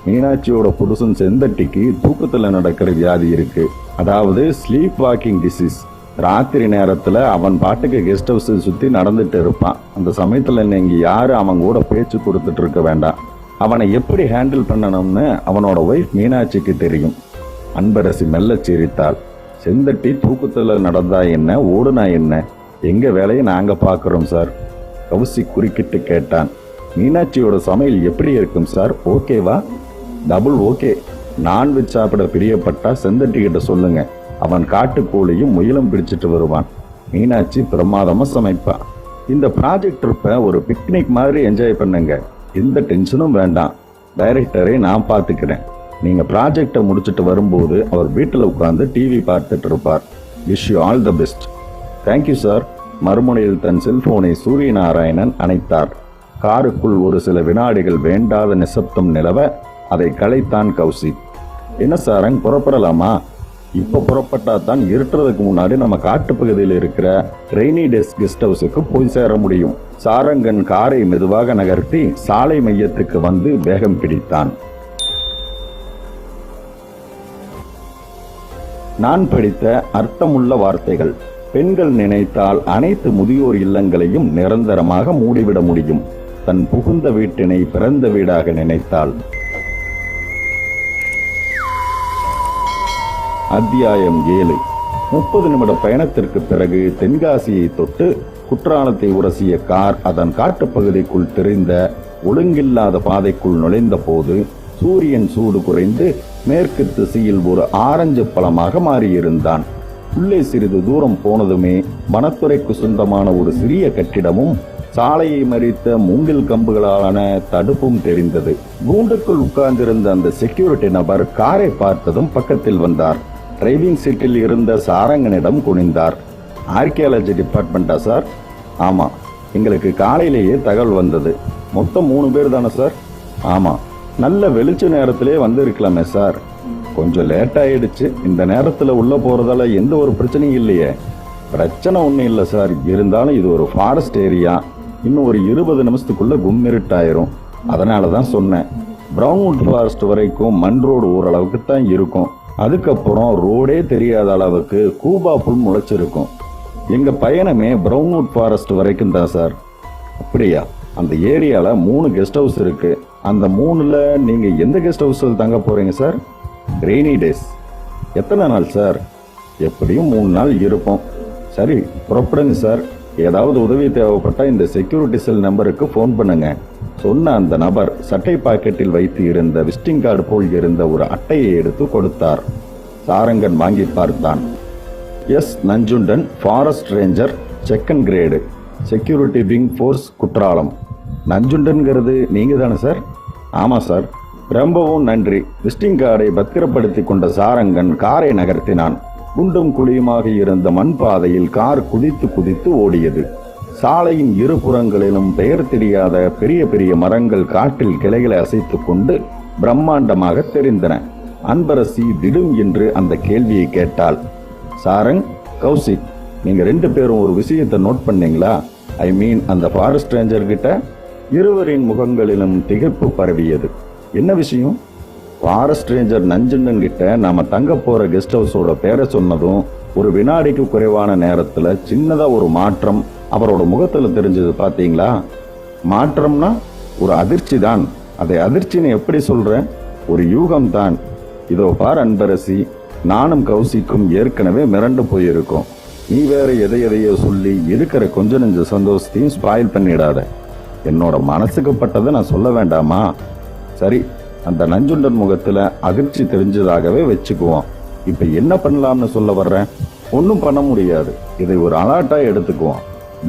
மீனாட்சியோட புருஷன் செந்தட்டிக்கு தூக்கத்தில் நடக்கிற வியாதி இருக்குது. அதாவது ஸ்லீப் வாக்கிங் டிசீஸ். ராத்திரி நேரத்தில் அவன் பாட்டுக்கு கெஸ்ட் ஹவுஸை சுற்றி நடந்துட்டு இருப்பான். அந்த சமயத்தில் நீங்கள் யாரும் அவன் கூட பேச்சு கொடுத்துட்டு இருக்க வேண்டாம். அவனை எப்படி ஹேண்டில் பண்ணணும்னு அவனோட ஒய்ஃப் மீனாட்சிக்கு தெரியும். அன்பரசி மெல்ல சிரித்தாள். செந்தட்டி தூக்கத்தில் நடந்தா என்ன, ஓடுனா என்ன, எங்கள் வேலையை நாங்கள் பார்க்குறோம் சார். கௌசிக் குறுக்கிட்டு கேட்டான். மீனாட்சியோட சமையல் எப்படி இருக்கும் சார்? ஓகேவா? Double okay. நான்வெஜ் சாப்பிட பிரியப்பட்டா செந்தட்டிக்கிட்ட சொல்லுங்க. அவன் காட்டுக்கோழியும் முயலும் பிடிச்சிட்டு வருவான். மீனாட்சி பிரமாதமாக சமைப்பான். இந்த ப்ராஜெக்ட் ட்ரிப்பை ஒரு பிக்னிக் மாதிரி என்ஜாய் பண்ணுங்க. எந்த டென்ஷனும் வேண்டாம். டைரக்டரை நான் பார்த்துக்கிறேன். நீங்கள் ப்ராஜெக்டை முடிச்சுட்டு வரும்போது அவர் வீட்டில் உட்காந்து டிவி பார்த்துட்டு இருப்பார். Wish you all the best. Thank you sir. மறுமுனையில் தன் செல்போனை சூரியநாராயணன் அணைத்தார். காருக்குள் ஒரு சில வினாடிகள் வேண்டாத நிசப்தம் நிலவ அதை கலைத்தான் கௌசிக். என்ன சாரங், புறப்படலாமா? இப்போ புறப்பட்டா தான் இருட்டுறதுக்கு முன்னாடி நம்ம காட்டுப்பகுதியில் இருக்கிற ரெய்னி டேஸ் கெஸ்ட் ஹவுஸுக்கு போய் சேர முடியும். சாரங்கன் காரை மெதுவாக நகர்த்தி சாலை மையத்துக்கு வந்து வேகம் பிடித்தான். நான் படித்த அர்த்தமுள்ள வார்த்தைகள். பெண்கள் நினைத்தால் அனைத்து முதியோர் இல்லங்களையும் நிரந்தரமாக மூடிவிட முடியும். தன் புகுந்த வீட்டினை பிறந்த வீடாக நினைத்தாள். அத்தியாயம் 7. 30 நிமிட பயணத்திற்கு பிறகு தென்காசியை தொட்டு குற்றாலத்தை உரசிய கார் அதன் காட்டுப்பகுதிக்குள் தெரிந்த ஒழுங்கில்லாத பாதைக்குள் நுழைந்த போது சூரியன் சூடு குறைந்து மேற்கு திசையில் ஒரு ஆரஞ்சு பழமாக மாறியிருந்தான். உள்ளே சிறிது தூரம் போனதுமே வனத்துறைக்கு சொந்தமான ஒரு சிறிய கட்டிடமும் சாலையை மறித்த மூங்கில் கம்புகளான தடுப்பும் தெரிந்தது. கூண்டுக்குள் உட்கார்ந்திருந்த அந்த செக்யூரிட்டி நபர் காரை பார்த்ததும் பக்கத்தில் வந்தார். டிரைவிங் சீட்டில் இருந்த சாரங்கனிடம் குனிந்தார். Archaeology டிபார்ட்மெண்ட்டா sir? ஆமாம். எங்களுக்கு காலையிலேயே தகவல் வந்தது. மொத்தம் 3 பேர் தானே சார்? ஆமாம். நல்ல வெளிச்ச நேரத்திலே வந்திருக்கலாமே சார். கொஞ்சம் லேட் ஆயிடுச்சு. இந்த நேரத்தில் உள்ளே போகிறதால எந்த ஒரு பிரச்சனையும் இல்லையே. பிரச்சனை ஒன்றும் இல்லை சார். இருந்தாலும் இது ஒரு ஃபாரஸ்ட் ஏரியா. இன்னும் ஒரு 20 நிமிஷத்துக்குள்ளே கும்மிருட்டாயிரும். அதனால தான் சொன்னேன். பிரவுன்வுட் ஃபாரஸ்ட் வரைக்கும் மண் ரோடு ஓரளவுக்கு தான் இருக்கும். அதுக்கப்புறம் ரோடே தெரியாத அளவுக்கு கூபா புல் முளைச்சிருக்கும். எங்கள் பயணமே பிரவுன்வுட் ஃபாரஸ்ட் வரைக்கும் தான் சார். அப்படியா? அந்த ஏரியாவில் 3 கெஸ்ட் ஹவுஸ் இருக்கு. அந்த 3ல் நீங்கள் எந்த கெஸ்ட் ஹவுஸில் தங்க போகிறீங்க சார்? Rainy days. எத்தனை நாள் சார்? எப்படியும் 3 நாள் இருப்போம். சரி, புறப்படுங்க சார். ஏதாவது உதவி தேவைப்பட்டால் இந்த செக்யூரிட்டி செல் நம்பருக்கு ஃபோன் பண்ணுங்க. சொன்ன அந்த நபர் சட்டை பாக்கெட்டில் வைத்து இருந்த விசிட்டிங் கார்டு போல் இருந்த ஒரு அட்டையை எடுத்து கொடுத்தார். சாரங்கன் வாங்கி பார்த்தான். S Nanjundan, forest ranger, second grade, security wing force, Kutralam. நஞ்சுண்டன்கிறது நீங்கள் தானே சார்? ஆமாம் சார். ரொம்பவும் நன்றி. விசிட்டிங் கார்டை பத்திரப்படுத்தி கொண்ட சாரங்கன் காரை நகர்த்தினான். குண்டும் குழியுமாக இருந்த மண் பாதையில் கார் குதித்து குதித்து ஓடியது. சாலையின் இருபுறங்களிலும் பெயர் தெரியாத பெரிய பெரிய மரங்கள் காட்டில் கிளைகளை அசைத்து கொண்டு பிரம்மாண்டமாக தெரிந்தன. அன்பரசி திடும் என்று அந்த கேள்வியை கேட்டாள். சாரங், கௌசிக், நீங்க 2 பேரும் ஒரு விஷயத்தை நோட் பண்ணீங்களா? ஐ மீன் அந்த ஃபாரஸ்ட் ரேஞ்சர் கிட்ட. இருவரின் முகங்களிலும் திகைப்பு பரவியது. என்ன விஷயம்? ஃபாரஸ்ட் ரேஞ்சர் நஞ்சுண்டன் கிட்ட நாம தங்க போற கெஸ்ட் ஹவுஸோட பேரை சொன்னதும் ஒரு வினாடிக்கு குறைவான நேரத்துல சின்னதா ஒரு மாற்றம் அவரோட முகத்துல தெரிஞ்சது. பாத்தீங்களா? மாற்றம்னா ஒரு அதிர்ச்சி தான். அதை அதிர்ச்சின்னு எப்படி சொல்ற? ஒரு யூகம் தான். இதோ பார் அன்பரசி, நானும் கௌசிக்கும் ஏற்கனவே மிரண்டு போயிருக்கோம். நீ வேற எதையோ சொல்லி இருக்கிற கொஞ்ச நெஞ்ச சந்தோஷத்தையும் ஸ்பாயில் பண்ணிடாத. என்னோட மனசுக்கு பட்டதை நான் சொல்ல வேண்டாமா? சரி, அந்த நஞ்சுண்டன் முகத்துல அதிர்ச்சி தெரிஞ்சதாகவே வச்சுக்குவோம். இப்ப என்ன பண்ணலாம்னு சொல்ல வர்றேன்? ஒன்றும் பண்ண முடியாது. இதை ஒரு அலர்ட்டா எடுத்துக்குவோம்.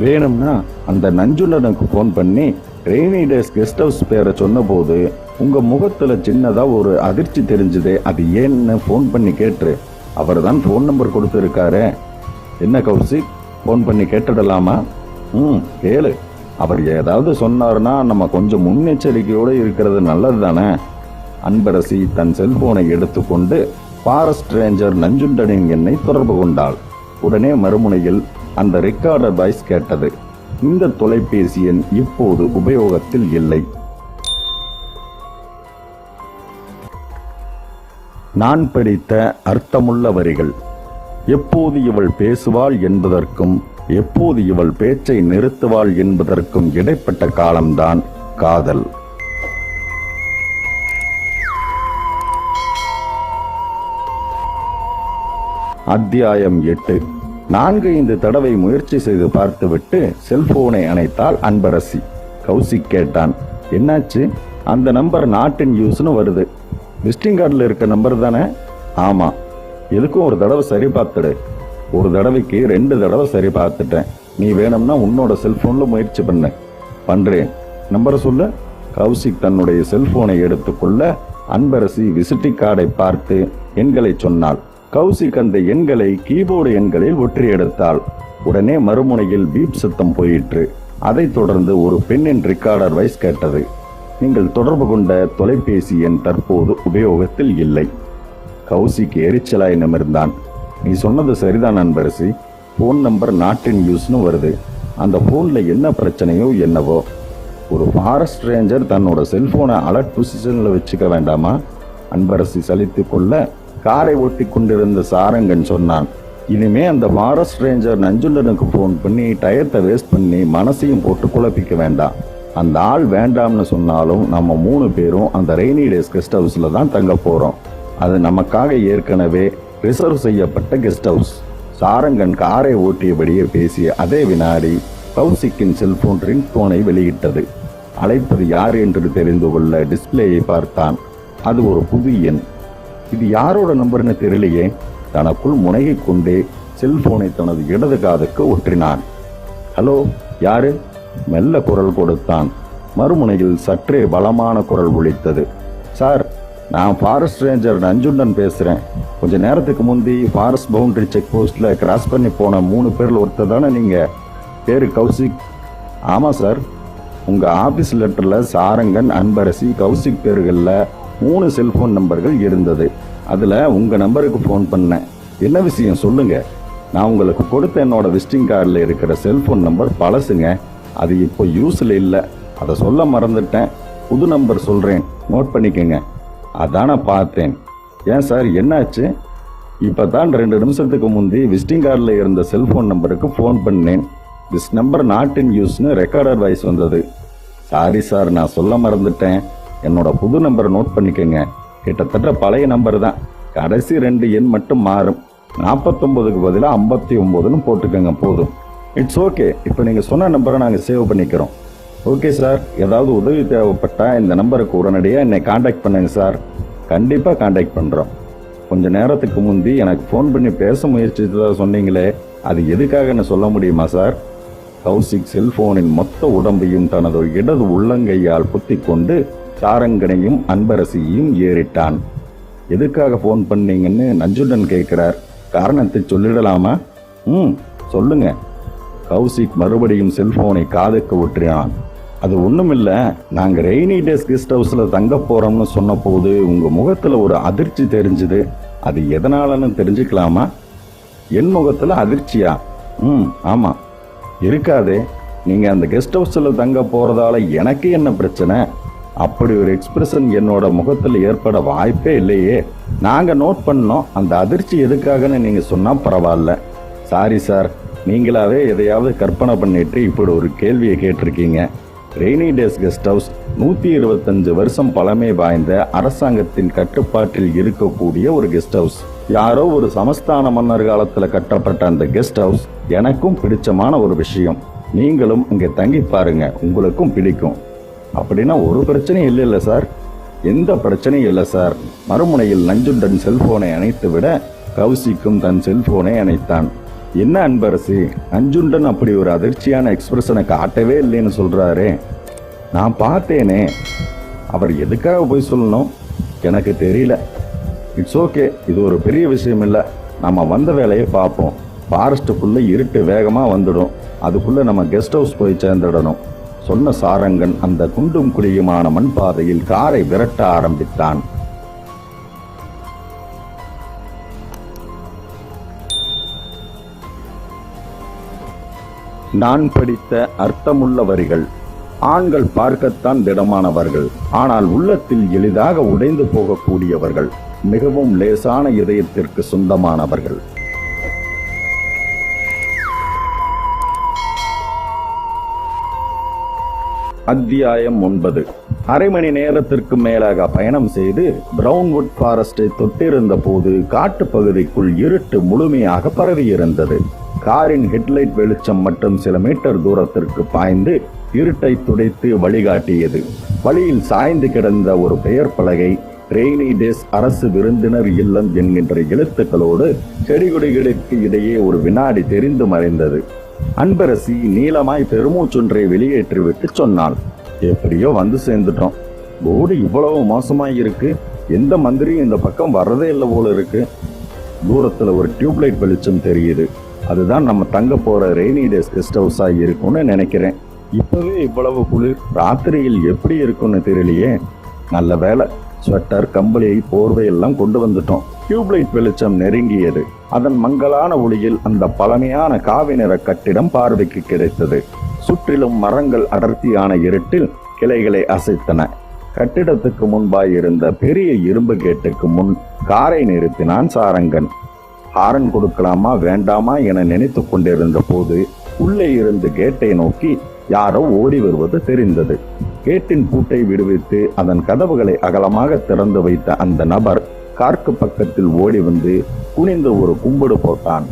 வேணும்னா அந்த நஞ்சுண்டனுக்கு ஃபோன் பண்ணி ரெய்னி டேஸ் கெஸ்ட் ஹவுஸ் பேரை சொன்ன போது உங்க முகத்துல சின்னதா ஒரு அதிர்ச்சி தெரிஞ்சுதே, அது ஏன்னு ஃபோன் பண்ணி கேட்டுரு. அவர் தான் ஃபோன் நம்பர் கொடுத்துருக்காரு. என்ன கௌசிக், ஃபோன் பண்ணி கேட்டுடலாமா? கேளு. அவர் ஏதாவது சொன்னார்னா நம்ம கொஞ்சம் முன்னெச்சரிக்கையோடு இருக்கிறது நல்லது தானே. அன்பரசி தன் செல்போனை எடுத்துக்கொண்டு ஃபாரஸ்ட் ரேஞ்சர் நஞ்சுண்டனின் எண்ணை தொடர்பு கொண்டாள். உடனே மறுமுனையில் அந்த ரெக்கார்டர் வாய்ஸ் கேட்டது. இந்த தொலைபேசி எண் இப்போது உபயோகத்தில் இல்லை. நான் படித்த அர்த்தமுள்ள வரிகள். எப்போது இவள் பேசுவாள் என்பதற்கும் எப்போது இவள் பேச்சை நிறுத்துவாள் என்பதற்கும் இடைப்பட்ட காலம்தான் காதல். அத்தியாயம் 8. 4-5 தடவை முயற்சி செய்து பார்த்துவிட்டு செல்போனை அணைத்தாள் அன்பரசி. கௌசிக் கேட்டான், என்னாச்சு? அந்த நம்பர் நாட் இன் யூஸ்னு வருது. விசிட்டிங் கார்டில் இருக்க நம்பர் தானே? ஆமாம். எதுக்கும் ஒரு தடவை சரி பார்த்துடு. ஒரு தடவைக்கு 2 தடவை சரி பார்த்துட்டேன். நீ வேணும்னா உன்னோட செல்போனில் முயற்சி பண்ணுறேன். நம்பரை சொல்லு. கௌசிக் தன்னுடைய செல்போனை எடுத்துக்கொள்ள அன்பரசி விசிட்டிங் கார்டை பார்த்து எண்களை சொன்னாள். கௌசிக் அந்த எண்களை கீபோர்டு எண்களில் ஒற்றி எடுத்தாள். உடனே மறுமுனையில் பீப் சத்தம் போயிற்று. அதைத் தொடர்ந்து ஒரு பெண்ணின் ரெக்கார்டர் வாய்ஸ் கேட்டது. நீங்கள் தொடர்பு கொண்ட தொலைபேசி எண் தற்போது உபயோகத்தில் இல்லை. கௌசிக் எரிச்சலாய் நிமிர்ந்தான். நீ சொன்னது சரிதான் Anbarasi. Phone number not in யூஸ்னு வருது. அந்த ஃபோனில் என்ன பிரச்சனையோ என்னவோ. ஒரு ஃபாரஸ்ட் ரேஞ்சர் தன்னோட செல்போனை அலர்ட் பொசிஷனில் வச்சுக்க வேண்டாமா? அன்பரசி சலித்து கொள்ள காரை ஓட்டி கொண்டிருந்த சாரங்கன் சொன்னான், இனிமே அந்த ஃபாரஸ்ட் ரேஞ்சர் நஞ்சுண்டனுக்கு ஃபோன் பண்ணி டயத்தை வேஸ்ட் பண்ணி மனசையும் போட்டு குழப்பிக்க வேண்டாம். அந்த ஆள் வேண்டாம்னு சொன்னாலும் நம்ம 3 பேரும் அந்த ரெய்னி டேஸ் கெஸ்ட் ஹவுஸில் தான் தங்க போகிறோம். அது நமக்காக ஏற்கனவே ரிசர்வ் செய்யப்பட்ட கெஸ்ட் ஹவுஸ். சாரங்கன் காரை ஓட்டியபடியே பேசிய அதே வினாடி கௌசிக்கின் செல்போன் ரிங்டோனை வெளியிட்டது. அழைப்பது யார் என்று தெரிந்து கொள்ள டிஸ்பிளேயை பார்த்தான். அது ஒரு புது எண். இது யாரோட நம்பர்னு தெரியலையே. தனக்குள் முனைகிக் கொண்டே செல்போனை தனது இடது காதுக்கு ஒற்றினான். ஹலோ, யாரு? மெல்ல குரல் கொடுத்தான். மறுமுனையில் சற்றே பலமான குரல் ஒலித்தது. சார், நான் ஃபாரஸ்ட் ரேஞ்சர் நஞ்சுண்டன் பேசுகிறேன். கொஞ்ச நேரத்துக்கு முந்தி ஃபாரஸ்ட் பவுண்டரி செக் போஸ்ட்டில் கிராஸ் பண்ணி போன 3 பேரில் ஒருத்தர் தானே நீங்கள்? பேரு கௌசிக். ஆமாம் சார், உங்கள் ஆஃபீஸ் லெட்டரில் சாரங்கன், அன்பரசி, கௌசிக் பேர்களில் 3 செல்ஃபோன் நம்பர்கள் இருந்தது. அதில் உங்கள் நம்பருக்கு ஃபோன் பண்ணேன். என்ன விஷயம் சொல்லுங்கள். நான் உங்களுக்கு கொடுத்த என்னோட விசிட்டிங் கார்டில் இருக்கிற செல்ஃபோன் நம்பர் பழசுங்க. அது இப்போ யூஸில் இல்லை. அதை சொல்ல மறந்துட்டேன். புது நம்பர் சொல்கிறேன், நோட் பண்ணிக்கோங்க. அதான பார்த்தேன். ஏன் சார், என்னாச்சு? இப்போ தான் 2 நிமிஷத்துக்கு முந்தி விசிட்டிங் கார்டில் இருந்த செல்ஃபோன் நம்பருக்கு ஃபோன் பண்ணேன். திஸ் நம்பர் நாட் இன் யூஸ்னு ரெக்கார்டர் வாய்ஸ் வந்தது. சாரி சார், நான் சொல்ல மறந்துட்டேன். என்னோட புது நம்பரை நோட் பண்ணிக்கோங்க. கிட்டத்தட்ட பழைய நம்பர் தான். கடைசி 2 எண் மட்டும் மாறும். 49க்கு பதிலாக 59ன்னு போட்டுக்கோங்க, போதும். It's okay. இப்போ நீங்கள் சொன்ன நம்பரை நாங்கள் சேவ் பண்ணிக்கிறோம். ஓகே சார், ஏதாவது உதவி தேவைப்பட்டால் இந்த நம்பருக்கு உடனடியாக என்னை காண்டாக்ட் பண்ணுங்க சார். கண்டிப்பாக காண்டாக்ட் பண்ணுறோம். கொஞ்ச நேரத்துக்கு முந்தி எனக்கு ஃபோன் பண்ணி பேச முயற்சித்ததாக சொன்னீங்களே, அது எதுக்காகன்னு சொல்ல முடியுமா சார்? கௌசிக் செல்போனின் மொத்த உடம்பையும் தனது இடது உள்ளங்கையால் குத்தி கொண்டு சாரங்கனையும் அன்பரசியையும் ஏறிட்டான். எதுக்காக ஃபோன் பண்ணீங்கன்னு நஞ்சுண்டன் கேட்கிறார். காரணத்தை சொல்லிடலாமா? சொல்லுங்க. கௌசிக் மறுபடியும் செல்போனை காதுக்கு ஊற்றினான். அது ஒன்றுமில்லை, நாங்கள் ரெய்னி டேஸ் கெஸ்ட் ஹவுஸில் தங்க போகிறோம்னு சொன்ன போது உங்கள் முகத்தில் ஒரு அதிர்ச்சி தெரிஞ்சுது. அது எதனாலன்னு தெரிஞ்சுக்கலாமா? என் முகத்தில் அதிர்ச்சியா? ஆமாம். இருக்காதே. நீங்கள் அந்த கெஸ்ட் ஹவுஸில் தங்க போகிறதால எனக்கு என்ன பிரச்சனை? அப்படி ஒரு எக்ஸ்பிரஷன் என்னோட முகத்தில் ஏற்பட வாய்ப்பே இல்லையே. நாங்கள் நோட் பண்ணோம். அந்த அதிர்ச்சி எதுக்காகன்னு நீங்கள் சொன்னால் பரவாயில்ல. சாரி சார், நீங்களாவே எதையாவது கற்பனை பண்ணிட்டு இப்படி ஒரு கேள்வியை கேட்டிருக்கீங்க. ரெய்னி டேஸ் கெஸ்ட் ஹவுஸ் 125 வருஷம் பழமை வாய்ந்த அரசாங்கத்தின் கட்டுப்பாட்டில் இருக்கக்கூடிய ஒரு கெஸ்ட் ஹவுஸ். யாரோ ஒரு சமஸ்தான மன்னர் காலத்தில் கட்டப்பட்ட அந்த கெஸ்ட் ஹவுஸ் எனக்கும் பிடிச்சமான ஒரு விஷயம். நீங்களும் இங்கே தங்கி பாருங்க, உங்களுக்கும் பிடிக்கும். அப்படின்னா ஒரு பிரச்சனையும் இல்லை சார்? எந்த பிரச்சனையும் இல்லை சார். மறுமுனையில் நஞ்சுண்டன் செல்போனை அணைத்து விட கௌசிக்கும் தன் செல்போனை அணைத்தான். என்ன அன்பரசி, நஞ்சுண்டன் அப்படி ஒரு அதிர்ச்சியான எக்ஸ்பிரஷனை காட்டவே இல்லைன்னு சொல்றாரே? நான் பார்த்தேனே. அவர் எதுக்காக போய் சொல்லணும்? எனக்கு தெரியல. இட்ஸ் ஓகே, இது ஒரு பெரிய விஷயம் இல்லை. நம்ம வந்த வேலையை பார்ப்போம். ஃபாரஸ்ட்டுக்குள்ளே இருட்டு வேகமாக வந்துடும். அதுக்குள்ளே நம்ம கெஸ்ட் ஹவுஸ் போய் சேர்ந்துடணும் சொன்ன சாரங்கன் அந்த குண்டும் குழியுமான மண் பாதையில் காரை விரட்ட ஆரம்பித்தான். நான் படித்த அர்த்தமுள்ள வரிகள். ஆண்கள் பார்க்கத்தான் திடமானவர்கள், ஆனால் உள்ளத்தில் எளிதாக உடைந்து போகக்கூடியவர்கள். மிகவும் லேசான இதயத்திற்கு சொந்தமானவர்கள். அத்தியாயம் 9. அரை மணி நேரத்திற்கு மேலாக பயணம் செய்து பிரவுன்வுட் ஃபாரஸ்டை தொட்டிருந்த போது காட்டுப்பகுதிக்குள் இருட்டு முழுமையாக பரவியிருந்தது. காரின் ஹெட்லைட் வெளிச்சம் மட்டும் சில மீட்டர் தூரத்திற்கு பாய்ந்து இருட்டை துடைத்து வழிகாட்டியது. வழியில் சாய்ந்து கிடந்த ஒரு பெயர் பலகை ரெய்னி டேஸ் அரசு விருந்தினர் இல்லம் என்கின்ற எழுத்துக்களோடு செடிகொடிகளுக்கு இடையே ஒரு வினாடி தெரிந்து மறைந்தது. அன்பரசி நீளமாய் பெருமூச்சொன்றை வெளியேற்றிவிட்டு சொன்னாள், எப்படியோ வந்து சேர்ந்துட்டோம். போர்டு இவ்வளவு மோசமாய் இருக்கு. எந்த மந்திரியும் இந்த பக்கம் வர்றதே இல்லை போல இருக்கு. தூரத்துல ஒரு டியூப்லைட் வெளிச்சம் தெரியுது. அதுதான் நம்ம தங்க போற ரெய்னி டேஸ் கெஸ்ட் ஹவுஸா இருக்கும்னு நினைக்கிறேன். இப்பவே இவ்வளவு குளிர், ராத்திரியில் எப்படி இருக்கும்னு தெரியலையே. நல்ல வேலை, ஸ்வெட்டர், கம்பளி, போர்வை எல்லாம் கொண்டு வந்துட்டோம். டியூப்லைட் வெளிச்சம் நெருங்கியது. அதன் மங்கலான ஒளியில் அந்த பழமையான காவி நிற கட்டிடம் பார்வைக்கு கிடைத்தது. சுற்றிலும் மரங்கள் அடர்த்தியான இருட்டில் கிளைகளை அசைத்தன. கட்டிடத்துக்கு முன்பாய் இருந்த பெரிய இரும்பு கேட்டுக்கு முன் காரை நிறுத்தினான் சாரங்கன். ஹாரன் கொடுக்கலாமா வேண்டாமா என நினைத்து கொண்டிருந்த போது உள்ளே இருந்து கேட்டை நோக்கி யாரோ ஓடி வருவது தெரிந்தது. கேட்டின் பூட்டை விடுவித்து அதன் கதவுகளை அகலமாக திறந்து வைத்த அந்த நபர் கார்க்கு பக்கத்தில் ஓடி வந்து குனிந்து ஒரு கும்பிடு போட்டான்.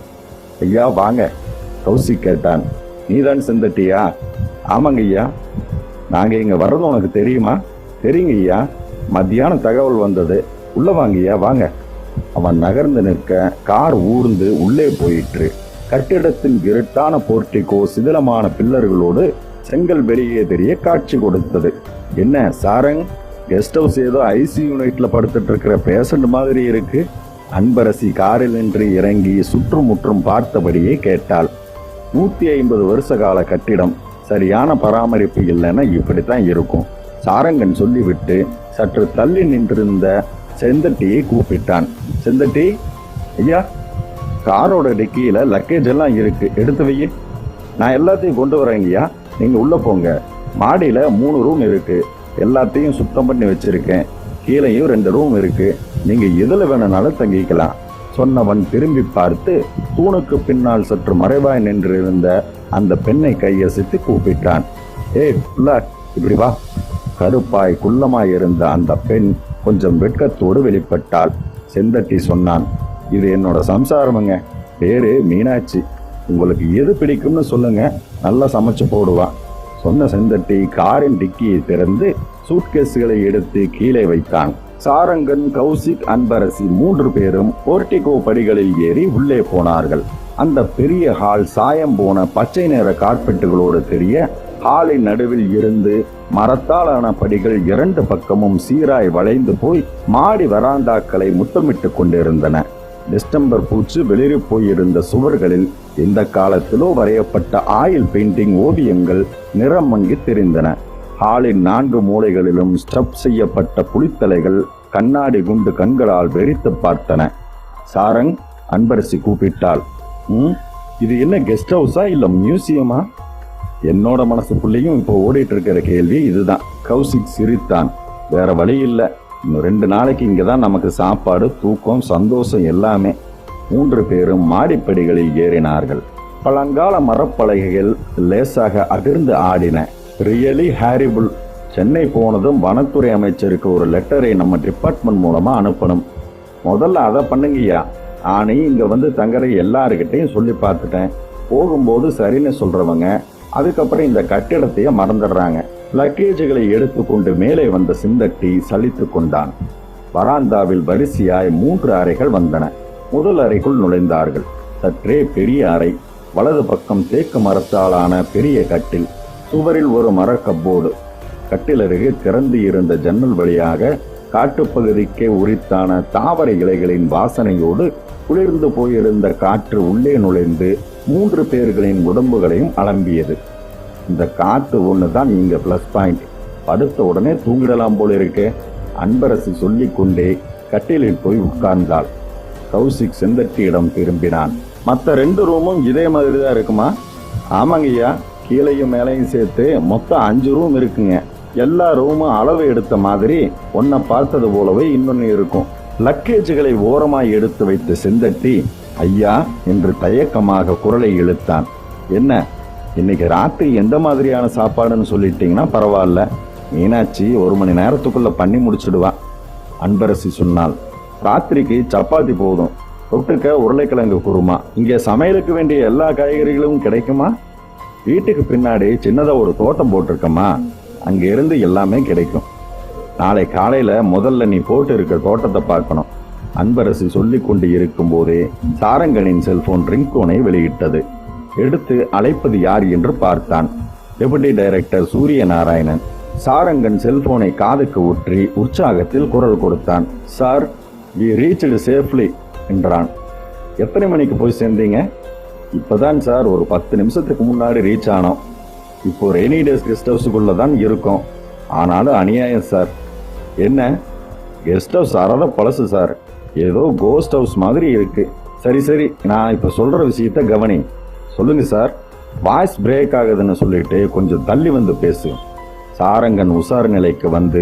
ஐயா வாங்க, கௌசிக் கேட்டான். நீதான் செந்தட்டியா? ஆமாங்க ஐயா. நாங்க இங்க வர்றது உனக்கு தெரியுமா? தெரியுங்க ஐயா, மத்தியான தகவல் வந்தது. உள்ள வாங்கய்யா, வாங்க. அவன் நகர்ந்து நிற்க கார் ஊர்ந்து உள்ளே போயிற்று. கட்டிடத்தின் இருட்டான போர்ட்டிகோ சிதிலமான பில்லர்களோடு செங்கல் வெளியே தெரிய காட்சி கொடுத்தது. என்ன சாரங், கெஸ்ட் ஹவுஸ் ஏதோ ஐசி யூனிட்ல படுத்துட்டு இருக்கிற பேஷண்ட் மாதிரி இருக்கு. அன்பரசி காரில் நின்று இறங்கி சுற்றுமுற்றும் பார்த்தபடியே கேட்டாள். 150 வருஷ கால கட்டிடம். சரியான பராமரிப்பு இல்லைன்னா இப்படித்தான் இருக்கும். சாரங்கன் சொல்லிவிட்டு சற்று தள்ளி நின்றிருந்த செந்தட்டியை கூப்பிட்டான். செந்தட்டி, ஐயா, காரோட டிக்கியில லக்கேஜ் எல்லாம் இருக்கு, எடுத்து வை. நான் எல்லாத்தையும் கொண்டு வரேங்கய்யா, நீங்க உள்ள போங்க. மாடியில 3 ரூம் இருக்கு, எல்லாத்தையும் சுத்தம் பண்ணி வச்சிருக்கேன். கீழேயும் 2 ரூம் இருக்கு, நீங்க எதுல வேணும்னாலும் தங்கிக்கலாம். சொன்னவன் திரும்பி பார்த்து தூணுக்கு பின்னால் சற்று மறைவாய் நின்றிருந்த அந்த பெண்ணை கையசைத்து கூப்பிட்டான். ஏய் புள்ள, இப்படி வா. கருப்பாய் குள்ளமாய் இருந்த அந்த பெண் கொஞ்சம் வெட்கத்தோடு வெளிப்பட்டாள். செந்தட்டி சொன்னான், இது என்னோட சம்சாரமுங்க, பேரு மீனாட்சி. உங்களுக்கு எது பிடிக்கும்னு சொல்லுங்க, நல்லா சமைச்சு போடுவா. சொன்ன செந்தட்டி காரின் டிக்கியை திறந்து சூட்கேஸ்களை எடுத்து கீழே வைத்தான். சாரங்கன், கௌசிக், அன்பரசி 3 பேரும் போர்டிகோ படிகளில் ஏறி உள்ளே போனார்கள். அந்த பெரிய ஹால் சாயம் போன பச்சை நிற கார்பெட்டுகளோடு தெரிய, ஹாலின் நடுவில் இருந்து மரத்தாலான படிகள் 2 பக்கமும் சீராய் வளைந்து போய் மாடி வராந்தாக்களை முத்தமிட்டு கொண்டிருந்தன. டிஸ்டம்பர் பூச்சு வெளிரி போயிருந்த சுவர்களில் இந்த காலத்திலோ வரையப்பட்ட ஆயில் பெயிண்டிங் ஓவியங்கள் நிறம் மங்கி தெரிந்தன. ஹாலின் 4 மூலைகளிலும் ஸ்டப் செய்யப்பட்ட புலித்தலைகள் கண்ணாடி குண்டு கண்களால் வெறித்து பார்த்தன. சாரங், அன்பரசி கூப்பிட்டாள். இது என்ன கெஸ்ட் ஹவுஸா இல்ல மியூசியமா? என்னோட மனசுக்குள்ளேயும் இப்போ ஓடிட்டு இருக்கிற கேள்வி இதுதான். கௌசிக் சிரித்தான். வேற வழி இல்லை, இன்னும் 2 நாளைக்கு இங்கதான் நமக்கு சாப்பாடு, தூக்கம், சந்தோஷம் எல்லாமே. 3 பேரும் மாடிப்படிகளில் ஏறினார்கள். பழங்கால மரப்பலகைகள் லேசாக அதிர்ந்து ஆடின. Really horrible. சென்னை போனதும் வனத்துறை அமைச்சருக்கு ஒரு லெட்டரை நம்ம டிபார்ட்மெண்ட் மூலமா அனுப்பணும். முதல்ல அதை பண்ணுங்கய்யா. நானே இங்க வந்து தங்குற எல்லாருக்கிட்டையும் சொல்லி பார்த்துட்டேன். போகும்போது சரின்னு சொல்றவங்க அதுக்கப்புறம் இந்த கட்டிடத்தையே மறந்துடுறாங்க. லக்கேஜுகளை எடுத்துக்கொண்டு மேலே வந்த சிந்தட்டி சலித்து கொண்டான். வராந்தாவில் வரிசையாய் 3 அறைகள் வந்தன. முதல் அறைக்குள் நுழைந்தார்கள். சற்றே பெரிய அறை. வலது பக்கம் தேக்கு மரத்தாலான பெரிய கட்டில், சுவரில் ஒரு மர கப்போர்டு. கட்டிலருகே திறந்து இருந்த ஜன்னல் வழியாக காட்டுப்பகுதிக்கே உரித்தான தாவர இலைகளின் வாசனையோடு குளிர்ந்து போயிருந்த காற்று உள்ளே நுழைந்து 3 பேர்களின் உடம்புகளையும் அலம்பியது. இந்த காற்று ஒண்ணுதான் இங்க பிளஸ் பாயிண்ட். படுத்த உடனே தூங்கிடலாம் போல இருக்கே. அன்பரசி சொல்லிக்கொண்டே கட்டிலில் போய் உட்கார்ந்தாள். கௌசிக் செந்தட்டியிடம் திரும்பினான். மற்ற 2 ரூமும் இதே மாதிரி தான் இருக்குமா? ஆமாங்கய்யா, கீழையும் மேலையும் சேர்த்து மொத்தம் 5 ரூம் இருக்குங்க. எல்லா ரூமும் அளவு எடுத்த மாதிரி ஒன்ன பார்த்தது போலவே இன்னொன்னு இருக்கும். லக்கேஜுகளை ஓரமாய் எடுத்து வைத்த செந்தட்டி ஐயா என்று தயக்கமாக குரலை இழுத்தான். என்ன, இன்னைக்கு ராத்திரி எந்த மாதிரியான சாப்பாடுன்னு சொல்லிட்டீங்கன்னா பரவாயில்ல. மீனாட்சி 1 மணி நேரத்துக்குள்ள பண்ணி முடிச்சிடுவா. அன்பரசி சொன்னாள். ராத்திரிக்கு சப்பாத்தி போதும், தொட்டுக்க உருளைக்கிழங்கு குருமா. இங்கே சமையலுக்கு வேண்டிய எல்லா காய்கறிகளும் கிடைக்குமா? வீட்டுக்கு பின்னாடி சின்னதா ஒரு தோட்டம் போட்டிருக்கமா, அங்க இருந்து எல்லாமே கிடைக்கும். நாளை காலையில முதல்ல நீ போட்டு இருக்க தோட்டத்தை பார்க்கணும். அன்பரசி சொல்லிக் கொண்டு இருக்கும் போதே சாரங்கனின் செல்போன் ரிங்டோனை வெளியிட்டது. எடுத்து அழைப்பது யார் என்று பார்த்தான். டெபுட்டி டைரக்டர் சூரிய நாராயணன். சாரங்கன் செல்போனை காதுக்கு ஊற்றி உற்சாகத்தில் குரல் கொடுத்தான். சார், வி ரீச்டு சேஃப்லி என்றான். எத்தனை மணிக்கு போய் சேர்ந்தீங்க? இப்பதான் சார், ஒரு 10 நிமிஷத்துக்கு முன்னாடி ரீச் ஆனோம். இப்போ ரெய்னி டேஸ் கெஸ்ட் ஹவுஸுக்குள்ள தான் இருக்கோம். ஆனாலும் அநியாயம் சார். என்ன, கெஸ்ட் ஹவுஸ் அறத பழசு சார், ஏதோ கோஸ்ட் ஹவுஸ் மாதிரி இருக்கு. சரி சரி, நான் இப்ப சொல்ற விஷயத்த கவனி. சொல்லுங்க சார். வாய்ஸ் பிரேக் ஆகுதுன்னு சொல்லிட்டு கொஞ்சம் தள்ளி வந்து பேசு. சாரங்கன் உசார் நிலைக்கு வந்து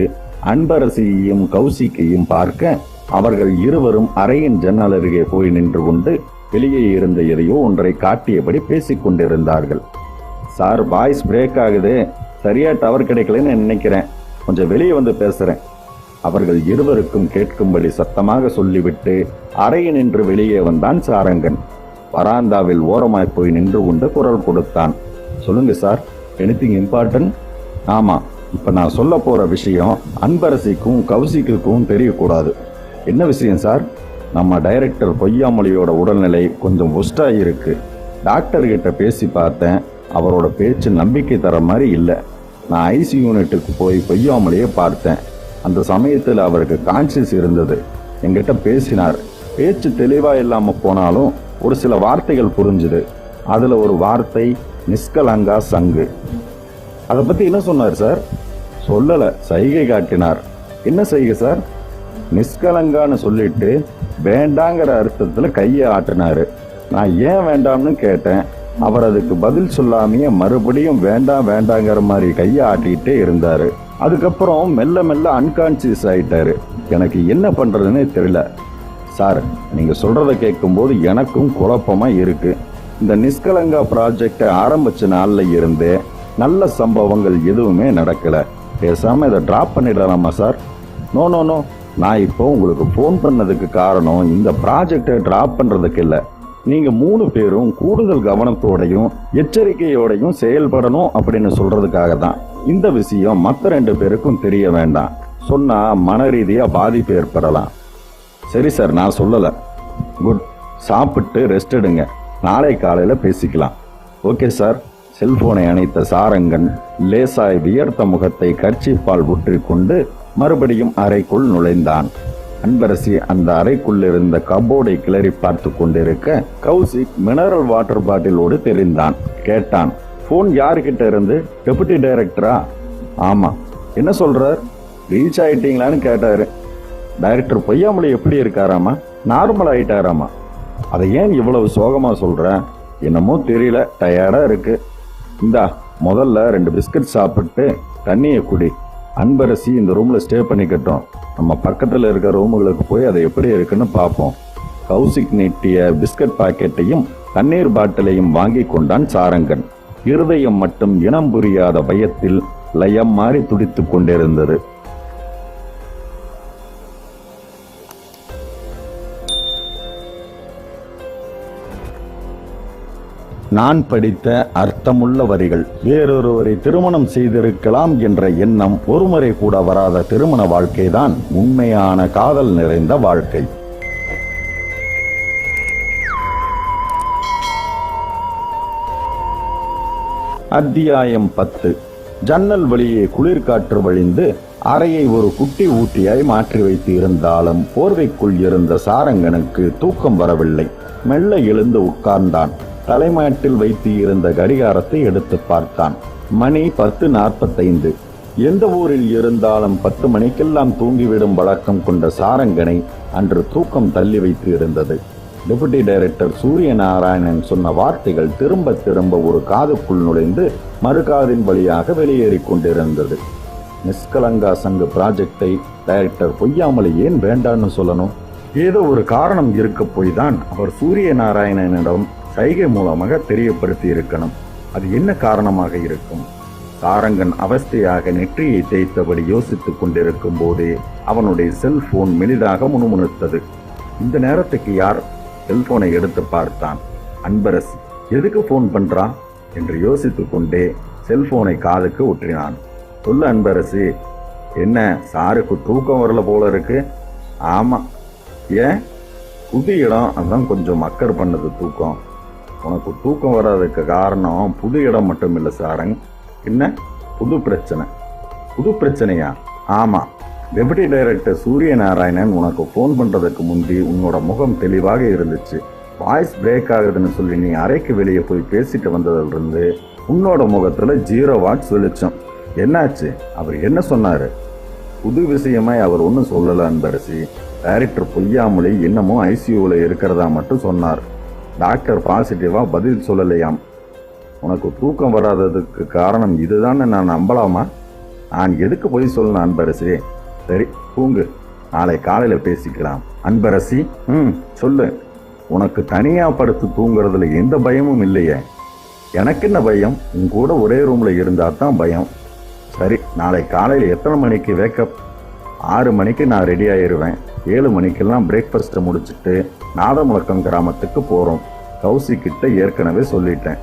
அன்பரசியையும் கௌசிக்கையும் பார்க்க அவர்கள் இருவரும் அறையின் ஜன்னல் அருகே போய் நின்று கொண்டு வெளியே இருந்த எதையோ ஒன்றை காட்டியபடி பேசிக் கொண்டிருந்தார்கள். சார், வாய்ஸ் பிரேக் ஆகுது, சரியா டவர் கிடைக்கலன்னு நினைக்கிறேன், கொஞ்சம் வெளியே வந்து பேசுறேன். அவர்கள் இருவருக்கும் கேட்கும்படி சத்தமாக சொல்லிவிட்டு அறையில் நின்று வெளியே வந்தான் சாரங்கன். வராந்தாவில் ஓரமாய் போய் நின்று கொண்டு குரல் கொடுத்தான். சொல்லுங்க சார், எனிதிங் இம்பார்ட்டன்ட்? ஆமா, இப்ப நான் சொல்ல போற விஷயம் அன்பரசிக்கும் கௌசிக்குக்கும் தெரியக்கூடாது. என்ன விஷயம் சார்? நம்ம டைரக்டர் பொய்யாமொழியோட உடல்நிலை கொஞ்சம் ஒஸ்டா இருக்கு. டாக்டர் கிட்ட பேசி பார்த்தேன், அவரோட பேச்சு நம்பிக்கை தர மாதிரி இல்லை. நான் ஐசி யூனிட்டுக்கு போய் பொய்யாமொழியை பார்த்தேன். அந்த சமயத்தில் அவருக்கு கான்சியஸ் இருந்தது. என்கிட்ட பேசினார். பேச்சு தெளிவா இல்லாம போனாலும் ஒரு சில வார்த்தைகள் புரிஞ்சுது. அதுல ஒரு வார்த்தை நிஷ்கலங்கா சங்கு. அதை பத்தி என்ன சொன்னார் சார்? சொல்லல, சைகை காட்டினார். என்ன சைகை சார்? நிஷ்கலங்கான்னு சொல்லிட்டு வேண்டாங்கிற அர்த்தத்துல கையை ஆட்டினாரு. நான் ஏன் வேண்டாம்னு கேட்டேன். அவர் அதுக்கு பதில் சொல்லாமையே மறுபடியும் வேண்டாம் வேண்டாங்கிற மாதிரி கையை ஆட்டிக்கிட்டே இருந்தாரு. அதுக்கப்புறம் மெல்ல மெல்ல அன்கான்சியஸ் ஆயிட்டாரு. எனக்கு என்ன பண்றதுன்னே தெரியல சார். நீங்க சொல்றத கேட்கும்போது எனக்கும் குழப்பமா இருக்கு. இந்த நிஷ்கலங்கா ப்ராஜெக்டை ஆரம்பிச்ச நாள்ல இருந்தே நல்ல சம்பவங்கள் எதுவுமே நடக்கல. பேசாம இதை டிராப் பண்ணிடலாமா சார்? நோ நோ நோ, நான் இப்போ உங்களுக்கு ஃபோன் பண்ணதுக்கு காரணம் இந்த ப்ராஜெக்டை டிராப் பண்றதுக்கு இல்லை. நீங்க 3 பேரும் கூடுதல் கவனத்தோடையும் எச்சரிக்கையோடையும் செயல்படணும் அப்படின்னு சொல்றதுக்காக தான். இந்த விஷயம் மற்ற 2 பேருக்கும் தெரிய வேண்டாம். சொன்னா மன ரீதியா பாதிப்பு ஏற்படலாம். சரி சார், நான் சொல்லல. குட். சாப்பிட்டு ரெஸ்ட் எடுங்க. நாளை காலையில பேசிக்கலாம். Okay sir. செல்போனை அணைத்த சாரங்கன் லேசாய் வியர்த்த முகத்தை கர்ச்சீப்பால் ஊற்றிக்கொண்டு மறுபடியும் அறைக்குள் நுழைந்தான். அன்பரசி அந்த அறைக்குள் இருந்த கபோர்டை கிளறி பார்த்து கொண்டிருக்க கௌசிக் மினரல் வாட்டர் பாட்டிலோடு தெரிந்தான். கேட்டான், போன் யாருக்கிட்ட இருந்து? டெபுட்டி டைரக்டரா? ஆமா. என்ன சொல்றார்? ரீச் ஆயிட்டீங்களான்னு கேட்டாரு. டைரக்டர் பொய்யாமொழி எப்படி இருக்காராமா? நார்மல் ஆயிட்டாராமா. அதை ஏன் இவ்வளவு சோகமா சொல்ற? என்னமோ தெரியல, டயர்டா இருக்கு. இந்தா, முதல்ல 2 பிஸ்கட் சாப்பிட்டு தண்ணியை குடி. அன்பரசி இந்த ரூம்ல ஸ்டே பண்ணிக்கட்டும். நம்ம பக்கத்துல இருக்க ரூமுகளுக்கு போய் அதை எப்படி இருக்குன்னு பார்ப்போம். கௌசிக் நீட்டிய பிஸ்கட் பாக்கெட்டையும் தண்ணீர் பாட்டிலையும் வாங்கி கொண்டான் சாரங்கன். இருதயம் மட்டும் இனம் புரியாத பயத்தில் லயம் மாறி துடித்துக் கொண்டிருந்தது. நான் படித்த அர்த்தமுள்ள வரிகள். வேறொருவரை திருமணம் செய்திருக்கலாம் என்ற எண்ணம் ஒருமுறை கூட வராத திருமண வாழ்க்கைதான் உண்மையான காதல் நிறைந்த வாழ்க்கை. அத்தியாயம் 10. ஜன்னல் வழியே குளிர்காற்று வழிந்து அறையை ஒரு குட்டி ஊட்டியாய் மாற்றி வைத்து இருந்தாலும் போர்வைக்குள் இருந்த சாரங்கனுக்கு தூக்கம் வரவில்லை. மெல்ல எழுந்து உட்கார்ந்தான். தலைமாட்டில் வைத்து இருந்த கடிகாரத்தை எடுத்து பார்த்தான். மணி 10:45. எந்த ஊரில் இருந்தாலும் 10 மணிக்கெல்லாம் தூங்கிவிடும் வழக்கம் கொண்ட சாரங்கனை அன்று தூக்கம் தள்ளி வைத்து இருந்தது. டெபுட்டி டைரக்டர் சூரியநாராயணன் சொன்ன வார்த்தைகள் திரும்ப திரும்ப ஒரு காதுக்குள் நுழைந்து மறுகாதின் வழியாக வெளியேறி கொண்டிருந்தது. நிஷ்கலங்கா சங்கு ப்ராஜெக்டை டைரக்டர் பொய்யாமொழி ஏன் வேண்டான்னு சொல்லணும்? ஏதோ ஒரு காரணம் இருக்க போய் தான் அவர் சூரியநாராயணனிடம் சைகை மூலமாக தெரியப்படுத்தி இருக்கணும். அது என்ன காரணமாக இருக்கும்? சாரங்கன் அவஸ்தையாக நெற்றியை தேய்த்தபடி யோசித்துக் கொண்டிருக்கும் போதே அவனுடைய செல்போன் மெலிதாக முணுமுணுத்தது. இந்த நேரத்துக்கு யார்? செல்போனை எடுத்து பார்த்தான். அன்பரசி. எதுக்கு போன் பண்றா என்று யோசித்துக் கொண்டே செல்போனை காதுக்கு ஒற்றினான். சொல்லு அன்பரசி. என்ன, சாருக்கு தூக்கம் வரல போல இருக்கு? ஆமா. ஏன்? புது இடம், அதான் கொஞ்சம் மக்கர் பண்ணது தூக்கம். உனக்கு தூக்கம் வராதுக்கு காரணம் புது இடம் மட்டும் இல்லை சாரங். என்ன புது பிரச்சனை? புது பிரச்சனையா? ஆமா. டெபுட்டி டைரக்டர் சூரியநாராயணன் உனக்கு ஃபோன் பண்றதுக்கு முந்தி உன்னோட முகம் தெளிவாக இருந்துச்சு. வாய்ஸ் பிரேக் ஆகுதுன்னு சொல்லி நீ அறைக்கு வெளியே போய் பேசிட்டு வந்ததிலிருந்து உன்னோட முகத்துல 0 வாட்ஸ் வெளிச்சம். என்னாச்சு? அவர் என்ன சொன்னாரு? புது விஷயமாய் அவர் ஒன்றும் சொல்லல அன்பரசி. டைரக்டர் பொய்யாமொழி இன்னமும் ஐசியூவில் இருக்கிறதா மட்டும் சொன்னார். டாக்டர் பாசிட்டிவா பதில் சொல்லலையாம். உனக்கு தூக்கம் வராததுக்கு காரணம் இதுதான் நான் நம்பலாமா? நான் எதுக்கு போய் சொல்லணும் அன்பரசி? சரி தூங்கு, நாளை காலையில பேசிக்கலாம். அன்பரசி. சொல்லு. உனக்கு தனியா படுத்து தூங்குறதுல எந்த பயமும் இல்லையே. எனக்கு என்ன பயம்? உன் கூட ஒரே ரூம்ல இருந்தா தான் பயம். சரி, நாளை காலையில் எத்தனை மணிக்கு வேக்கப்? 6 மணிக்கு நான் ரெடி ஆயிடுவேன். 7 மணிக்கெல்லாம் பிரேக்ஃபாஸ்ட்டை முடிச்சுட்டு நாதமுழக்கம் கிராமத்துக்கு போகிறோம். கௌசிக்கிட்ட ஏற்கனவே சொல்லிட்டேன்.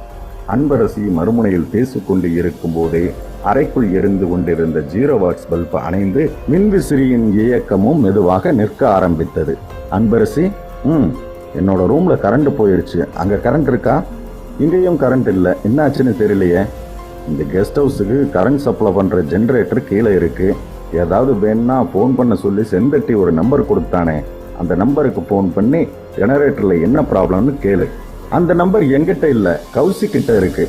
அன்பரசி மறுமுனையில் பேசிக்கொண்டு இருக்கும் போதே அறைக்குள் எரிந்து கொண்டிருந்த 0 வாட்ஸ் பல்பு அணைந்து மின்விசிறியின் இயக்கமும் மெதுவாக நிற்க ஆரம்பித்தது. அன்பரசி. என்னோட ரூம்ல கரண்ட் போயிடுச்சு. அங்க கரண்ட் இருக்கா? இங்கேயும் கரண்ட் இல்லை. என்னாச்சுன்னு தெரியலையே. இந்த கெஸ்ட் ஹவுஸுக்கு கரண்ட் சப்ளை பண்ற ஜென்ரேட்டர் கீழே இருக்கு. ஏதாவது வேணும்னா ஃபோன் பண்ண சொல்லி செந்தட்டி ஒரு நம்பர் கொடுத்தானே, அந்த நம்பருக்கு ஃபோன் பண்ணி ஜெனரேட்டரில் என்ன ப்ராப்ளம்னு கேளு. அந்த நம்பர் என்கிட்ட இல்லை, கௌசிக்கிட்ட இருக்கு.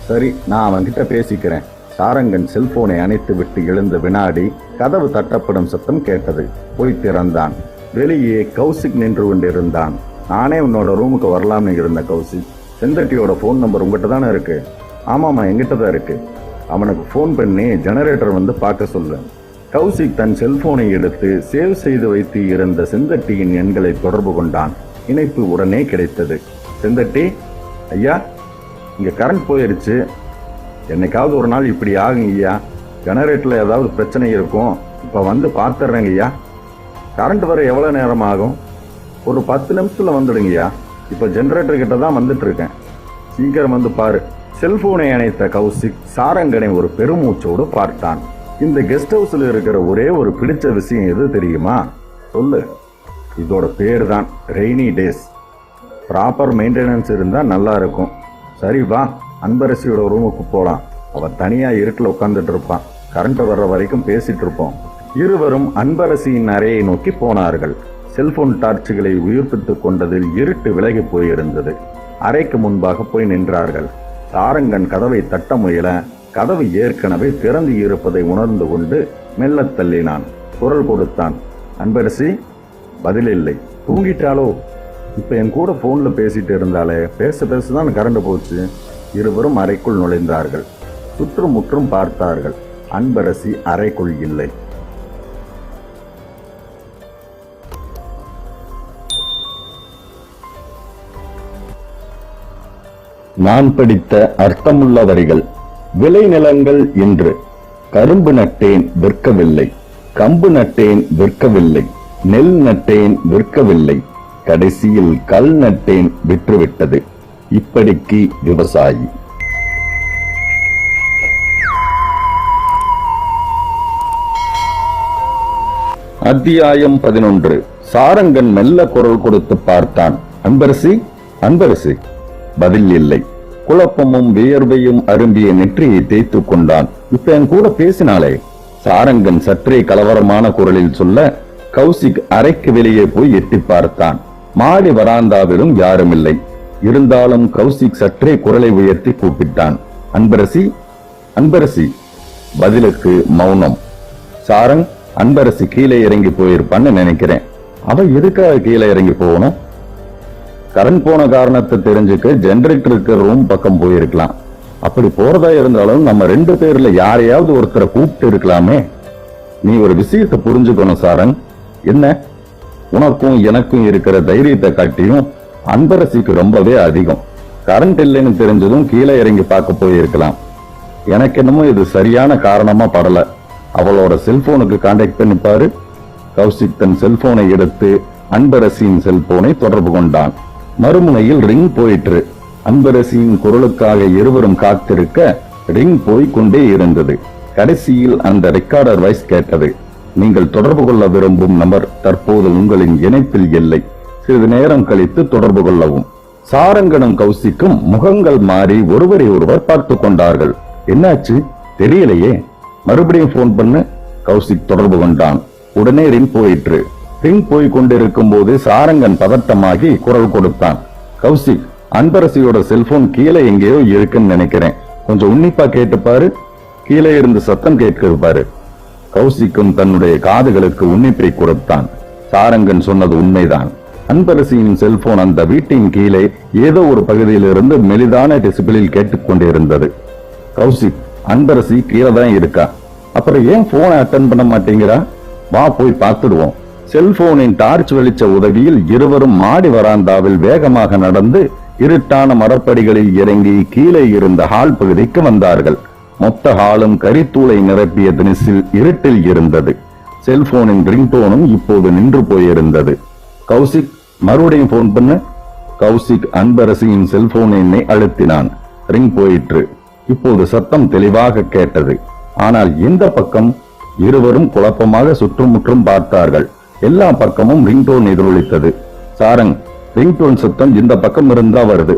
சரி, நான் அவன்கிட்ட பேசிக்கிறேன். சாரங்கன் செல்போனை அணைத்து விட்டு எழுந்த வினாடி கதவு தட்டப்படும் சத்தம் கேட்டது. போய் திறந்தான். வெளியே கௌசிக் நின்று கொண்டிருந்தான். நானே உன்னோட ரூமுக்கு வரலாம்னு இருந்த கௌசிக். செந்தட்டியோட ஃபோன் நம்பர் உங்ககிட்ட தானே இருக்கு? ஆமாம்மா, எங்கிட்ட தான் இருக்கு. அவனுக்கு ஃபோன் பண்ணி ஜெனரேட்டர் வந்து பார்க்க சொல்லு. கௌசிக் தன் செல்போனை எடுத்து சேவ் செய்து வைத்து இருந்த செந்தட்டியின் எண்களை தொடர்பு கொண்டான். இணைப்பு உடனே கிடைத்தது. செந்தட்டி, ஐயா, இங்க கரண்ட் போயிருச்சு. என்னைக்காவது ஒரு நாள் இப்படி ஆகும் ஐயா. ஜெனரேட்டர்ல ஏதாவது பிரச்சனை இருக்கும். இப்ப வந்து பார்த்துடுறேங்க ஐயா. கரண்ட் வர எவ்வளவு நேரம் ஆகும்? ஒரு 10 நிமிஷத்துல வந்துடுங்கய்யா. இப்ப ஜெனரேட்டர் கிட்ட தான் வந்துட்டு இருக்கேன். சீக்கிரம் வந்து பாரு. செல்போனை அணைத்த கௌசிக் சாரங்கனை ஒரு பெருமூச்சோடு பார்த்தான். இந்த கெஸ்ட் ஹவுஸ்ல இருக்கிற ஒரே ஒரு பிடிச்ச விஷயம் எது தெரியுமா? சொல்லு. இதோட பேர் தான் ரெய்னி டேஸ். ப்ராப்பர் மெயின்டெனன்ஸ் இருந்தா நல்லா இருக்கும். சரி வா, அன்பரசியோட ரூமுக்கு போலாம். அவ தனியா இருட்டில் உட்காந்துட்டு இருப்பான். கரண்ட் வர்ற வரைக்கும் பேசிட்டு இருப்போம். இருவரும் அன்பரசியின் அறையை நோக்கி போனார்கள். செல்போன் டார்ச்சுகளை உயிர்ப்பித்துக் கொண்டதில் இருட்டு விலகி போயிருந்தது. அறைக்கு முன்பாக போய் நின்றார்கள். சாரங்கன் கதவை தட்ட முயல கதவு ஏற்கனவே திறந்து இருப்பதை உணர்ந்து கொண்டு மெல்ல தள்ளினான். குரல் கொடுத்தான். அன்பரசி. பதில் இல்லை. தூங்கிட்டாலோ? இப்ப என் கூட போன்ல பேசிட்டு இருந்தாலே. பேசதான் கரண்ட் போச்சு. இருவரும் அறைக்குள் நுழைந்தார்கள். சுற்றுமுற்றும் பார்த்தார்கள். அன்பரசி அறைக்குள் இல்லை. நான் படித்த அர்த்தமுள்ள வரிகள். விளைநிலங்கள் என்று கரும்பு நட்டேன் விற்கவில்லை, கம்பு நட்டேன் விற்கவில்லை, நெல் நட்டேன் விற்கவில்லை, கடைசியில் கல் நட்டேன் விற்றுவிட்டது. இப்படிக்கு விவசாயி. அத்தியாயம் 11. சாரங்கன் மெல்ல குரல் கொடுத்து பார்த்தான். அன்பரசி, அன்பரசி. பதில் இல்லை. குழப்பமும் வியர்வையும் அரும்பிய நெற்றியை தேய்த்து கொண்டான். இப்ப என் கூட பேசினாலே. சாரங்கன் சற்றே கலவரமான குரலில் சொல்ல கௌசிக் அறைக்கு வெளியே போய் எட்டி பார்த்தான். மாடி வராந்தாவிலும் யாரும் இல்லை. இருந்தாலும் கௌசிக் சற்றே குரலை உயர்த்தி கூப்பிட்டான். அன்பரசி, அன்பரசி. பதிலுக்கு மௌனம். சாரங், அன்பரசி கீழே இறங்கி போயிருப்பான்னு நினைக்கிறேன். அவ எதுக்காக கீழே இறங்கி போகணும்? கரண்ட் போன காரணத்தை தெரிஞ்சுக்க ஜெனரேட்டருக்கு ரூம் பக்கம் போயிருக்கலாம். அப்படி போறதா இருந்தாலும் நம்ம 2 பேர்ல யாரையாவது ஒருத்தரை கூப்பிட்டு இருக்கலாமே. நீ ஒரு விஷயத்தை புரிஞ்சுக்கணும் சாரங். என்ன? உனக்கும் எனக்கும் இருக்கிற தைரியத்தை காட்டியும் அன்பரசிக்கு ரொம்பவே அதிகம். கரண்ட் இல்லைன்னு தெரிஞ்சதும் கீழே இறங்கி பார்க்க போயிருக்கலாம். எனக்கு என்னமோ இது சரியான காரணமா படல. அவளோட செல்போனுக்கு கான்டாக்ட் பண்ணி பாரு. கௌசிக் தன் செல்போனை எடுத்து அன்பரசியின் செல்போனை தொடர்பு கொண்டான். மறுமுனையில் ரிங் போயிற்று. அன்பரசியின் குரலுக்காக இருவரும் காத்திருக்க ரிங் போய்கொண்டே இருந்தது. கடைசியில் அந்த ரெக்கார்டர் வாய்ஸ் கேட்டது. நீங்கள் தொடர்பு கொள்ள விரும்பும் நபர் தற்போது உங்களின் இணைப்பில் இல்லை. சிறிது நேரம் கழித்து தொடர்பு கொள்ளவும். சாரங்கனும் கௌசிக்கும் முகங்கள் மாறி ஒருவரை ஒருவர் பார்த்து கொண்டார்கள். என்னாச்சு தெரியலையே. மறுபடியும் போன் பண்ணு. கௌசிக் தொடர்பு கொண்டான். உடனே ரிங் போயிற்று. ரிங் போய் கொண்டிருக்கும் போது சாரங்கன் பதட்டமாகி குரல் கொடுத்தான். கௌசிக், அன்பரசியோட செல்போன் கீழே எங்கேயோ இருக்குன்னு நினைக்கிறேன். கொஞ்சம் உன்னிப்பா கேட்டு பாரு. கீழே இருந்து சத்தம் கேட்கிறது பாரு. கௌசிக்கும் தன்னுடைய காதுகளுக்கு உன்னிப்பை கொடுத்தான். சாரங்கன் சொன்னது உண்மைதான். அன்பரசியின் செல்போன் அந்த வீட்டின் கீழே ஏதோ ஒரு பகுதியிலிருந்து மெலிதான டெசிபிளில் கேட்டுக்கொண்டிருந்தது. கௌசிக், அன்பரசி கீழே தான் இருக்கா. அப்புறம் ஏன் போனை அட்டன் பண்ண மாட்டேங்கிறா? வா போய் பார்த்துடுவோம். செல்போனின் டார்ச் வெளிச்ச உதவியில் இருவரும் மாடி வராந்தாவில் வேகமாக நடந்து இருட்டான மரப்படிகளில் இறங்கி கீழே இருந்த ஹால் பகுதிக்கு வந்தார்கள். மொத்த ஹாலும் கரித்தூளை நிரப்பிய தினிசில் இருட்டில் இருந்தது. செல்போனின் ரிங்டோனும் இப்போது நின்று போயிருந்தது. கௌசிக், மறுபடியும் போன் பண்ணு. கௌசிக் அன்பரசியின் செல்போன் எண்ணை அழுத்தினான். ரிங் போயிற்று. இப்போது சத்தம் தெளிவாக கேட்டது. ஆனால் எந்த பக்கம்? இருவரும் குழப்பமாக சுற்றுமுற்றும் பார்த்தார்கள். எல்லா பக்கமும் ரிங்டோன் எதிரொலித்தது. சாரங், ரிங்டோன் சத்தம் இந்த பக்கம் இருந்தா வருது.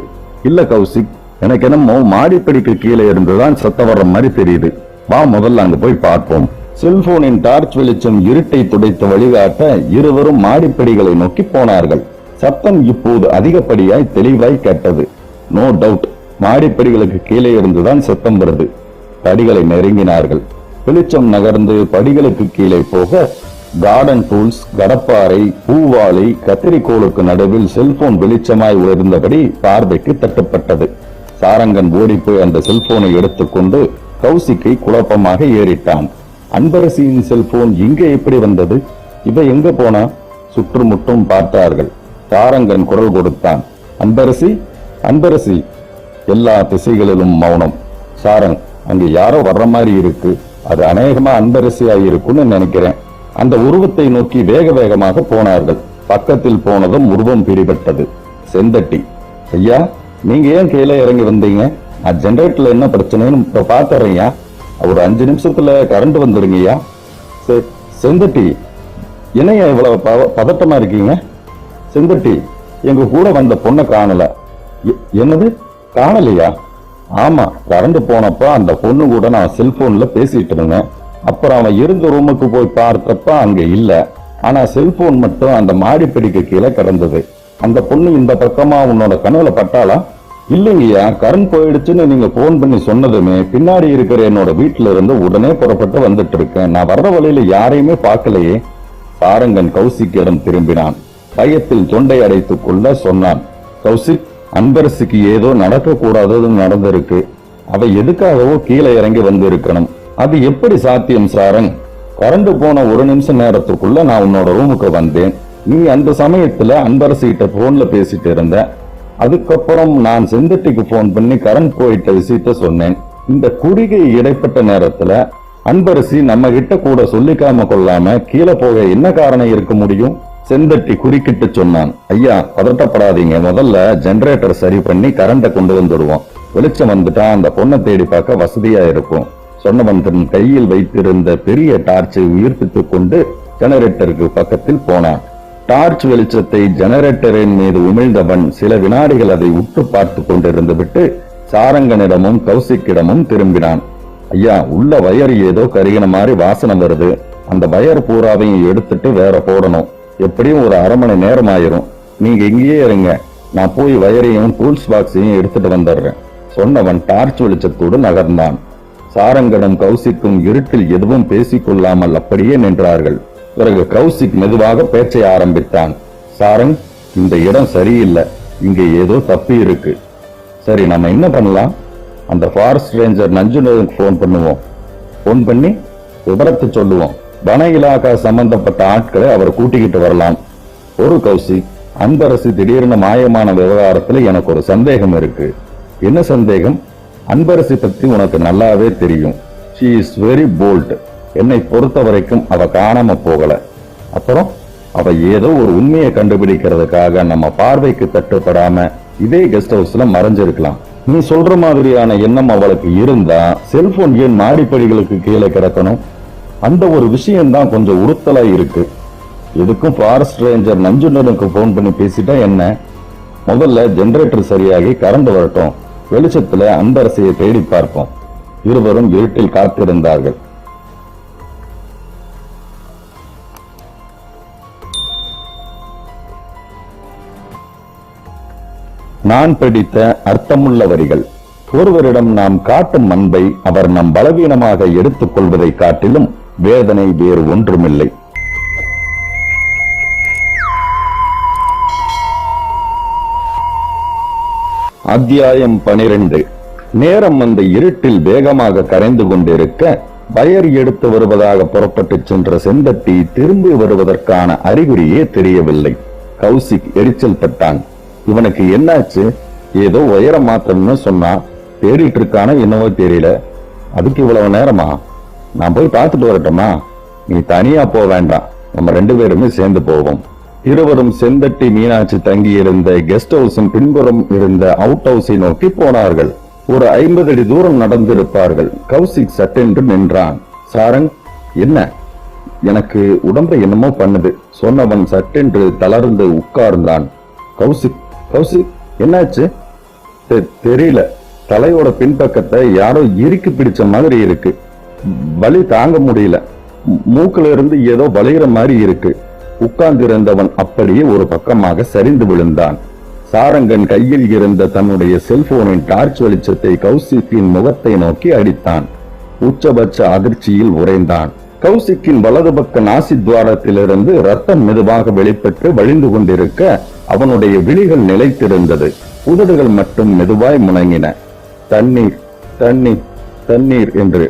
இல்ல கௌசிக், எனக்கு என்னமோ மாடிப்படிக்கு கீழே இருந்துதான் சத்தம் வர்ற மாதிரி தெரியுது. வா முதல்ல அங்க போய் பார்ப்போம். செல்போனின் டார்ச் வெளிச்சம் இருட்டை துடைத்து வழிகாட்ட இருவரும் மாடிப்படிகளை நோக்கி போனார்கள். சத்தம் இப்போது அதிகப்படியாய் தெளிவாய் கேட்டது. நோ டவுட், மாடிப்படிகளுக்கு கீழே இருந்துதான் சத்தம் வருது. படிகளை நெருங்கினார்கள். வெளிச்சம் நகர்ந்து படிகளுக்கு கீழே போக கார்டன் டூல்ஸ், கடப்பாறை, பூவாளி, கத்திரிக்கோளுக்கு நடுவில் செல்போன் வெளிச்சமாய் உயர்ந்தபடி பார்வைக்கு தட்டுப்பட்டது. சாரங்கன் ஓடிப்போய் அந்த செல்போனை எடுத்துக்கொண்டு கௌசிக்கை குழப்பமாக ஏறிட்டான். அன்பரசியின் செல்போன் இங்கே எப்படி வந்தது? இவ எங்க போனா? சுற்றுமுற்றும் பார்த்தார்கள். சாரங்கன் குரல் கொடுத்தான், அன்பரசி, அன்பரசி. எல்லா திசைகளிலும் மௌனம். சாரங், அங்க யாரோ வர்ற மாதிரி இருக்கு. அது அநேகமா அன்பரசியா இருக்குன்னு நினைக்கிறேன். அந்த உருவத்தை நோக்கி வேக வேகமாக போனார்கள். பக்கத்தில் போனதும் உருவம் பிரிபட்டது. செந்தட்டி, ஐயா, நீங்க ஏன் கீழே இறங்கி வந்தீங்க? நான் ஜெனரேட்டர்ல என்ன பிரச்சனைன்னு இப்ப பாத்துறேன்யா. ஒரு 5 நிமிஷத்துல கரண்ட் வந்துருங்கய்யா. செந்தட்டி, என்னையா இவ்வளவு பதட்டமா இருக்கீங்க? செந்தட்டி, எங்க கூட வந்த பொண்ணை காணல. என்னது, காணலையா? ஆமா, கரண்ட் போனப்ப அந்த பொண்ணு கூட நான் செல்போன்ல பேசிட்டு இருந்தேன். அப்புறம் அவன் இருந்த ரூமுக்கு போய் பார்த்தப்ப அங்க இல்ல. ஆனா செல்போன் மட்டும் அந்த மாடிப்படிக்கு கீழே கிடந்தது. அந்த பொண்ணு இந்த பக்கமா உன்னோட கனவுல பட்டாளா? இல்லைங்கய்யா, கரண்ட் போயிடுச்சுன்னு நீங்க போன் பண்ணி சொன்னதுமே பின்னாடி இருக்கிற என்னோட வீட்டுல இருந்து உடனே புறப்பட்டு வந்துட்டு இருக்கேன். நான் வர்ற வழியில யாரையுமே பார்க்கலையே. சாரங்கன் கௌசிக்கிடம் திரும்பினான். பயத்தில் தொண்டை அடைத்துக் கொள்ள சொன்னான், கௌசிக், அன்பரசுக்கு ஏதோ நடக்க கூடாதது நடந்திருக்கு. அவ எதுக்காகவோ கீழே இறங்கி வந்து இருக்கணும். அது எப்படி சாத்தியம் சாரங்? கரண்ட் போன 1 நிமிஷ நேரத்துக்குள்ள நான் உன்னோட ரூமுக்கு வந்தேன். நீ அந்த சமயத்துல அன்பரசு கிட்ட போன்ல பேசிட்டு இருந்த. அதுக்கப்புறம் நான் செந்தட்டிக்கு போன் பண்ணி கரண்ட் போயிட்ட விஷயத்த சொன்னேன். இந்த குறுகிய இடைப்பட்ட நேரத்துல அன்பரசி நம்ம கிட்ட கூட சொல்லிக்காம கொள்ளாம கீழே போக என்ன காரணம் இருக்க முடியும்? செந்தட்டி குறுக்கிட்டு சொன்னான், ஐயா, பதட்டப்படாதீங்க. முதல்ல ஜெனரேட்டர் சரி பண்ணி கரண்ட கொண்டு வந்துடுவோம். வெளிச்சம் வந்துட்டா அந்த பொண்ணை தேடி பார்க்க வசதியா இருக்கும். சொன்னவன் தன் கையில் வைத்திருந்த பெரிய டார்ச்சை உயிர்ப்பித்துக் கொண்டு ஜெனரேட்டருக்கு பக்கத்தில் போனான். டார்ச் வெளிச்சத்தை ஜெனரேட்டரின் மீது உமிழ்ந்தவன் சில வினாடிகள் அதை உற்று பார்த்து கொண்டிருந்து விட்டு சாரங்கனிடமும் கௌசிக்கிடமும் திரும்பினான். ஐயா, உள்ள வயர் ஏதோ கருகின மாதிரி வாசனை வருது. அந்த வயர் பூராவையும் எடுத்துட்டு வேற போடணும். எப்படியும் ஒரு 1/2 மணி நேரம் ஆயிரும். நீங்க இங்கேயே இருங்க, நான் போய் வயரையும் டூல்ஸ் பாக்ஸையும் எடுத்துட்டு வந்துடுறேன். சொன்னவன் டார்ச் வெளிச்சத்தோடு நகர்ந்தான். சாரங்கனும் கௌசிக்கும் இருட்டில் எதுவும் பேசிக் கொள்ளாமல் அப்படியே நின்றார்கள். பிறகு கௌசிக் மெதுவாக பேச்சை ஆரம்பித்தான். சாரங், இந்த இடம் சரியில்லை. இங்க ஏதோ தப்பி இருக்கு. சரி, நம்ம என்ன பண்ணலாம்? அந்த ஃபாரஸ்ட் ரேஞ்சர் நஞ்சுனுக்கு போன் பண்ணுவோம். போன் பண்ணி விபரத்தை சொல்லுவோம். வன இலாக்கா சம்பந்தப்பட்ட ஆட்களை அவர் கூட்டிக்கிட்டு வரலாம். ஒரு கௌசிக், அன்பரசு திடீர்னு மாயமான விவகாரத்துல எனக்கு ஒரு சந்தேகம் இருக்கு. என்ன சந்தேகம்? அன்பரசி பத்தி உனக்கு நல்லாவே தெரியும். She is very bold. என்னை பொறுத்த வரைக்கும் அவ காணாம போகல. அப்புறம் அவ ஏதோ ஒரு உண்மையை கண்டுபிடிக்கிறதுக்காக நம்ம பார்வைக்கு தட்டுப்படாம இதே கெஸ்ட் ஹவுஸ்ல மறைஞ்சிருக்கலாம். நீ சொல்ற மாதிரியான எண்ணம் அவளுக்கு இருந்தா செல்போன் ஏன் மாடிப்படிகளுக்கு கீழே கிடக்கணும்? அந்த ஒரு விஷயம்தான் கொஞ்சம் உறுத்தலா இருக்கு. எதுக்கும் ஃபாரஸ்ட் ரேஞ்சர் நஞ்சுண்டனுக்கு போன் பண்ணி பேசிட்டா என்ன? முதல்ல ஜெனரேட்டர் சரியாகி கரண்ட் வரட்டும். வெளிச்சத்துல அன்பரசியை தேடி பார்ப்போம். இருவரும் இருட்டில் காத்திருந்தார்கள். நான் படித்த அர்த்தமுள்ள வரிகள். ஒருவரிடம் நாம் காட்டும் அன்பை அவர் நம் பலவீனமாக எடுத்துக் கொள்வதை காட்டிலும் வேதனை வேறு ஒன்றுமில்லை. அத்தியாயம் 12. நேரம் அந்த இருட்டில் வேகமாக கரைந்து கொண்டிருக்க வயர் எடுத்து வருவதாக புறப்பட்டு சென்ற செந்தட்டி திரும்பி வருவதற்கான அறிகுறியே தெரியவில்லை. கௌசிக் எரிச்சல் பட்டான். இவனுக்கு என்னாச்சு? ஏதோ வயரை மாத்தணும்னு சொன்னா, தேடிட்டு இருக்கான என்னவோ தெரியல. அதுக்கு இவ்வளவு நேரமா? நான் போய் பார்த்துட்டு வரட்டுமா? நீ தனியா போக வேண்டாம், நம்ம 2 பேருமே சேர்ந்து போவோம். இருவரும் செந்தட்டி மீனாட்சி தங்கியிருந்த கெஸ்ட் ஹவுஸின் பின்புறம் இருந்த அவுட் ஹவுஸை நோக்கி போனார்கள். ஒரு 50 அடி தூரம் நடந்திருப்பார்கள். கௌசிக் சட்டென்று நின்றான். சாரங், என்ன? எனக்கு உடம்பை என்னமோ பண்ணுது. சொன்னவன் சட்டென்று தளர்ந்து உட்கார்ந்தான். கௌசிக், கௌசிக், என்னாச்சு? தெரியல. தலையோட பின்பக்கத்தை யாரோ இறுக்கி பிடிச்ச மாதிரி இருக்கு. வலி தாங்க முடியல. மூக்குல இருந்து ஏதோ வலிகிற மாதிரி இருக்கு. உட்கார்ந்திருந்தவன் அப்படியே ஒரு பக்கமாக சரிந்து விழுந்தான். சாரங்கன் கையில் இருந்த தன்னுடைய செல்போனின் டார்ச் வெளிச்சத்தை கௌசிக்கின் முகத்தை நோக்கி அடித்தான். உச்சபட்ச அதிர்ச்சியில் உறைந்தான். கௌசிக்கின் வலது பக்க நாசி துவாரத்திலிருந்து ரத்தம் மெதுவாக வெளிப்பட்டு வழிந்து கொண்டிருக்க அவனுடைய விழிகள் நிலைத்திருந்தது. உதடுகள் மட்டும் மெதுவாய் முணங்கின. தண்ணீர், தண்ணீர், தண்ணீர் என்று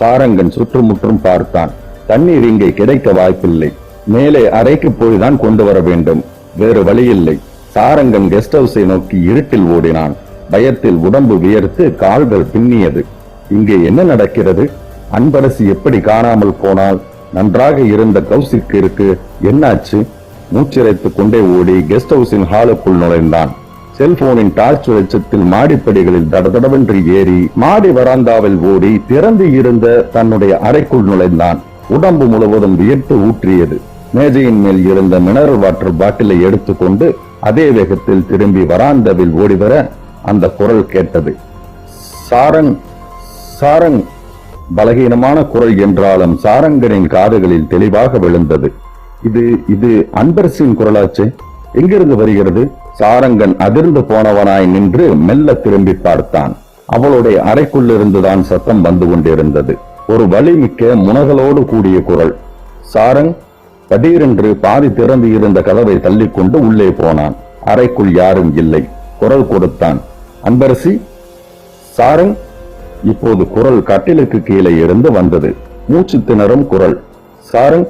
சாரங்கன் சுற்றுமுற்றும் பார்த்தான். தண்ணீர் இங்கே கிடைக்க வாய்ப்பில்லை. மேலே அறைக்கு போய்தான் கொண்டு வர வேண்டும். வேறு வழியில்லை. சாரங்கன் கெஸ்ட் ஹவுஸை நோக்கி இருட்டில் ஓடினான். பயத்தில் உடம்பு வியர்த்து கால்கள் பின்னியது. இங்கே என்ன நடக்கிறது? அன்பரசி எப்படி காணாமல் போனால்? நன்றாக இருந்த கௌசிக்கிற்கு என்னாச்சு? மூச்சிறைத்துக் கொண்டே ஓடி கெஸ்ட் ஹவுஸின் ஹாலுக்குள் நுழைந்தான். செல்போனின் டார்ச் வெளிச்சத்தில் மாடிப்படிகளில் தடதடவென்று ஏறி மாடி வராந்தாவில் ஓடி திறந்து இருந்த தன்னுடைய அறைக்குள் நுழைந்தான். உடம்பு முழுவதும் வியர்த்து ஊற்றியது. மேஜையின் மேல் இருந்த மினரல் வாட்டர் பாட்டிலை எடுத்துக்கொண்டு அதே வேகத்தில் திரும்பி வராந்தாவில் ஓடிவர அந்த குரல் கேட்டது. சாரங், சாரங். பலகீனமான குரல் என்றாலும் சாரங்கனின் காதுகளில் தெளிவாக விழுந்தது. இது அன்பரசின் குரலாச்சே. எங்கிருந்து வருகிறது? சாரங்கன் அதிர்ந்து போனவனாய் நின்று மெல்ல திரும்பி பார்த்தான். அவளுடைய அறைக்குள்ளிருந்துதான் சத்தம் வந்து கொண்டிருந்தது. ஒரு வலிமிக்க முனகலோடு கூடிய குரல். சாரங். திடீரென்று பாதி திறந்து இருந்த கதவை தள்ளிக்கொண்டு உள்ளே போனான். அறைக்குள் யாரும் இல்லை. குரல் கொடுத்தான். அன்பரசி. சாரங். இப்போது குரல் கட்டிலுக்கு கீழே இருந்து வந்தது. மூச்சு திணறும் குரல். சாரங்,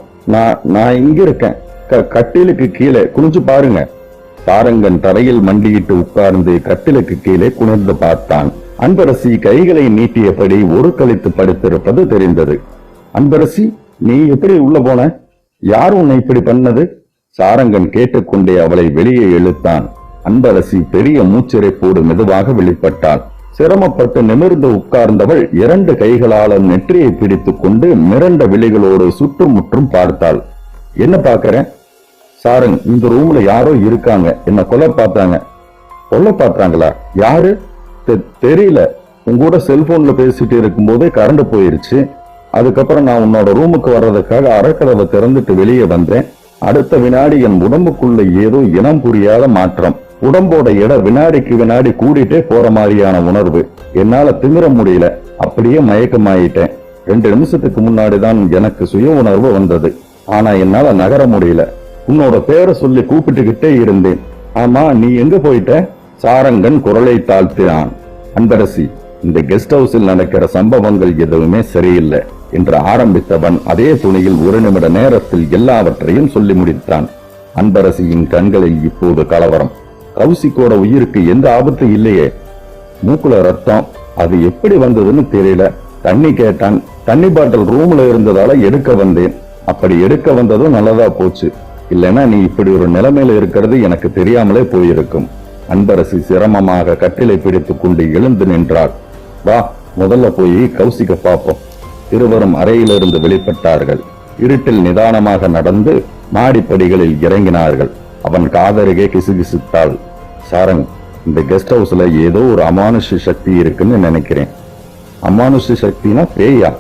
நான் இங்க இருக்கேன். கட்டிலுக்கு கீழே குனிஞ்சு பாருங்க. சாரங்கன் தரையில் மண்டியிட்டு உட்கார்ந்து கட்டிலுக்கு கீழே குனிந்து பார்த்தான். அன்பரசி கைகளை நீட்டியபடி ஒரு கழித்து படுத்திருப்பது தெரிந்தது. அன்பரசி, நீ எப்படி உள்ள போன? யார் உன்னை இப்படி பண்ணது? சாரங்கன் கேட்டுக்கொண்டே அவளை வெளியே இழுத்தான். அன்பரசி பெரிய மூச்சிறைப்போடு மெதுவாக வெளிப்பட்டாள். சிரமப்பட்டு நிமிர்ந்து உட்கார்ந்தவள் 2 கைகளாலும் நெற்றியை பிடித்துக் கொண்டு மிரண்ட விழிகளோடு சுற்றுமுற்றும் பார்த்தாள். என்ன பாக்குறேன்? சாரங், இந்த ரூம்ல யாரோ இருக்காங்க. என்ன கொலை பார்த்தாங்க. கொலை பார்த்தாங்களா? யாரு? தெரியல. உங்கூட செல்போன்ல பேசிட்டு இருக்கும் போதே கரண்ட் போயிருச்சு. அதுக்கப்புறம் நான் உன்னோட ரூமுக்கு வர்றதுக்காக அறைக்கதவை திறந்துட்டு வெளியே வந்தேன். அடுத்த வினாடி என் உடம்புக்குள்ள ஏதோ இனம் புரியாத மாற்றம். உடம்போட எடை வினாடிக்கு வினாடி கூடிட்டே போற மாதிரியான உணர்வு. என்னால திமிர முடியல. அப்படியே மயக்கமாயிட்டேன். 2 நிமிஷத்துக்கு முன்னாடிதான் எனக்கு சுய உணர்வு வந்தது. ஆனா என்னால நகர முடியல. உன்னோட பேரை சொல்லி கூப்பிட்டுக்கிட்டே இருந்தேன். ஆமா, நீ எங்க போயிட்ட? சாரங்கன் குரலை தாழ்த்தினான். அன்பரசி, இந்த கெஸ்ட் ஹவுஸில் நடக்கிற சம்பவங்கள் எதுவுமே சரியில்லை என்று ஆரம்பித்தவன் அதே துணியில் 1 நிமிட நேரத்தில் எல்லாவற்றையும் சொல்லி முடித்தான். அன்பரசியின் கண்களில் இப்போது கலவரம். கௌசிக்கோட உயிருக்கு எந்த ஆபத்து இல்லையே. மூக்குல ரத்தம். அது எப்படி வந்ததுன்னு தெரியல. தண்ணி கேட்டான். தண்ணி பாட்டில் ரூம்ல இருந்ததால எடுக்க வந்தேன். அப்படி எடுக்க வந்ததும் நல்லதா போச்சு. இல்லைன்னா நீ இப்படி ஒரு நிலைமையில இருக்கிறது எனக்கு தெரியாமலே போயிருக்கும். அன்பரசி சிரமமாக கட்டிலை பிடித்துக் கொண்டு எழுந்து நின்றாள். வா, முதல்ல போய் கௌசிக்க பார்ப்போம். இருவரும் அறையிலிருந்து வெளிப்பட்டார்கள். இருட்டில் நிதானமாக நடந்து மாடிப்படிகளில் இறங்கினார்கள். அவன் காதருகே கிசுகிசுத்தாள். சாரங், இந்த கெஸ்ட் ஹவுஸ்ல ஏதோ ஒரு அமானுஷ சக்தி இருக்குன்னு நினைக்கிறேன். அமானுஷ சக்தினா பேயா?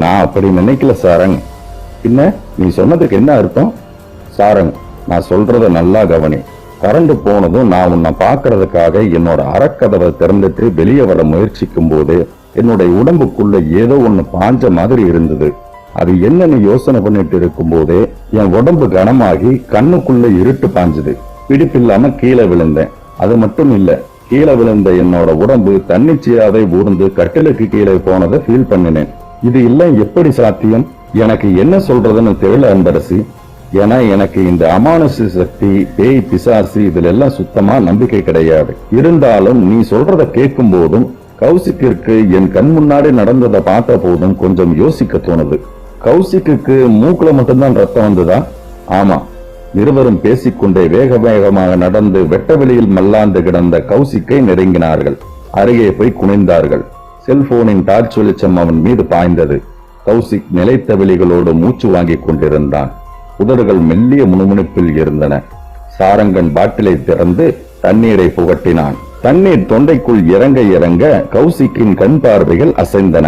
நான் அப்படி நினைக்கல சாரங். பின்ன நீ சொன்னதுக்கு என்ன அர்த்தம்? சாரங், நான் சொல்றத நல்லா கவனி. கரண்ட் போனதும் நான் உன்னை பாக்குறதுக்காக என்னோட அறக்கதவை திறந்துட்டு வெளியே வர முயற்சிக்கும் போது என்னுடைய உடம்புக்குள்ள ஏதோ ஒண்ணு பாஞ்ச மாதிரி இருந்தது. அது என்னன்னு யோசனை பண்ணிட்டு இருக்கும் போதே என் உடம்பு கனமாகி கண்ணுக்குள்ள இருட்டு பாஞ்சது. பிடிப்பில்லாம கீழே விழுந்தேன். அது மட்டும் இல்ல, கீழே விழுந்த என்னோட உடம்பு தன்னிச்சையாவே ஊர்ந்து கட்டிலுக்கு கீழே போனதை ஃபீல் பண்ணினேன். இது எல்லாம் எப்படி சாத்தியம்? எனக்கு என்ன சொல்றதுன்னு தெரியல அன்பரசி. ஏன்னா எனக்கு இந்த அமானுஷ சக்தி, பேய், பிசாசு இதுல எல்லாம் சுத்தமா நம்பிக்கை கிடையாது. இருந்தாலும் நீ சொல்றத கேட்கும் போதும் கௌசிக்கிற்கு என் கண் முன்னாடி நடந்ததை பார்த்த போதும் கொஞ்சம் யோசிக்க தோணுது. கௌசிக்கு மூக்குல மட்டும்தான் ரத்தம் வந்ததா? ஆமா. இருவரும் பேசிக்கொண்டே வேக வேகமாக நடந்து வெட்ட வெளியில் மல்லாந்து கிடந்த கௌசிக்கை நெருங்கினார்கள். அருகே போய் குனிந்தார்கள். செல்போனின் டார்ச் வெளிச்சம் அவன் மீது பாய்ந்தது. கௌசிக் நிலைத்த வெளிகளோடு மூச்சு வாங்கிக் கொண்டிருந்தான். உதடுகள் மெல்லிய முணுமுணுப்பில் இருந்தன. சாரங்கன் பாட்டிலை திறந்து தண்ணீரை புகட்டினான். தண்ணீர் தொண்டைக்குள் இறங்க இறங்க கௌசிக்கின் கண் பார்வைகள் அசைந்தன.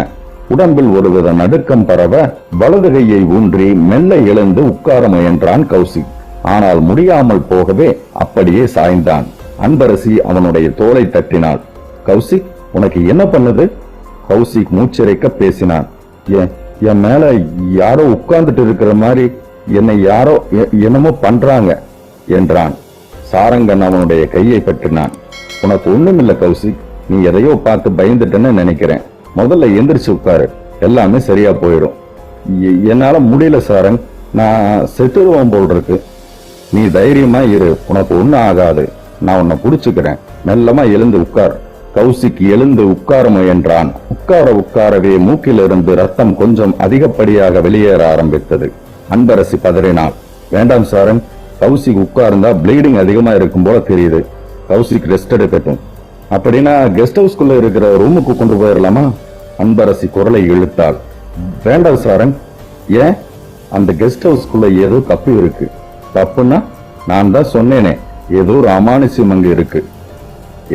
உடம்பில் ஒருவித நடுக்கம் பரவ வலது கையை ஊன்றி மெல்ல எழுந்து உட்கார முயன்றான் கௌசிக். ஆனால் முடியாமல் போகவே அப்படியே சாய்ந்தான். அன்பரசி அவனுடைய தோலை தட்டினாள். கௌசிக், உனக்கு என்ன பண்ணுது? கௌசிக் மூச்சிறைக்க பேசினான். என் மேல யாரோ உட்கார்ந்துட்டு இருக்கிற மாதிரி என்னை யாரோ என்னமோ பண்றாங்க என்றான். சாரங்கன் அவனுடைய கையை பற்றினான். உனக்கு ஒண்ணுமில்ல கௌசிக், நீ எதையோ பார்த்து பயந்துட்டேன்னு நினைக்கிறேன். முதல்ல எந்திரிச்சு உட்காரு, எல்லாமே சரியா போயிடும். என்னால முடியல சாரங், நான் செத்துருவோம் போல் இருக்கு. நீ தைரியமா இரு, உனக்கு ஒண்ணும் ஆகாது. நான் உன்னை புடிச்சுக்கிறேன். மெல்லமா எழுந்து உட்கார். கௌசிக் எழுந்து உட்கார முயன்றான். உட்காரவே மூக்கிலிருந்து ரத்தம் கொஞ்சம் அதிகப்படியாக வெளியேற ஆரம்பித்தது. அன்பரசி பதறினாள். வேண்டாம் சாரங், கௌசிக் உட்கார்ந்தா ப்ளீடிங் அதிகமா இருக்கும் போல தெரியுது. கௌசிக் ரெஸ்ட் எடுக்கட்டும். அப்படின்னா கெஸ்ட் ஹவுஸ்குள்ள இருக்கிற ரூமுக்கு கொண்டு போயிடலாமா? அன்பரசி குரலை இழுத்தாள். வேண்டாம் சாரங். ஏன்? அந்த கெஸ்ட் ஹவுஸ்குள்ள ஏதோ தப்பு இருக்கு. தப்புன்னா? நான் தான் சொன்னேனே, ஏதோ ஒரு அமானுஷ்யம் அங்க இருக்கு.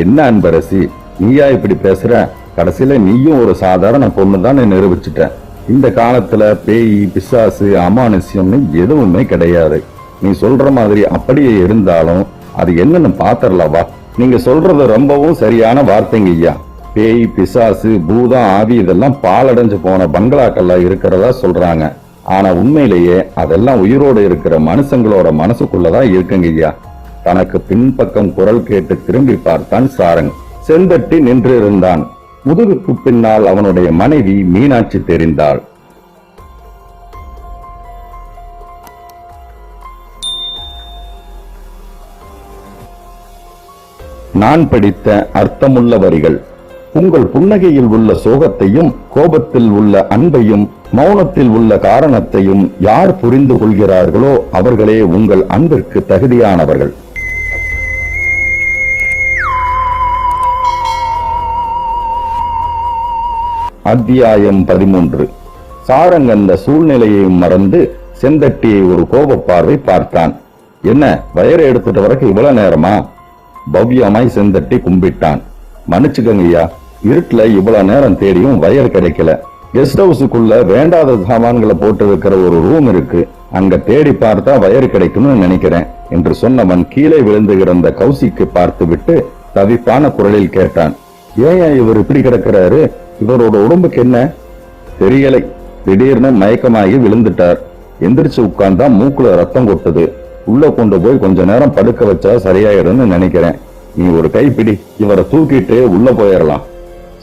என்ன அன்பரசி, நீயா இப்படி பேசுற? கடைசியில நீயும் ஒரு சாதாரண பொண்ணுதான் நிரூபிச்சுட்ட. இந்த காலத்துல பேய், பிசாசு, அமானுஷ்யம்னு எதுவுமே கிடையாது. நீ சொல்ற மாதிரி அப்படியே இருந்தாலும் அது என்னன்னு பாத்தரலவா? நீங்க சொல்றது ரொம்பவும் சரியான வார்த்தைங்க ஐயா. பேய், பிசாசு, பூதம், ஆவி இதெல்லாம் பாலடைஞ்சு போன பங்களாக்கள்ல இருக்கிறதா சொல்றாங்க. ஆனா உண்மையிலேயே அதெல்லாம் உயிரோடு இருக்கிற மனுஷங்களோட மனசுக்குள்ளதான் இருக்குங்க ஐயா. தனக்கு பின்பக்கம் குரல் கேட்டு திரும்பி பார்த்தான் சாரங். செந்தட்டி நின்று இருந்தான். முதுகுக்கு பின்னால் அவனுடைய மனைவி மீனாட்சி தெரிந்தாள். நான் படித்த அர்த்தமுள்ள வரிகள். உங்கள் புன்னகையில் உள்ள சோகத்தையும், கோபத்தில் உள்ள அன்பையும், மௌனத்தில் உள்ள காரணத்தையும் யார் புரிந்து கொள்கிறார்களோ அவர்களே உங்கள் அன்பிற்கு தகுதியானவர்கள். அத்தியாயம் 13. சாரங் அந்த சூழ்நிலையையும் மறந்து செந்தட்டியை ஒரு கோப பார்வை பார்த்தான். என்ன, வயரை எடுத்துட்டு வரைக்கும் இவ்வளவு நேரமா? பவ்யமாய் செந்தட்டி கும்பிட்டான். மன்னிச்சுக்கங்கய்யா, இருட்டுல இவ்வளவு நேரம் தேடியும் வயர் கிடைக்கல. கெஸ்ட் ஹவுஸுக்குள்ள வேண்டாத சாமான்களை போட்டு வைக்கிற ஒரு ரூம் இருக்கு, அங்க தேடி பார்த்தா வயர் கிடைக்கும்னு நினைக்கிறேன் என்று சொன்னவன் கீழே விழுந்து கிடந்த கௌசிக்கு பார்த்து விட்டு தவிப்பான குரலில் கேட்டான். ஏன் இவர் இப்படி கிடக்கிறாரு? இவரோட உடம்புக்கு என்ன? தெரியலை, திடீர்னு மயக்கமாகி விழுந்துட்டார். எந்திரிச்சு உட்கார்ந்தா மூக்குல ரத்தம் கொட்டுது. உள்ள கொண்டு போய் கொஞ்ச நேரம் படுக்க வச்சா சரியாயிடும்னு நினைக்கிறேன். நீ ஒரு கைப்பிடி, இவரை தூக்கிட்டு உள்ள போயிடலாம்.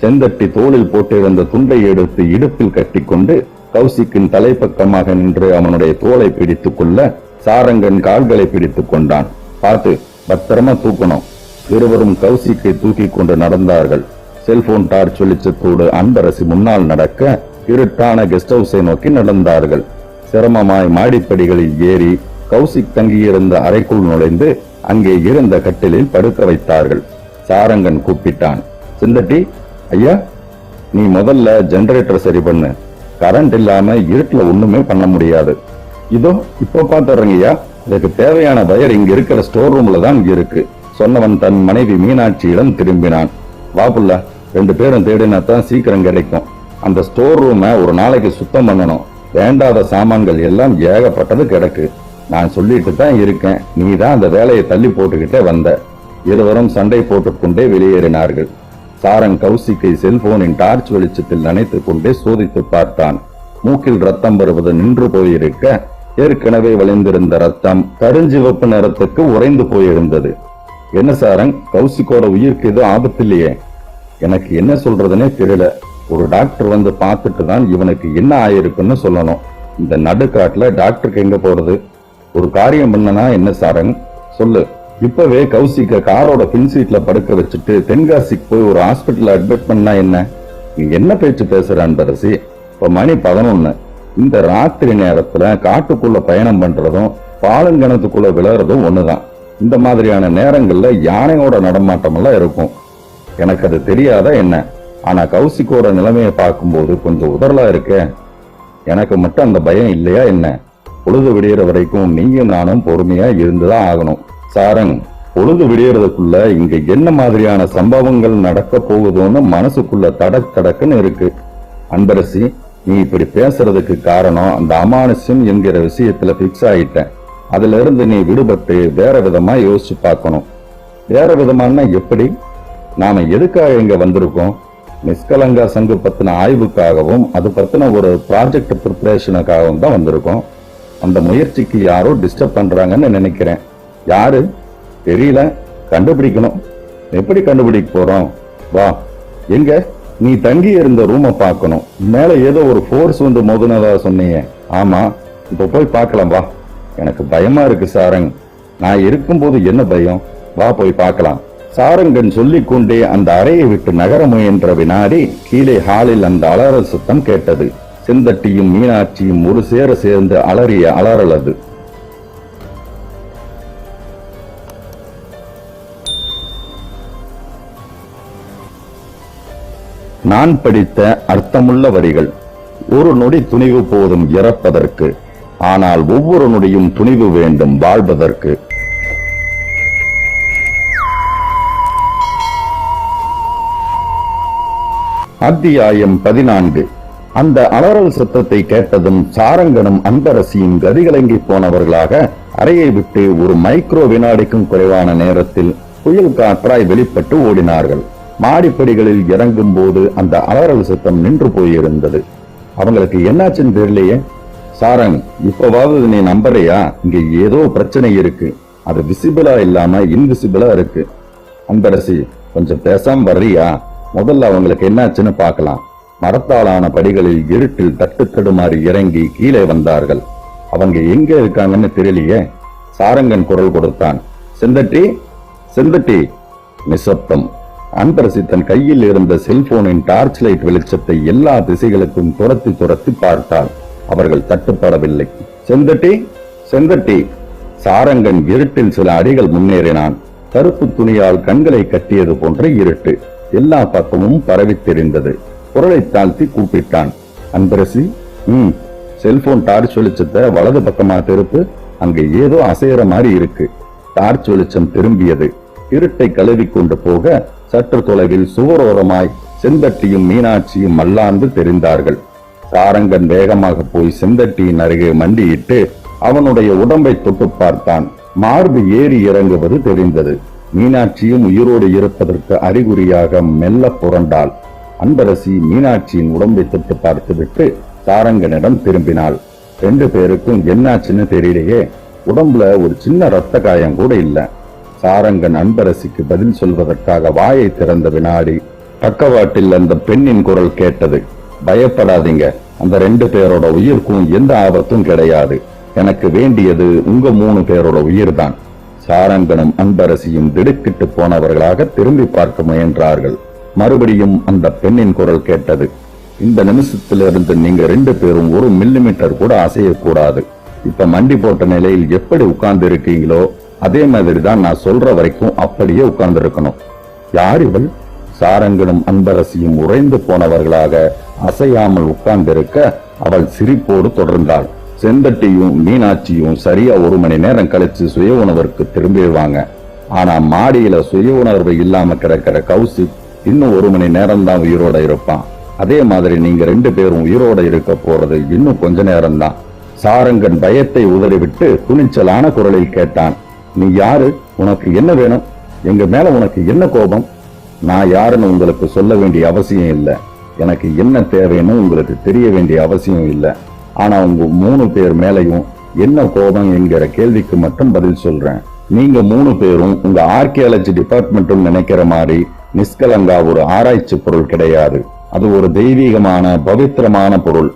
செந்தட்டி தோளில் போட்டிருந்த துண்டை எடுத்து இடுப்பில் கட்டிக்கொண்டு கௌசிக்கின் தலைப்பக்கமாக நின்று அவனுடைய தோலை பிடித்துக் கொள்ள சாரங்கன் கால்களை பிடித்துக் கொண்டான். பார்த்து பத்திரமா தூக்கணும். இருவரும் கௌசிக்கை தூக்கி கொண்டு நடந்தார்கள். செல்போன் டார்ச் வெளிச்சத்தோடு அன்பரசி முன்னால் நடக்க இருட்டான கெஸ்ட் ஹவுஸை நோக்கி நடந்தார்கள். சிரமமாய் மாடிப்படிகளில் ஏறி கௌசிக் தங்கியிருந்த அறைக்குள் நுழைந்து அங்கே இருந்த கட்டிலில் படுக்க வைத்தார்கள். சாரங்கன் கூப்பிட்டான். செந்தட்டி, ஐயா, நீ முதல்ல ஜெனரேட்டர் சரி பண்ணு. கரண்ட் இல்லாம இருட்டுல ஒண்ணுமே பண்ண முடியாது. இதோ இப்ப பாத்துறீங்கய்யா, இதுக்கு தேவையான வயர் இங்க இருக்கிற ஸ்டோர் ரூம்ல தான் இருக்கு சொன்னவன் தன் மனைவி மீனாட்சியிடம் திரும்பினான். வாப்புள்ள, 2 பேரும் தேடினாத்தான் சீக்கிரம் கிடைக்கும். அந்த ஸ்டோர் ரூமை ஒரு நாளைக்கு சுத்தம் பண்ணணும். வேண்டாத சாமான்கள் எல்லாம் ஏகப்பட்டது கிடக்கு. நான் சொல்லிட்டு தான் இருக்கேன், நீ தான் அந்த வேலையை தள்ளி போட்டுக்கிட்டே வந்த. இருவரும் சண்டை போட்டுக்கொண்டே வெளியேறினார்கள். சாரங் கௌசிக்கை செல்போனின் டார்ச் வெளிச்சத்தில் நினைத்துக் கொண்டே சோதித்து பார்த்தான். மூக்கில் ரத்தம் வருவது நின்று போயிருக்க, ஏற்கனவே வளைந்திருந்த ரத்தம் கருஞ்சிவப்பு நிறத்துக்கு உறைந்து போயிருந்தது. என்ன சாரங், கௌசிக்கோட உயிருக்கு எதுவும் ஆபத்தில்லையே? எனக்கு என்ன சொல்றதுனே தெரியல. ஒரு டாக்டர் வந்து பார்த்துட்டு தான் இவனுக்கு என்ன ஆயிருக்குன்னு சொல்லணும். இந்த நடுக்காட்டுல டாக்டருக்கு எங்க போறது? ஒரு காரியம் பண்ணனா என்ன சாரங், சொல்லு. இப்பவே கௌசிக்க காரோட பின் சீட்ல படுக்க வச்சுட்டு தென்காசிக்கு போய் ஒரு ஹாஸ்பிட்டல் அட்மிட் பண்ணா என்ன? நீ என்ன பேச்சு பேசுற அன்பரசி? இப்ப மணி 11. இந்த ராத்திரி நேரத்துல காட்டுக்குள்ள பயணம் பண்றதும் பாலங்கணத்துக்குள்ள விளையாடுறதும் ஒண்ணுதான். இந்த மாதிரியான நேரங்கள்ல யானையோட நடமாட்டம் எல்லாம் இருக்கும். எனக்கு அது தெரியாதா என்ன? ஆனா கௌசிக்கோட நிலைமையை பார்க்கும்போது கொஞ்சம் உதறலா இருக்க. எனக்கு மட்டும் அந்த பயம் இல்லையா என்ன? பொழுது விடியற வரைக்கும் நீயும் நானும் பொறுமையா இருந்துதான் ஆகணும். சாரங், பொழுது விடியறதுக்குள்ள இங்க என்ன மாதிரியான சம்பவங்கள் நடக்க போகுதோன்னு மனசுக்குள்ள தடக்குன்னு இருக்கு. அன்பரசி, நீ இப்படி பேசுறதுக்கு காரணம் அந்த அமானுஷ்யம் என்கிற விஷயத்துல பிக்ஸ் ஆயிட்ட. அதுல இருந்து நீ விடுபட்டு வேற விதமா யோசிச்சு பார்க்கணும். வேற விதமான எப்படி? நாம எதுக்காக இங்க வந்திருக்கோம்? நிஷ்கலங்கா சங்கு பத்தின ஆய்வுக்காகவும் அது பத்தின ஒரு ப்ராஜெக்ட் ப்ரிப்பரேஷனுக்காகவும் தான் வந்திருக்கோம். அந்த முயற்சிக்கு யாரோ டிஸ்டர்ப் பண்றாங்கன்னு நினைக்கிறேன். யாரு தெரியல, கண்டுபிடிக்கணும். எப்படி கண்டுபிடிக்க போறோம்? வா. எங்க நீ தங்கி இருந்த ரூமை பார்க்கணும். மேல ஏதோ ஒரு ஃபோர்ஸ் வந்து மோதுனதா சொன்னீங்க. ஆமா, இப்ப போய் பார்க்கலாம் வா. எனக்கு பயமா இருக்கு சாரங். நான் இருக்கும்போது என்ன பயம்? வா போய் பார்க்கலாம். சாரங்கன் சொல்லிக்கொண்டே அந்த அறையை விட்டு நகர முயன்ற வினாடி கீழே ஹாலில் அந்த அலறல் சத்தம் கேட்டது. செந்தட்டியும் மீனாட்சியும் ஒரு சேர சேர்ந்து அலறிய அலறல் அது. நான் படித்த அர்த்தமுள்ள வரிகள். ஒரு நொடி துணிவு போதும் இறப்பதற்கு, ஆனால் ஒவ்வொரு நொடியும் துணிவு வேண்டும் வாழ்வதற்கு. அத்தியாயம் 14. அந்த அலறல் சத்தத்தை கேட்டதும் சாரங்கனும் அன்பரசியும் கதிகலங்கி போனவர்களாக அறையை விட்டு ஒரு மைக்ரோ வினாடிக்கும் குறைவான நேரத்தில் புயல் காற்றாய் வெளிப்பட்டு ஓடினார்கள். மாடிப்படிகளில் இறங்கும் போது அந்த அலறல் சத்தம் நின்று போயிருந்தது. அவங்களுக்கு என்னாச்சுன்னு தெரியலையே. சாரங், இப்பவாவது நீ நம்புறியா? இங்க ஏதோ பிரச்சனை இருக்கு. அது விசிபிளா இல்லாம இன்விசிபிளா இருக்கு. அன்பரசி, கொஞ்சம் பேசாம வர்றியா? முதல்ல அவங்களுக்கு என்னாச்சுன்னு பார்க்கலாம். மரத்தாலான படிகளில் இருட்டில் தட்டு தடுமாறி இறங்கி கீழே வந்தார்கள். அவங்க எங்க இருக்காங்கன்னு தெரியலையே. சாரங்கன் குரல் கொடுத்தான். செந்தட்டி, செந்தட்டி. நிசப்தம். அன்பரசி தன் கையில் இருந்த செல்போனின் டார்ச் லைட் வெளிச்சத்தை எல்லா திசைகளுக்கும் துரத்தி துரத்தி பார்த்தாள். அவர்கள் தட்டுப்படவில்லை. செந்தட்டி, செந்தட்டி. சாரங்கன் இருட்டில் சில அடிகள் முன்னேறினான். கருப்பு துணியால் கண்களை கட்டியது போன்ற இருட்டு எல்லா பக்கமும் பரவி தெரிந்தது. குரலை தாழ்த்தி கூப்பிட்டான். அன்பரசி. செல்போன் டார்ச் வெளிச்சத்தை வலது பக்கமா திருப்பு. அங்க ஏதோ அசையற மாதிரி இருக்கு. டார்ச் வெளிச்சம் திரும்பியது. இருட்டை கழுவி கொண்டு போக சற்று தொலைவில் சுவரோரமாய் செந்தட்டியும் மீனாட்சியும் மல்லாந்து தெரிந்தார்கள். சாரங்கன் வேகமாக போய் செந்தட்டியின் அருகே மண்டியிட்டு அவனுடைய உடம்பை தொட்டு பார்த்தான். மார்பு ஏறி இறங்குவது தெரிந்தது. மீனாட்சியும் உயிரோடு இருப்பதற்கு அறிகுறியாக மெல்ல புரண்டாள். அன்பரசி மீனாட்சியின் உடம்பை தொட்டு பார்த்துவிட்டு சாரங்கனிடம் திரும்பினாள். 2 பேருக்கும் என்னாச்சுன்னு தெரியலையே. உடம்புல ஒரு சின்ன ரத்த காயம் கூட இல்ல. சாரங்கன் அன்பரசிக்கு பதில் சொல்வதற்காக வாயை திறந்த வினாடி பக்கவாட்டில் அந்த பெண்ணின் குரல் கேட்டது. பயப்படாதீங்க, அந்த 2 பேரோட உயிருக்கும் எந்த ஆபத்தும் கிடையாது. எனக்கு வேண்டியது உங்க 3 பேரோட உயிர் தான். சாரங்கனும் அன்பரசியும் திடுக்கிட்டு போனவர்களாக திரும்பி பார்க்க முயன்றார்கள். மறுபடியும் அந்த பெண்ணின் குரல் கேட்டது. இந்த நிமிஷத்திலிருந்து நீங்க 2 பேரும் 1 மில்லிமீட்டர் கூட அசையக்கூடாது. இப்ப மண்டி போட்ட நிலையில் எப்படி உட்கார்ந்து இருக்கீங்களோ அதே மாதிரிதான் நான் சொல்ற வரைக்கும் அப்படியே உட்கார்ந்து இருக்கணும். யார் இவள்? சாரங்கனும் அன்பரசியும் உறைந்து போனவர்களாக அசையாமல் உட்கார்ந்திருக்க அவள் சிரிப்போடு தொடர்ந்தாள். செந்தட்டியும் மீனாட்சியும் சரியா 1 மணி நேரம் கழிச்சு சுய உணர்வுக்கு திரும்பிடுவாங்க. ஆனா மாடியில சுய உணர்வு இல்லாம கிடக்கிற கௌசிக் இன்னும் 1 மணி நேரம் தான் உயிரோட இருப்பான். அதே மாதிரி நீங்க 2 பேரும் உயிரோட இருக்க போறது இன்னும் கொஞ்ச நேரம் தான். சாரங்கன் பயத்தை உதறிவிட்டு துணிச்சலான குரலில் கேட்டான். நீ யாரு? உனக்கு என்ன வேணும்? எங்க மேல உனக்கு என்ன கோபம்? நான் யாருன்னு உங்களுக்கு சொல்ல வேண்டிய அவசியம் இல்ல. எனக்கு என்ன தேவைன்னு உங்களுக்கு தெரிய வேண்டிய அவசியம் இல்ல. ஆனா உங்க 3 பேர் மேலையும் என்ன கோபம் என்கிற கேள்விக்கு மட்டும் பதில் சொல்றேன். நீங்க 3 பேரும் உங்க ஆர்கியாலஜி டிபார்ட்மெண்ட்டும் நினைக்கிற மாதிரி நிஷ்கலங்கா ஒரு ஆராய்ச்சி பொருள் கிடையாது. அது ஒரு தெய்வீகமான பவித்திரமான பொருள்.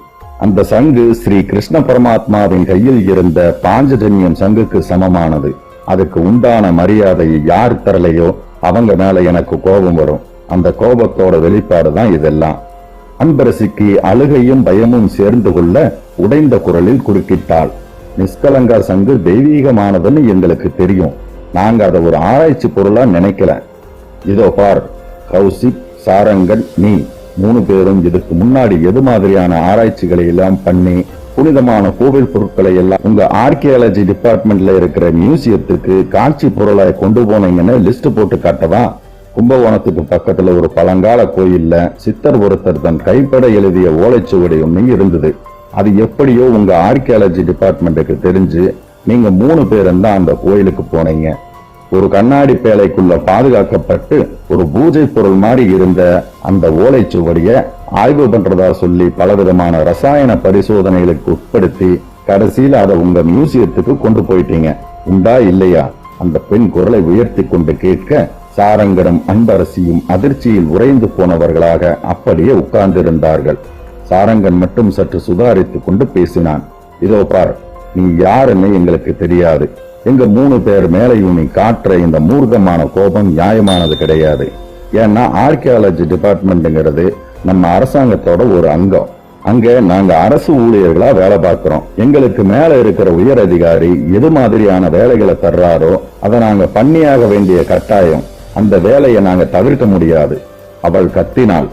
அந்த சங்கு ஸ்ரீ கிருஷ்ண பரமாத்மாவின் கையில் இருந்த பாஞ்சஜன்யம் சங்குக்கு சமமானது. அதுக்கு உண்டான மரியாதையை யார் தரலையோ அவங்க மேல எனக்கு கோபம் வரும். அந்த கோபத்தோட வெளிப்பாடுதான் இதெல்லாம். அன்பரசிக்கு அழுகையும் பயமும் சேர்ந்து கொள்ள உடைந்த குரலில் குறுக்கிட்டாள். நிஷ்கலங்கா சங்கு தெய்வீகமானதுன்னு எங்களுக்கு தெரியும். நாங்க அதை ஒரு ஆராய்ச்சி பொருளா நினைக்கல. இதோ பார், கௌசிக், சாரங்கன், நீ 3 பேரும் இதுக்கு முன்னாடி எது மாதிரியான ஆராய்ச்சிகளை எல்லாம் பண்ணி புனிதமான கோவில் பொருட்களை எல்லாம் உங்க ஆர்கியாலஜி டிபார்ட்மெண்ட்ல இருக்கிற மியூசியத்துக்கு காட்சி பொருளாய் கொண்டு போனீங்கன்னு லிஸ்ட் போட்டு காட்டவா? கும்பகோணத்துக்கு பக்கத்துல ஒரு பழங்கால கோயில்ல சித்தர் ஒருத்தர் தன் கைப்பட எழுதிய ஓலைச்சுவடி ஒண்ணு இருந்தது. அது எப்படியோ உங்க ஆர்கியாலஜி டிபார்ட்மெண்ட்டுக்கு தெரிஞ்சு நீங்க 3 பேரும் தான் அந்த கோயிலுக்கு போனீங்க. ஒரு கண்ணாடி பேழைக்குள்ள பாதுகாக்கப்பட்டு ஒரு பூஜை பொருள் மாதிரி இருந்த அந்த ஓலைச்சுவடிய ஆய்வு பண்றதா சொல்லி பலவிதமான ரசாயன பரிசோதனைகளுக்கு உட்படுத்தி கடைசியில அதை உங்க மியூசியத்துக்கு கொண்டு போயிட்டீங்க, உண்டா இல்லையா? அந்த பெண் குரலை உயர்த்தி கொண்டு கேட்க சாரங்கனும் அன்பரசியும் அதிர்ச்சியில் உறைந்து போனவர்களாக அப்படியே உட்கார்ந்திருந்தார்கள். சாரங்கன் மட்டும் சற்று சுதாரித்துக் கொண்டு பேசினான். இதோ பார், நீ யாருன்னு எங்களுக்கு தெரியாது. எங்க 3 பேர் மேலையும் நீ காட்டுற இந்த மூர்க்கமான கோபம் நியாயமானது கிடையாது. ஏன்னா ஆர்கியாலஜி டிபார்ட்மெண்ட்ங்கிறது நம்ம அரசாங்கத்தோட ஒரு அங்கம். அங்க நாங்க அரசு ஊழியர்களா வேலை பார்க்கிறோம். எங்களுக்கு மேல இருக்கிற உயர் அதிகாரி எது மாதிரியான வேலைகளை தர்றாரோ அதை நாங்க பண்ணியாக வேண்டிய கட்டாயம். அந்த வேலையை நாங்க தவிர்க்க முடியாது. அவள் கத்தினாள்.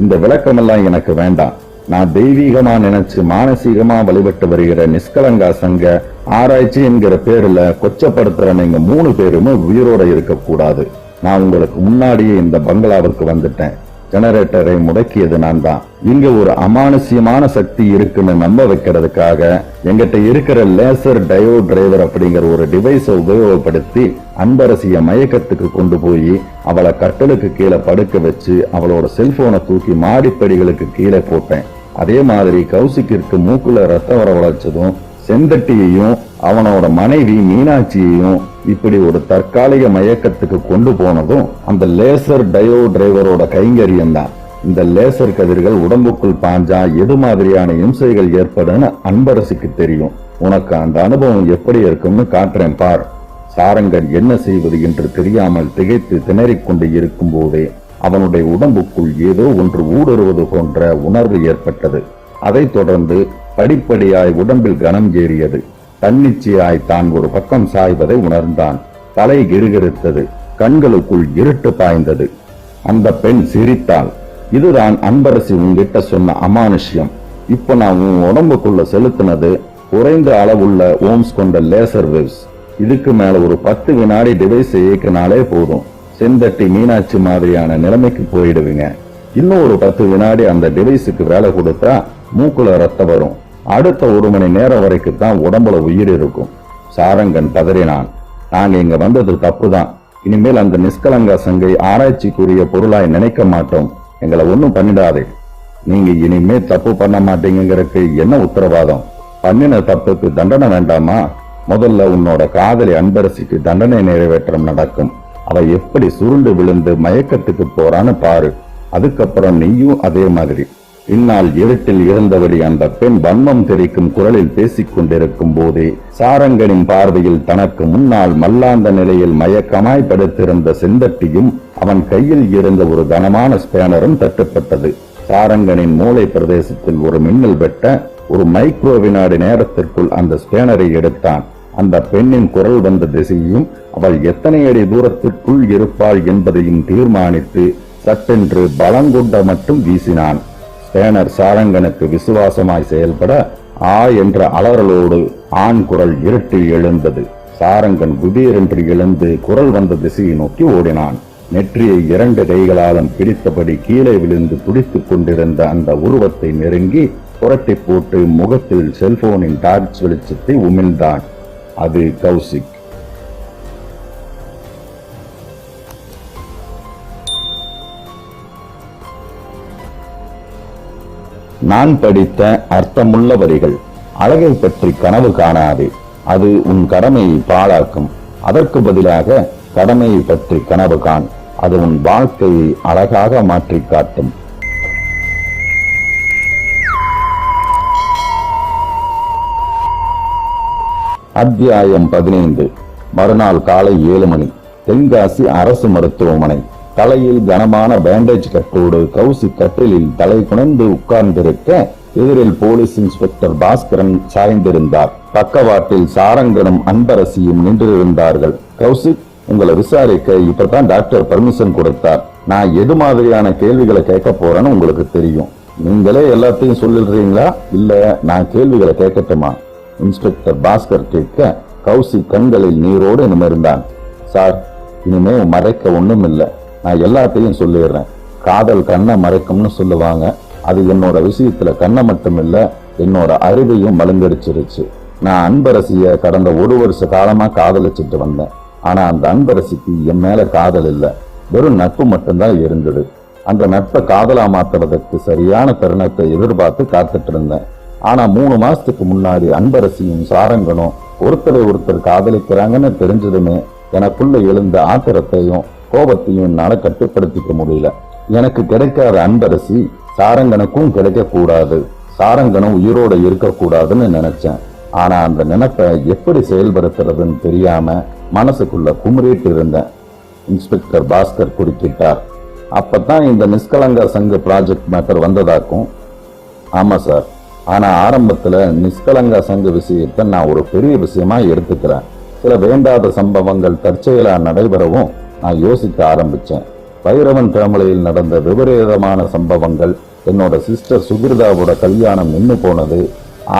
இந்த விளக்கமெல்லாம் எனக்கு வேண்டாம். நான் தெய்வீகமா நினைச்சு மானசீகமா வழிபட்டு வருகிற நிஷ்கலங்கா சங்க ஆராய்ச்சி என்கிற பேர்ல கொச்சப்படுத்துற நீங்க 3 பேருமே உயிரோட இருக்க கூடாது. நான் உங்களுக்கு முன்னாடியே இந்த பங்களாவுக்கு வந்துட்டேன். ஜெனரேட்டரை முடக்கியது நான் தான். இங்க ஒரு அமானுஷ்யமான சக்தி இருக்குன்னு நம்ப வைக்கிறதுக்காக எங்கிட்ட இருக்கிற லேசர் டயோட் டிரைவர் அப்படிங்கிற ஒரு டிவைஸை உபயோகப்படுத்தி அன்பரசிய மயக்கத்துக்கு கொண்டு போய் அவளை கட்டலுக்கு கீழே படுக்க வச்சு அவளோட செல்போனை தூக்கி மாடிப்படிகளுக்கு கீழே போட்டேன். அதே மாதிரி கௌசிக்கிற்கு மூக்குல ரத்த வரவழைச்சதும் செந்தட்டியையும் அவனோட மனைவி மீனாட்சியையும் இப்படி ஒரு தற்காலிக மயக்கத்துக்கு கொண்டு போனதும் அந்த லேசர் டயோ டிரைவரோட கைங்கரியம் தான். இந்த லேசர் கதிர்கள் உடம்புக்குள் பாஞ்சா எது மாதிரியான இம்சைகள் ஏற்படுன்னு அன்பரசிக்கு தெரியும். உனக்கு அந்த அனுபவம் எப்படி இருக்கும்னு காட்டுறேன் பார். சாரங்கன் என்ன செய்வது என்று தெரியாமல் திகைத்து திணறிக் கொண்டு இருக்கும் போதே அவனுடைய உடம்புக்குள் ஏதோ ஒன்று ஊடுருவது போன்ற உணர்வு ஏற்பட்டது. அதைத் தொடர்ந்து படிப்படியாய் உடம்பில் கனம் ஏறியது. தன்னிச்சையாய் தான் ஒரு பக்கம் சாய்வதை உணர்ந்தான். தலை கிருகிருத்தது. கண்களுக்குள் இருட்டு பாய்ந்தது. அந்த பெண் சிரித்தாள். இதுதான் அன்பரசி உன்கிட்ட சொன்ன அமானுஷ்யம். இப்ப நான் உன் உடம்புக்குள்ள செலுத்தினது குறைந்த அளவுள்ள ஓம்ஸ் கொண்ட லேசர் வேவ்ஸ். இதுக்கு மேல ஒரு 10 வினாடி டிவைஸ் இயக்கினாலே போதும். செந்தட்டி மீனாட்சி மாதிரியான நிலைமைக்கு போயிடுவீங்க. இன்னும் ஒரு 10 வினாடி அந்த டிவைஸுக்கு வேலை கொடுத்தா மூக்குல ரத்தம் வரும். அடுத்த 1 மணி நேரம் வரைக்கும் தான் உடம்புல உயிர் இருக்கும். சாரங்கன் பதறினான். நாங்க இங்க வந்தது தப்புதான். இனிமேல் அந்த நிஷ்கலங்கா சங்கை ஆராய்ச்சிக்குரிய பொருளாய் நினைக்க மாட்டோம். எங்களை ஒன்னும் பண்ணிடாதே. நீங்க இனிமே தப்பு பண்ண மாட்டீங்கிறதுக்கு என்ன உத்தரவாதம்? பண்ணின தப்புக்கு தண்டனை வேண்டாமா? முதல்ல உன்னோட காதலி அன்பரசிக்கு தண்டனை நிறைவேற்றம் நடக்கும். அவ எப்படி சுருண்டு விழுந்து மயக்கத்துக்கு போறான்னு பாரு. அதுக்கப்புறம் நீயும் அதே மாதிரி. இந்நாள் இருட்டில் இருந்தபடி அந்த பெண் வன்மம் தெரிக்கும் குரலில் பேசிக் கொண்டிருக்கும் போதே சாரங்கனின் பார்வையில் தனக்கு முன்னால் மல்லாந்த நிலையில் மயக்கமாய் படுத்திருந்த செந்தட்டியும் அவன் கையில் இருந்த ஒரு கனமான ஸ்பேனரும் தட்டுப்பட்டது. சாரங்கனின் மூளை பிரதேசத்தில் ஒரு மின்னல் வெட்ட ஒரு மைக்ரோ வினாடி நேரத்திற்குள் அந்த ஸ்பேனரை எடுத்தான். அந்த பெண்ணின் குரல் வந்த திசையும் அவள் எத்தனை அடி தூரத்திற்குள் இருப்பாள் என்பதையும் தீர்மானித்து சட்டென்று பலங்கொண்ட மட்டும் வீசினான். ஸ்பேனர் சாரங்கனுக்கு விசுவாசமாய் செயல்பட ஆ என்ற அலறலோடு ஆண் குரல் இருட்டில் எழுந்தது. சாரங்கன் குபீரென்று எழுந்து குரல் வந்த திசையை நோக்கி ஓடினான். நெற்றியை 2 கைகளாலும் பிடித்தபடி கீழே விழுந்து துடித்துக் கொண்டிருந்த அந்த உருவத்தை நெருங்கி புரட்டி போட்டு முகத்தில் செல்போனின் டார்ச் வெளிச்சத்தை உமிழ்ந்தான். அது கௌசிக். நான் படித்த அர்த்தமுள்ள வரிகள். அழகை பற்றி கனவு காணாதே. அது உன் கடமையை பாழாக்கும். அதற்கு பதிலாக கடமையை பற்றி கனவு காண். அது உன் வாழ்க்கையை அழகாக மாற்றி காட்டும். அத்தியாயம் 15. மறுநாள் காலை 7 மணி. தென்காசி அரசு மருத்துவமனை. தலையில் கனமான பேண்டேஜ் கட்டோடு கௌசிக் கட்டிலில் தலை குனிந்து உட்கார்ந்திருக்க எதிரில் போலீஸ் இன்ஸ்பெக்டர் பாஸ்கரன் சாய்ந்திருந்தார். பக்கவாட்டில் சாரங்கனும் அன்பரசியும் நின்றிருந்தார்கள். கௌசிக், உங்களை விசாரிக்க இப்பதான் டாக்டர் பர்மிஷன் கொடுத்தார். நான் எது மாதிரியான கேள்விகளை கேட்க போறேன்னு உங்களுக்கு தெரியும். நீங்களே எல்லாத்தையும் சொல்லிடுறீங்களா, இல்ல நான் கேள்விகளை கேட்கட்டுமா? இன்ஸ்பெக்டர் பாஸ்கர் கேட்க கௌசிக் கண்களில் நீரோடு நிமிர்ந்தான். சார், இனிமே மறைக்க ஒண்ணும் இல்லை. நான் எல்லாத்தையும் சொல்லிடுறேன். காதல் கண்ணை மறைக்கும்னு சொல்லுவாங்க. அது என்னோட விஷயத்துல கண்ணை மட்டும் இல்ல, என்னோட அறிவையும் மழுங்கடிச்சிருச்சு. நான் அன்பரசிய கடந்த 1 வருஷ காலமா காதலிச்சுட்டு வந்தேன். ஆனா அந்த அன்பரசிக்கு என் மேல காதல் இல்ல, வெறும் நட்பு மட்டும்தான் இருந்தது. அந்த நட்பை காதலா மாத்துறதுக்கு சரியான தருணத்தை எதிர்பார்த்து காத்துட்டு இருந்தேன். ஆனா 3 மாசத்துக்கு முன்னாடி அன்பரசியும் சாரங்கனும் ஒருத்தரை காதலிக்கிறாங்கன்னு தெரிஞ்சதுமே எனக்குள்ள எழுந்த ஆத்திரத்தையும் கோபத்தையும் என்னால கட்டுப்படுத்திக்க முடியல. எனக்கு கிடைக்காத அன்பரசி சாரங்கனுக்கும் கிடைக்க கூடாது, சாரங்கனும் உயிரோட இருக்கக்கூடாதுன்னு நினைச்சேன். ஆனா அந்த நினைப்பை எப்படி செயல்படுத்துறதுன்னு தெரியாம மனசுக்குள்ள குமுறிட்டு இருந்தேன். இன்ஸ்பெக்டர் பாஸ்கர் குறுக்கிட்டார். அப்பதான் இந்த நிஷ்கலங்கா சங்க ப்ராஜெக்ட் மேட்டர் வந்ததாக்கும். ஆமா சார், ஆனா ஆரம்பத்துல நிஷ்கலங்கா சங்க விஷயத்தை நான் ஒரு பெரிய விஷயமா எடுத்துக்கிறேன். சில வேண்டாத சம்பவங்கள் தற்செயலா நடைபெறவும் நான் யோசிக்க ஆரம்பிச்சேன். பைரவன் ஃபேமிலியில் நடந்த விபரீதமான சம்பவங்கள், என்னோட சிஸ்டர் சுகிர்தாவோட கல்யாணம் நின்று போனது,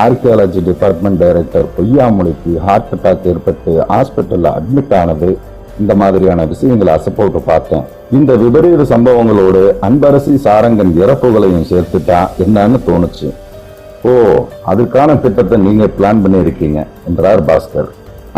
ஆர்கியாலஜி டிபார்ட்மெண்ட் டைரக்டர் பொய்யாமொழிக்கு ஹார்ட் அட்டாக் ஏற்பட்டு ஹாஸ்பிட்டல்ல அட்மிட் ஆனது, இந்த மாதிரியான விஷயங்களை அசப்போட்டு பார்த்தேன். இந்த விபரீத சம்பவங்களோடு அன்பரசி சாரங்கன் இறப்புகளையும் சேர்த்துட்டா என்னன்னு தோணுச்சு. ஓ, அதுக்கான திட்டத்தை நீங்க பிளான் பண்ணி இருக்கீங்க என்றார் பாஸ்கர்.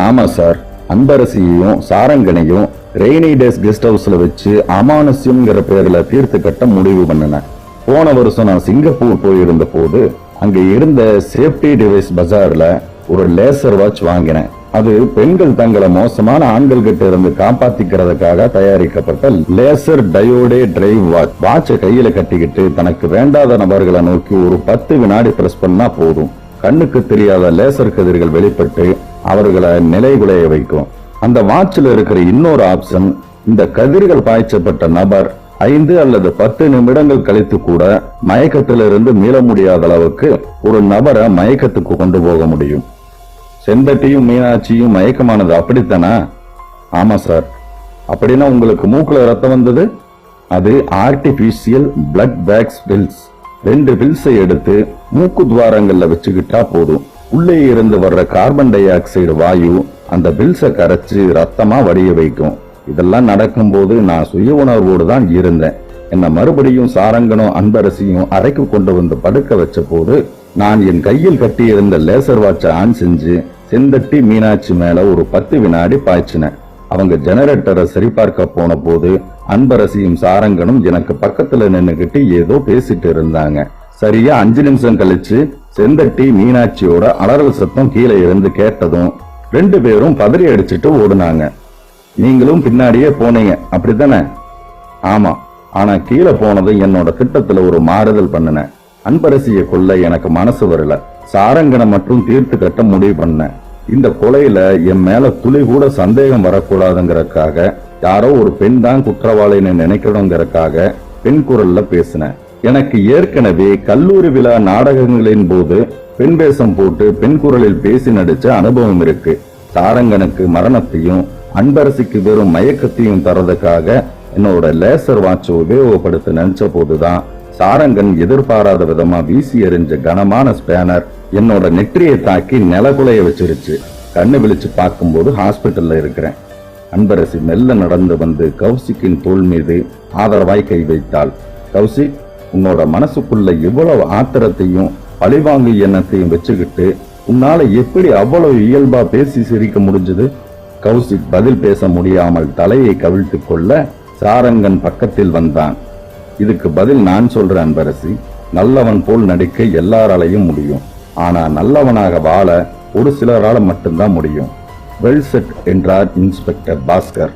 ஆமா சார், அன்பரசியையும் சாரங்கனையும் ரெய்னி டேஸ் கெஸ்ட் ஹவுஸ்ல வச்சு அமானுஷ்யம்ங்கிற பேர்ல தீர்த்து கட்ட முடிவு பண்ணினேன். போன வருஷம் நான் சிங்கப்பூர் போயிருந்த போது அங்க இருந்த சேஃப்டி டிவைஸ் பஜார்ல ஒரு லேசர் வாட்ச் வாங்கினேன். அது பெண்கள் தங்களை மோசமான ஆண்கள் கிட்ட இருந்து காப்பாத்திக்கிறதுக்காக தயாரிக்கப்பட்ட லேசர் டயோடே டிரைவ் வாட்ச். வாட்சை கையில கட்டிக்கிட்டு தனக்கு வேண்டாத நபர்களை நோக்கி ஒரு 10 வினாடி பிரஸ் பண்ணா போதும், கண்ணுக்கு தெரியாத லேசர் கதிர்கள் வெளிப்பட்டு அவர்களை நிலைகுலைய வைக்கும். அந்த வாட்சில் இருக்கிற இன்னொரு ஆப்ஷன், இந்த கதிர்கள் பாய்ச்சப்பட்ட நபர் 5 அல்லது 10 நிமிடங்கள் கழித்து கூட மயக்கத்திலிருந்து மீள முடியாத அளவுக்கு ஒரு நபரை மயக்கத்துக்கு கொண்டு போக முடியும். செந்தட்டியும் மீனாட்சியும் மயக்கமானது அப்படித்தானா? ஆமா சார். அப்படின்னா உங்களுக்கு மூக்குல ரத்தம் வந்தது? அது ஆர்டிபிஷியல் பிளட் பேக்ஸ் பில்ஸ். 2 பில்ஸை எடுத்து மூக்கு துவாரங்கள்ல வச்சுக்கிட்டா போதும். உள்ளே இருந்து வர்ற கார்பன் டை ஆக்சைடு வாயு அந்த பில்ஸை கரைச்சு ரத்தமா வடிய வைக்கும். இதெல்லாம் நடக்கும்போது நான் சுய உணர்வோடு தான் இருந்தேன். என்ன மறுபடியும் சாரங்கனும் அன்பரசியும் அறைக்கு கொண்டு வந்து படுக்க வச்ச போது நான் என் கையில் கட்டியிருந்த லேசர் வாட்சை ஆன் செஞ்சு செந்தட்டி மீனாட்சி மேல ஒரு 10 வினாடி பாய்ச்சினேன். அவங்க ஜெனரேட்டரை சரிபார்க்க போன போது அன்பரசியும் சாரங்கனும் எனக்கு பக்கத்துல நின்னுகிட்டு ஏதோ பேசிட்டு இருந்தாங்க. சரியா 5 நிமிஷம் கழிச்சு செந்தட்டி மீனாட்சியோட அலறல் சத்தம் கீழே இருந்து கேட்டதும் 2 பேரும் பதறி அடிச்சுட்டு ஓடுனாங்க. நீங்களும் பின்னாடியே போனீங்க அப்படித்தானே? ஆமா, ஆனா கீழே போனதும் என்னோட திட்டத்துல ஒரு மாறுதல் பண்ணினேன். அன்பரசிய கொல்ல எனக்கு மனசு வரல, சாரங்கனை மட்டும் தீர்த்து கட்ட முடிவு பண்ணேன். இந்த கொலையில என் மேல துளி கூட சந்தேகம் வரக்கூடாதுங்கிறதுக்காக, யாரோ ஒரு பெண் தான் குற்றவாளின்னு நினைக்கணுங்கிறதுக்காக பெண் குரல்ல பேசினேன். எனக்கு ஏற்கனவே கல்லூரி விழா நாடகங்களின் போது பெண் வேஷம் போட்டு பெண் குரலில் பேசி நடிச்ச அனுபவம் இருக்கு. சாரங்கனுக்கு மரணத்தையும் அன்பரசிக்கு வெறும் மயக்கத்தையும் தரதுக்காக என்னோட லேசர் வாட்சை உபயோகப்படுத்த நினைச்ச போதுதான் சாரங்கன் எதிர்பாராத விதமா வீசி எறிஞ்ச கனமான ஸ்பேனர் என்னோட நெற்றியை தாக்கி நிலகுலைய வச்சிருச்சு. கண்ணு விழிச்சு பார்க்கும்போது ஹாஸ்பிட்டல்ல இருக்கிறேன். அன்பரசி மெல்ல நடந்து வந்து கௌசிக்கின் தோள் மீது ஆதரவாய் கை வைத்தாள். கௌசிக், உன்னோட மனசுக்குள்ள இவ்வளவு ஆத்திரத்தையும் பழிவாங்கு எண்ணத்தையும் வச்சுக்கிட்டு உன்னால எப்படி அவ்வளவு இயல்பா பேசி சிரிக்க முடிஞ்சது? கௌசிக் பதில் பேச முடியாமல் தலையை கவிழ்த்து கொள்ள சாரங்கன் பக்கத்தில் வந்தான். இதுக்கு பதில் நான் சொல்றேன் அன்பரசி, நல்லவன் போல் நடிக்க எல்லாராலையும் முடியும், ஆனா நல்லவனாக வாழ ஒரு சிலரால மட்டும்தான் முடியும். வெல் செட் என்றார் இன்ஸ்பெக்டர் பாஸ்கர்.